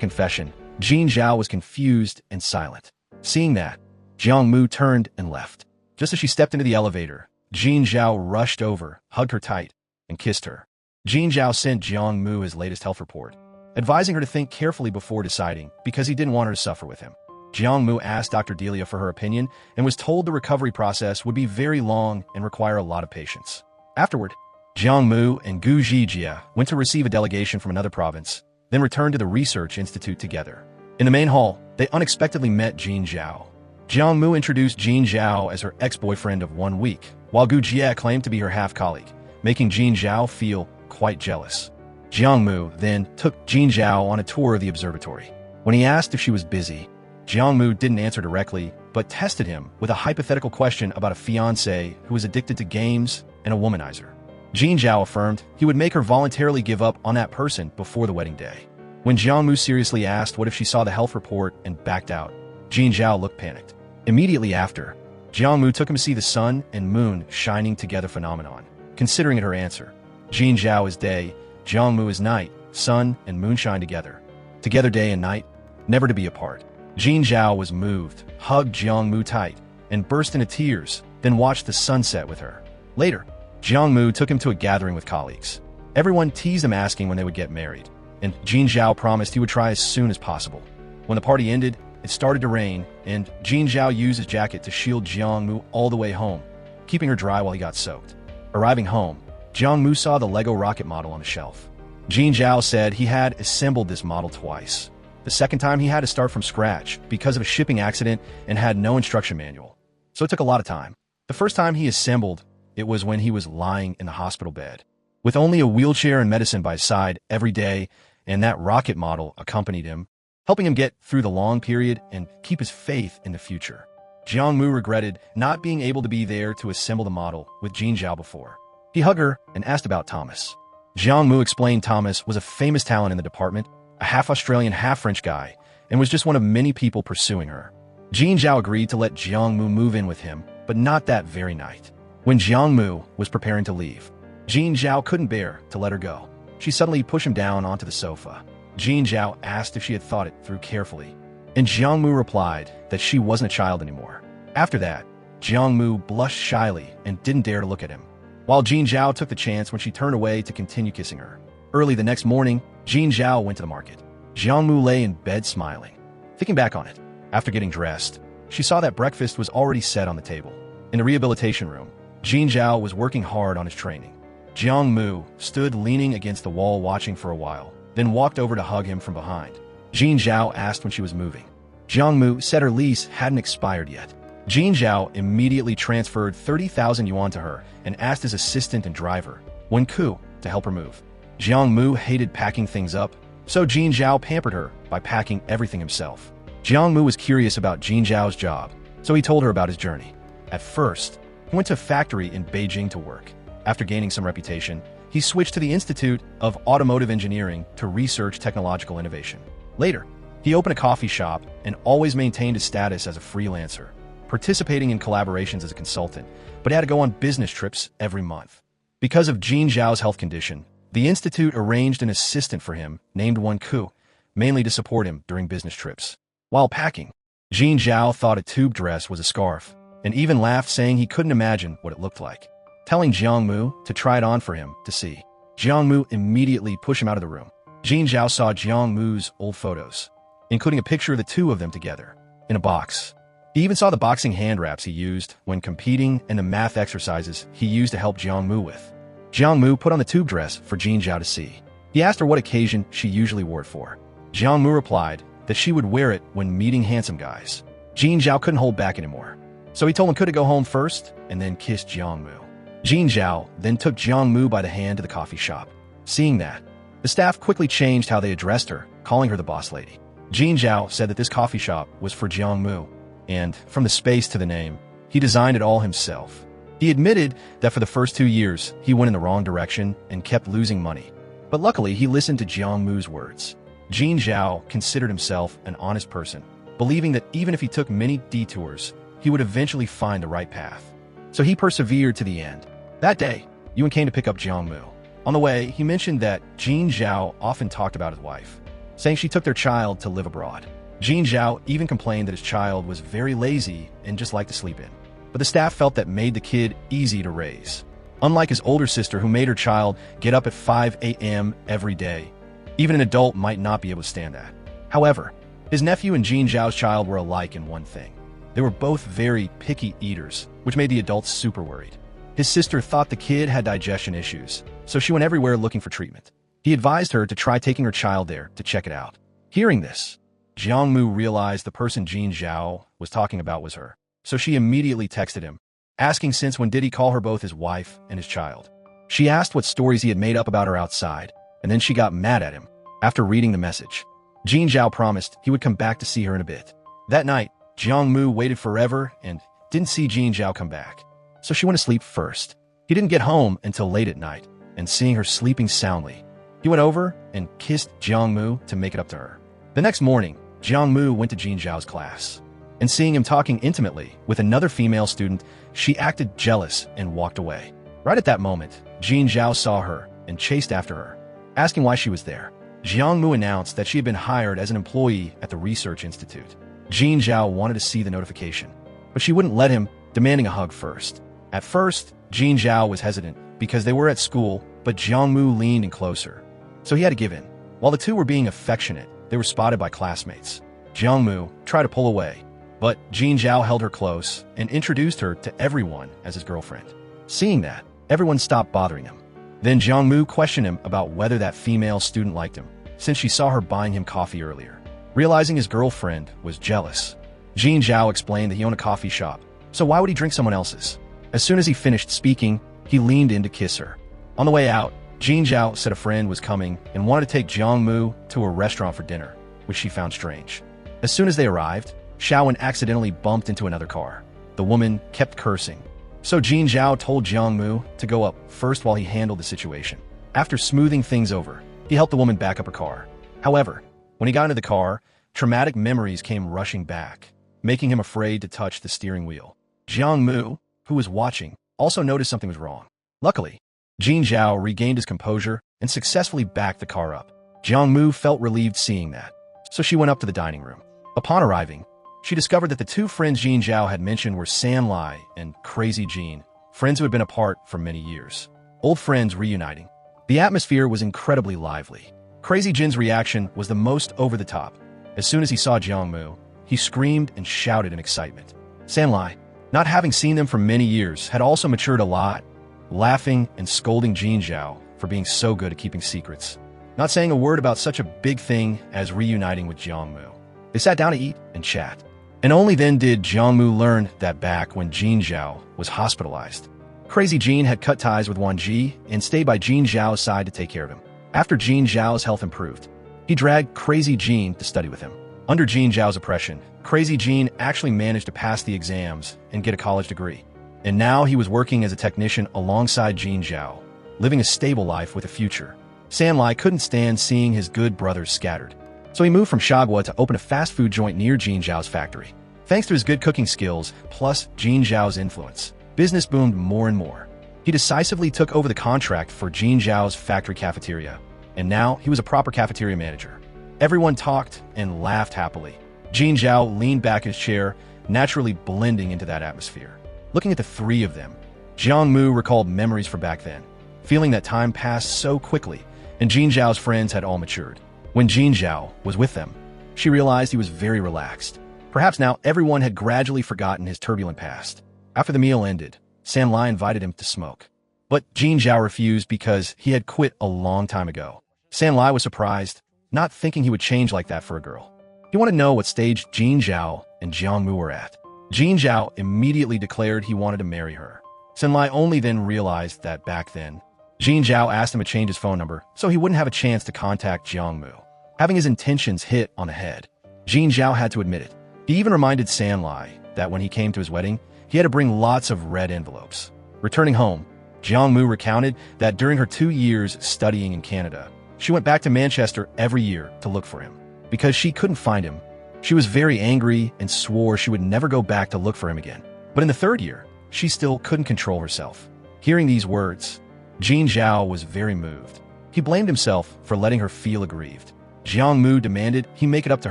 confession, Jin Zhao was confused and silent. Seeing that, Jiang Mu turned and left. Just as she stepped into the elevator, Jin Zhao rushed over, hugged her tight, and kissed her. Jin Zhao sent Jiang Mu his latest health report, advising her to think carefully before deciding because he didn't want her to suffer with him. Jiang Mu asked Dr. Delia for her opinion and was told the recovery process would be very long and require a lot of patience. Afterward, Jiang Mu and Gu Zhijia went to receive a delegation from another province, then returned to the research institute together. In the main hall, they unexpectedly met Jin Zhao. Jiang Mu introduced Jin Zhao as her ex-boyfriend of 1 week, while Gu Jie claimed to be her half-colleague, making Jin Zhao feel quite jealous. Jiang Mu then took Jin Zhao on a tour of the observatory. When he asked if she was busy, Jiang Mu didn't answer directly, but tested him with a hypothetical question about a fiancé who was addicted to games and a womanizer. Jin Zhao affirmed he would make her voluntarily give up on that person before the wedding day. When Jiang Mu seriously asked what if she saw the health report and backed out, Jin Zhao looked panicked. Immediately after, Jiang Mu took him to see the sun and moon shining together phenomenon. Considering it her answer, Jin Zhao is day, Jiang Mu is night, sun and moon shine together. Together day and night, never to be apart. Jin Zhao was moved, hugged Jiang Mu tight, and burst into tears, then watched the sunset with her. Later, Jiang Mu took him to a gathering with colleagues. Everyone teased him asking when they would get married, and Jin Zhao promised he would try as soon as possible. When the party ended, it started to rain, and Jin Zhao used his jacket to shield Jiang Mu all the way home, keeping her dry while he got soaked. Arriving home, Jiang Mu saw the Lego rocket model on a shelf. Jin Zhao said he had assembled this model twice. The second time he had to start from scratch because of a shipping accident and had no instruction manual. So it took a lot of time. The first time he assembled, it was when he was lying in the hospital bed, with only a wheelchair and medicine by his side every day, and that rocket model accompanied him, helping him get through the long period and keep his faith in the future. Jiang Mu regretted not being able to be there to assemble the model with Jin Zhao before. He hugged her and asked about Thomas. Jiang Mu explained Thomas was a famous talent in the department, a half-Australian, half-French guy, and was just one of many people pursuing her. Jin Zhao agreed to let Jiang Mu move in with him, but not that very night. When Jiang Mu was preparing to leave, Jin Zhao couldn't bear to let her go. She suddenly pushed him down onto the sofa. Jin Zhao asked if she had thought it through carefully, and Jiang Mu replied that she wasn't a child anymore. After that, Jiang Mu blushed shyly and didn't dare to look at him, while Jin Zhao took the chance when she turned away to continue kissing her. Early the next morning, Jin Zhao went to the market. Jiang Mu lay in bed smiling. Thinking back on it, after getting dressed, she saw that breakfast was already set on the table. In the rehabilitation room, Jin Zhao was working hard on his training. Jiang Mu stood leaning against the wall watching for a while, then walked over to hug him from behind. Jin Zhao asked when she was moving. Jiang Mu said her lease hadn't expired yet. Jin Zhao immediately transferred 30,000 yuan to her and asked his assistant and driver, Wen Ku, to help her move. Jiang Mu hated packing things up, so Jin Zhao pampered her by packing everything himself. Jiang Mu was curious about Jin Zhao's job, so he told her about his journey. At first, he went to a factory in Beijing to work. After gaining some reputation, he switched to the Institute of Automotive Engineering to research technological innovation. Later, he opened a coffee shop and always maintained his status as a freelancer, participating in collaborations as a consultant, but had to go on business trips every month. Because of Jin Zhao's health condition, the institute arranged an assistant for him named Wen Ku, mainly to support him during business trips. While packing, Jin Zhao thought a tube dress was a scarf, and even laughed, saying he couldn't imagine what it looked like, telling Jiang Mu to try it on for him to see. Jiang Mu immediately pushed him out of the room. Jin Zhao saw Jiang Mu's old photos, including a picture of the two of them together, in a box. He even saw the boxing hand wraps he used when competing and the math exercises he used to help Jiang Mu with. Jiang Mu put on the tube dress for Jin Zhao to see. He asked her what occasion she usually wore it for. Jiang Mu replied that she would wear it when meeting handsome guys. Jin Zhao couldn't hold back anymore. So he told him to go home first and then kissed Jiangmu. Jin Zhao then took Jiangmu by the hand to the coffee shop. Seeing that, the staff quickly changed how they addressed her, calling her the boss lady. Jin Zhao said that this coffee shop was for Jiangmu, and from the space to the name, he designed it all himself. He admitted that for the first 2 years, he went in the wrong direction and kept losing money. But luckily, he listened to Jiangmu's words. Jin Zhao considered himself an honest person, believing that even if he took many detours, he would eventually find the right path. So he persevered to the end. That day, Yuan came to pick up Jiangmu. On the way, he mentioned that Jin Zhao often talked about his wife, saying she took their child to live abroad. Jin Zhao even complained that his child was very lazy and just liked to sleep in. But the staff felt that made the kid easy to raise. Unlike his older sister who made her child get up at 5 a.m. every day, even an adult might not be able to stand that. However, his nephew and Jin Zhao's child were alike in one thing. They were both very picky eaters, which made the adults super worried. His sister thought the kid had digestion issues, so she went everywhere looking for treatment. He advised her to try taking her child there to check it out. Hearing this, Jiangmu realized the person Jin Zhao was talking about was her, so she immediately texted him, asking since when did he call her both his wife and his child. She asked what stories he had made up about her outside, and then she got mad at him. After reading the message, Jin Zhao promised he would come back to see her in a bit. That night, Jiangmu waited forever and didn't see Jin Zhao come back, so she went to sleep first. He didn't get home until late at night, and seeing her sleeping soundly, he went over and kissed Jiangmu to make it up to her. The next morning, Jiangmu went to Jin Zhao's class, and seeing him talking intimately with another female student, she acted jealous and walked away. Right at that moment, Jin Zhao saw her and chased after her, asking why she was there. Jiangmu announced that she had been hired as an employee at the research institute. Jin Zhao wanted to see the notification, but she wouldn't let him, demanding a hug first. At first, Jin Zhao was hesitant because they were at school, but Jiangmu leaned in closer, so he had to give in. While the two were being affectionate, they were spotted by classmates. Jiangmu tried to pull away, but Jin Zhao held her close and introduced her to everyone as his girlfriend. Seeing that, everyone stopped bothering him. Then Jiangmu questioned him about whether that female student liked him, since she saw her buying him coffee earlier. Realizing his girlfriend was jealous, Jin Zhao explained that he owned a coffee shop, so why would he drink someone else's? As soon as he finished speaking, he leaned in to kiss her. On the way out, Jin Zhao said a friend was coming and wanted to take Jiangmu to a restaurant for dinner, which she found strange. As soon as they arrived, Xiaowen accidentally bumped into another car. The woman kept cursing, so Jin Zhao told Jiangmu to go up first while he handled the situation. After smoothing things over, he helped the woman back up her car. However, when he got into the car, traumatic memories came rushing back, making him afraid to touch the steering wheel. Jiangmu, who was watching, also noticed something was wrong. Luckily, Jin Zhao regained his composure and successfully backed the car up. Jiangmu felt relieved seeing that, so she went up to the dining room. Upon arriving, she discovered that the two friends Jin Zhao had mentioned were San Lai and Crazy Jean, friends who had been apart for many years. Old friends reuniting. The atmosphere was incredibly lively. Crazy Jin's reaction was the most over the top. As soon as he saw Jiangmu, he screamed and shouted in excitement. San Lai, not having seen them for many years, had also matured a lot, laughing and scolding Jin Zhao for being so good at keeping secrets, not saying a word about such a big thing as reuniting with Jiangmu. They sat down to eat and chat, and only then did Jiangmu learn that back when Jin Zhao was hospitalized, Crazy Jean had cut ties with Wan Ji and stayed by Jin Zhao's side to take care of him. After Jin Zhao's health improved, he dragged Crazy Jean to study with him. Under Jin Zhao's oppression, Crazy Jean actually managed to pass the exams and get a college degree. And now he was working as a technician alongside Jin Zhao, living a stable life with a future. San Lai couldn't stand seeing his good brothers scattered, so he moved from Shagua to open a fast food joint near Jin Zhao's factory. Thanks to his good cooking skills, plus Jin Zhao's influence, business boomed more and more. He decisively took over the contract for Jin Zhao's factory cafeteria, and now he was a proper cafeteria manager. Everyone talked and laughed happily. Jin Zhao leaned back in his chair, naturally blending into that atmosphere. Looking at the three of them, Jiangmu recalled memories from back then, feeling that time passed so quickly, and Jin Zhao's friends had all matured. When Jin Zhao was with them, she realized he was very relaxed. Perhaps now everyone had gradually forgotten his turbulent past. After the meal ended, San Lai invited him to smoke, but Jin Zhao refused because he had quit a long time ago. San Lai was surprised, not thinking he would change like that for a girl. He wanted to know what stage Jin Zhao and Jiangmu were at. Jin Zhao immediately declared he wanted to marry her. Sun Lai only then realized that back then, Jin Zhao asked him to change his phone number so he wouldn't have a chance to contact Jiang Mu. Having his intentions hit on the head, Jin Zhao had to admit it. He even reminded Sun Lai that when he came to his wedding, he had to bring lots of red envelopes. Returning home, Jiang Mu recounted that during her 2 years studying in Canada, she went back to Manchester every year to look for him. Because she couldn't find him, she was very angry and swore she would never go back to look for him again. But in the 3rd year, she still couldn't control herself. Hearing these words, Jin Zhao was very moved. He blamed himself for letting her feel aggrieved. Jiang Mu demanded he make it up to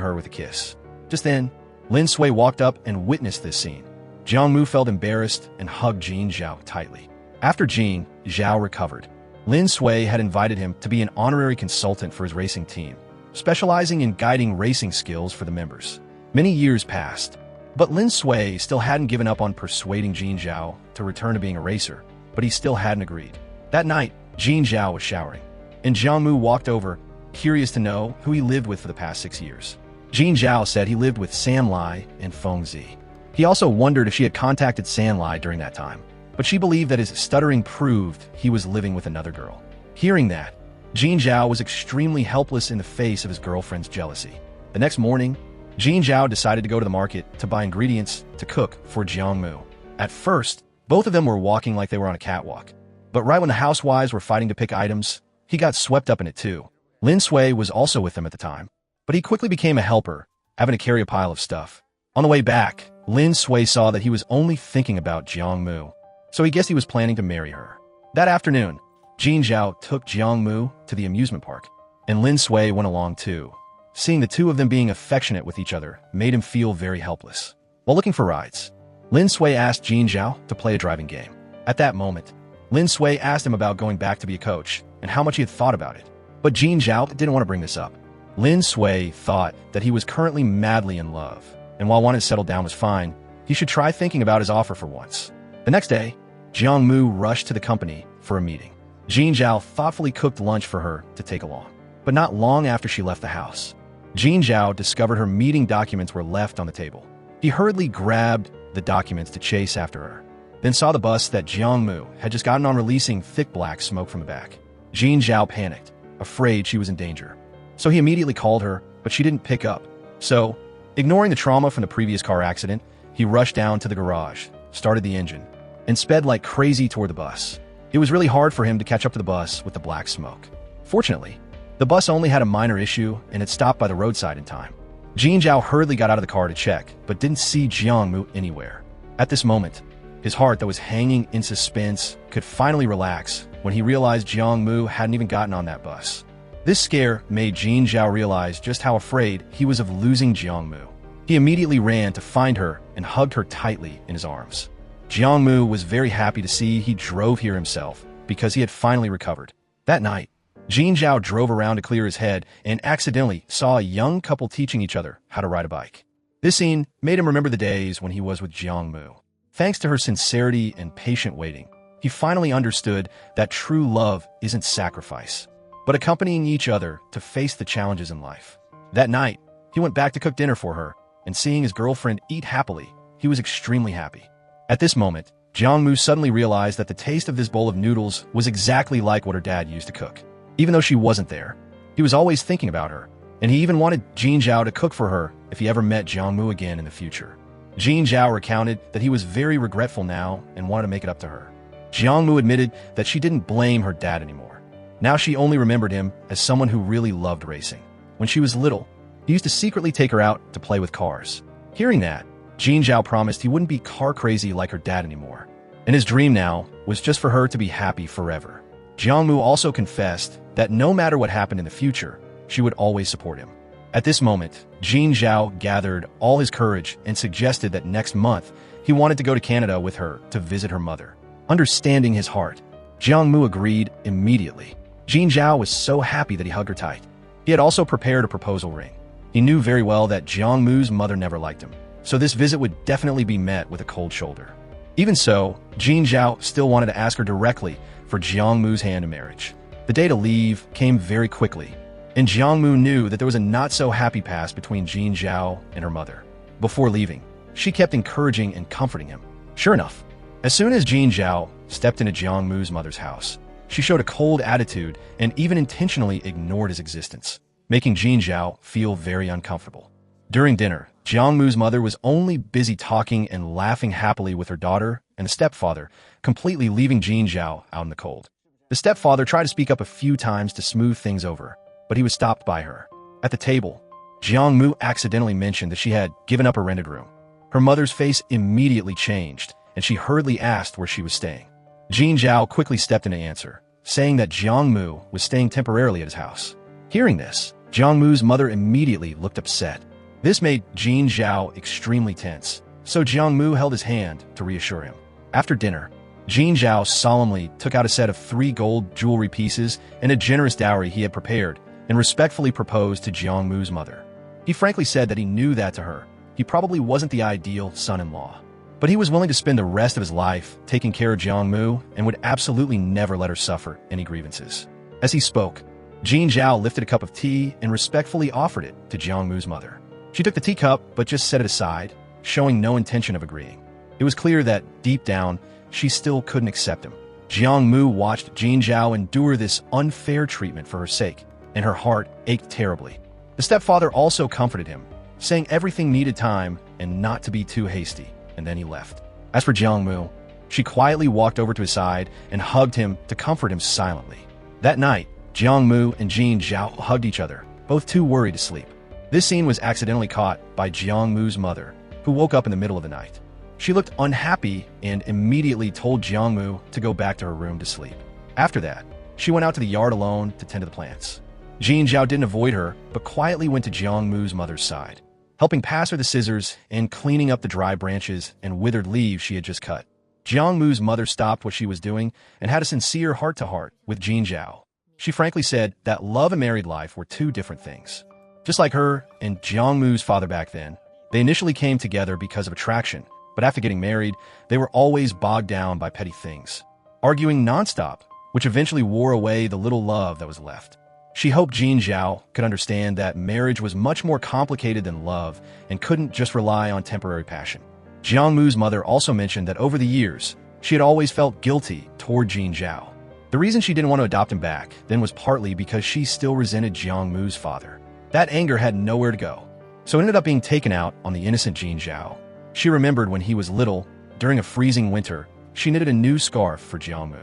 her with a kiss. Just then, Lin Sui walked up and witnessed this scene. Jiang Mu felt embarrassed and hugged Jin Zhao tightly. After Jin Zhao recovered, Lin Sui had invited him to be an honorary consultant for his racing team, specializing in guiding racing skills for the members. Many years passed, but Lin Sui still hadn't given up on persuading Jin Zhao to return to being a racer, but he still hadn't agreed. That night, Jin Zhao was showering, and Jiang Mu walked over, curious to know who he lived with for the past 6 years. Jin Zhao said he lived with Sun Lai and Feng Zi. He also wondered if she had contacted Sun Lai during that time, but she believed that his stuttering proved he was living with another girl. Hearing that, Jin Zhao was extremely helpless in the face of his girlfriend's jealousy. The next morning, Jin Zhao decided to go to the market to buy ingredients to cook for Jiang Mu. At first, both of them were walking like they were on a catwalk. But right when the housewives were fighting to pick items, he got swept up in it too. Lin Sui was also with them at the time, but he quickly became a helper, having to carry a pile of stuff. On the way back, Lin Sui saw that he was only thinking about Jiang Mu, so he guessed he was planning to marry her. That afternoon, Jin Zhao took Jiang Mu to the amusement park, and Lin Sui went along too. Seeing the two of them being affectionate with each other made him feel very helpless. While looking for rides, Lin Sui asked Jin Zhao to play a driving game. At that moment, Lin Sui asked him about going back to be a coach and how much he had thought about it. But Jin Zhao didn't want to bring this up. Lin Sui thought that he was currently madly in love, and while wanting to settle down was fine, he should try thinking about his offer for once. The next day, Jiang Mu rushed to the company for a meeting. Jin Zhao thoughtfully cooked lunch for her to take along. But not long after she left the house, Jin Zhao discovered her meeting documents were left on the table. He hurriedly grabbed the documents to chase after her, then saw the bus that Jiang Mu had just gotten on releasing thick black smoke from the back. Jin Zhao panicked, afraid she was in danger. So he immediately called her, but she didn't pick up. So, ignoring the trauma from the previous car accident, he rushed down to the garage, started the engine, and sped like crazy toward the bus. It was really hard for him to catch up to the bus with the black smoke. Fortunately, the bus only had a minor issue and had stopped by the roadside in time. Jin Zhao hurriedly got out of the car to check, but didn't see Jiang Mu anywhere. At this moment, his heart that was hanging in suspense could finally relax when he realized Jiang Mu hadn't even gotten on that bus. This scare made Jin Zhao realize just how afraid he was of losing Jiang Mu. He immediately ran to find her and hugged her tightly in his arms. Jiang Mu was very happy to see he drove here himself because he had finally recovered. That night, Jin Zhao drove around to clear his head and accidentally saw a young couple teaching each other how to ride a bike. This scene made him remember the days when he was with Jiang Mu. Thanks to her sincerity and patient waiting, he finally understood that true love isn't sacrifice, but accompanying each other to face the challenges in life. That night, he went back to cook dinner for her, and seeing his girlfriend eat happily, he was extremely happy. At this moment, Jiang Mu suddenly realized that the taste of this bowl of noodles was exactly like what her dad used to cook. Even though she wasn't there, he was always thinking about her, and he even wanted Jin Zhao to cook for her if he ever met Jiang Mu again in the future. Jin Zhao recounted that he was very regretful now and wanted to make it up to her. Jiang Mu admitted that she didn't blame her dad anymore. Now she only remembered him as someone who really loved racing. When she was little, he used to secretly take her out to play with cars. Hearing that, Jin Zhao promised he wouldn't be car crazy like her dad anymore. And his dream now was just for her to be happy forever. Jiang Mu also confessed that no matter what happened in the future, she would always support him. At this moment, Jin Zhao gathered all his courage and suggested that next month he wanted to go to Canada with her to visit her mother. Understanding his heart, Jiang Mu agreed immediately. Jin Zhao was so happy that he hugged her tight. He had also prepared a proposal ring. He knew very well that Jiang Mu's mother never liked him, so this visit would definitely be met with a cold shoulder. Even so, Jin Zhao still wanted to ask her directly for Jiang Mu's hand in marriage. The day to leave came very quickly, and Jiang Mu knew that there was a not-so-happy past between Jin Zhao and her mother. Before leaving, she kept encouraging and comforting him. Sure enough, as soon as Jin Zhao stepped into Jiang Mu's mother's house, she showed a cold attitude and even intentionally ignored his existence, making Jin Zhao feel very uncomfortable. During dinner, Jiang Mu's mother was only busy talking and laughing happily with her daughter and the stepfather, completely leaving Jin Zhao out in the cold. The stepfather tried to speak up a few times to smooth things over, but he was stopped by her. At the table, Jiang Mu accidentally mentioned that she had given up her rented room. Her mother's face immediately changed, and she hurriedly asked where she was staying. Jin Zhao quickly stepped in to answer, saying that Jiang Mu was staying temporarily at his house. Hearing this, Jiang Mu's mother immediately looked upset. This made Jin Zhao extremely tense, so Jiang Mu held his hand to reassure him. After dinner, Jin Zhao solemnly took out a set of 3 gold jewelry pieces and a generous dowry he had prepared and respectfully proposed to Jiang Mu's mother. He frankly said that he knew that to her, he probably wasn't the ideal son-in-law, but he was willing to spend the rest of his life taking care of Jiang Mu and would absolutely never let her suffer any grievances. As he spoke, Jin Zhao lifted a cup of tea and respectfully offered it to Jiang Mu's mother. She took the teacup but just set it aside, showing no intention of agreeing. It was clear that, deep down, she still couldn't accept him. Jiang Mu watched Jin Zhao endure this unfair treatment for her sake, and her heart ached terribly. The stepfather also comforted him, saying everything needed time and not to be too hasty, and then he left. As for Jiang Mu, she quietly walked over to his side and hugged him to comfort him silently. That night, Jiang Mu and Jin Zhao hugged each other, both too worried to sleep. This scene was accidentally caught by Jiang Mu's mother, who woke up in the middle of the night. She looked unhappy and immediately told Jiang Mu to go back to her room to sleep. After that, she went out to the yard alone to tend to the plants. Jin Zhao didn't avoid her, but quietly went to Jiang Mu's mother's side, helping pass her the scissors and cleaning up the dry branches and withered leaves she had just cut. Jiang Mu's mother stopped what she was doing and had a sincere heart-to-heart with Jin Zhao. She frankly said that love and married life were 2 different things. Just like her and Jiang Mu's father back then, they initially came together because of attraction, but after getting married, they were always bogged down by petty things, arguing nonstop, which eventually wore away the little love that was left. She hoped Jin Zhao could understand that marriage was much more complicated than love and couldn't just rely on temporary passion. Jiang Mu's mother also mentioned that over the years, she had always felt guilty toward Jin Zhao. The reason she didn't want to adopt him back then was partly because she still resented Jiang Mu's father. That anger had nowhere to go, so it ended up being taken out on the innocent Jin Zhao. She remembered when he was little, during a freezing winter, she knitted a new scarf for Jiang Mu.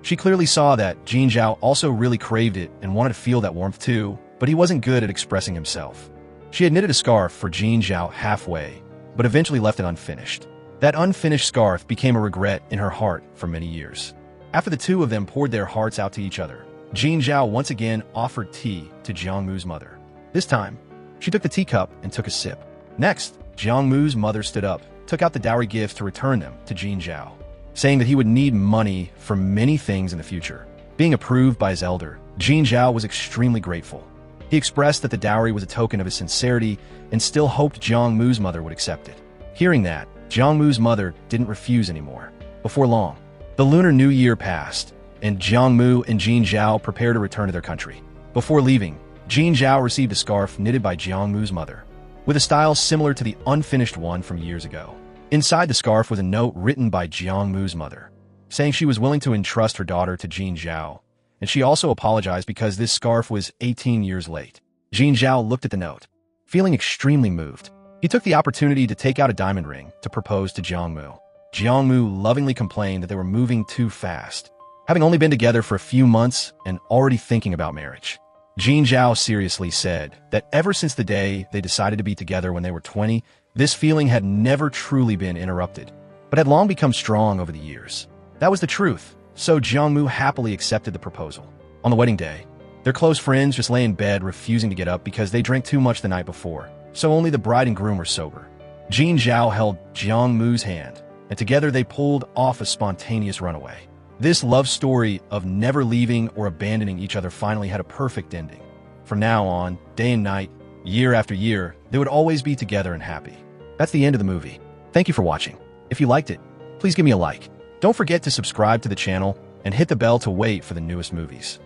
She clearly saw that Jin Zhao also really craved it and wanted to feel that warmth too, but he wasn't good at expressing himself. She had knitted a scarf for Jin Zhao halfway, but eventually left it unfinished. That unfinished scarf became a regret in her heart for many years. After the 2 of them poured their hearts out to each other, Jin Zhao once again offered tea to Jiang Mu's mother. This time, she took the teacup and took a sip. Next, Jiang Mu's mother stood up, took out the dowry gifts to return them to Jin Zhao, saying that he would need money for many things in the future. Being approved by his elder, Jin Zhao was extremely grateful. He expressed that the dowry was a token of his sincerity and still hoped Jiang Mu's mother would accept it. Hearing that, Jiang Mu's mother didn't refuse anymore. Before long, the Lunar New Year passed, and Jiang Mu and Jin Zhao prepared to return to their country. Before leaving, Jin Zhao received a scarf knitted by Jiang Mu's mother, with a style similar to the unfinished one from years ago. Inside the scarf was a note written by Jiang Mu's mother, saying she was willing to entrust her daughter to Jin Zhao, and she also apologized because this scarf was 18 years late. Jin Zhao looked at the note, feeling extremely moved. He took the opportunity to take out a diamond ring to propose to Jiang Mu. Jiang Mu lovingly complained that they were moving too fast, having only been together for a few months and already thinking about marriage. Jin Zhao seriously said that ever since the day they decided to be together when they were 20, this feeling had never truly been interrupted, but had long become strong over the years. That was the truth, so Jiang Mu happily accepted the proposal. On the wedding day, their close friends just lay in bed refusing to get up because they drank too much the night before, so only the bride and groom were sober. Jin Zhao held Jiang Mu's hand, and together they pulled off a spontaneous runaway. This love story of never leaving or abandoning each other finally had a perfect ending. From now on, day and night, year after year, they would always be together and happy. That's the end of the movie. Thank you for watching. If you liked it, please give me a like. Don't forget to subscribe to the channel and hit the bell to wait for the newest movies.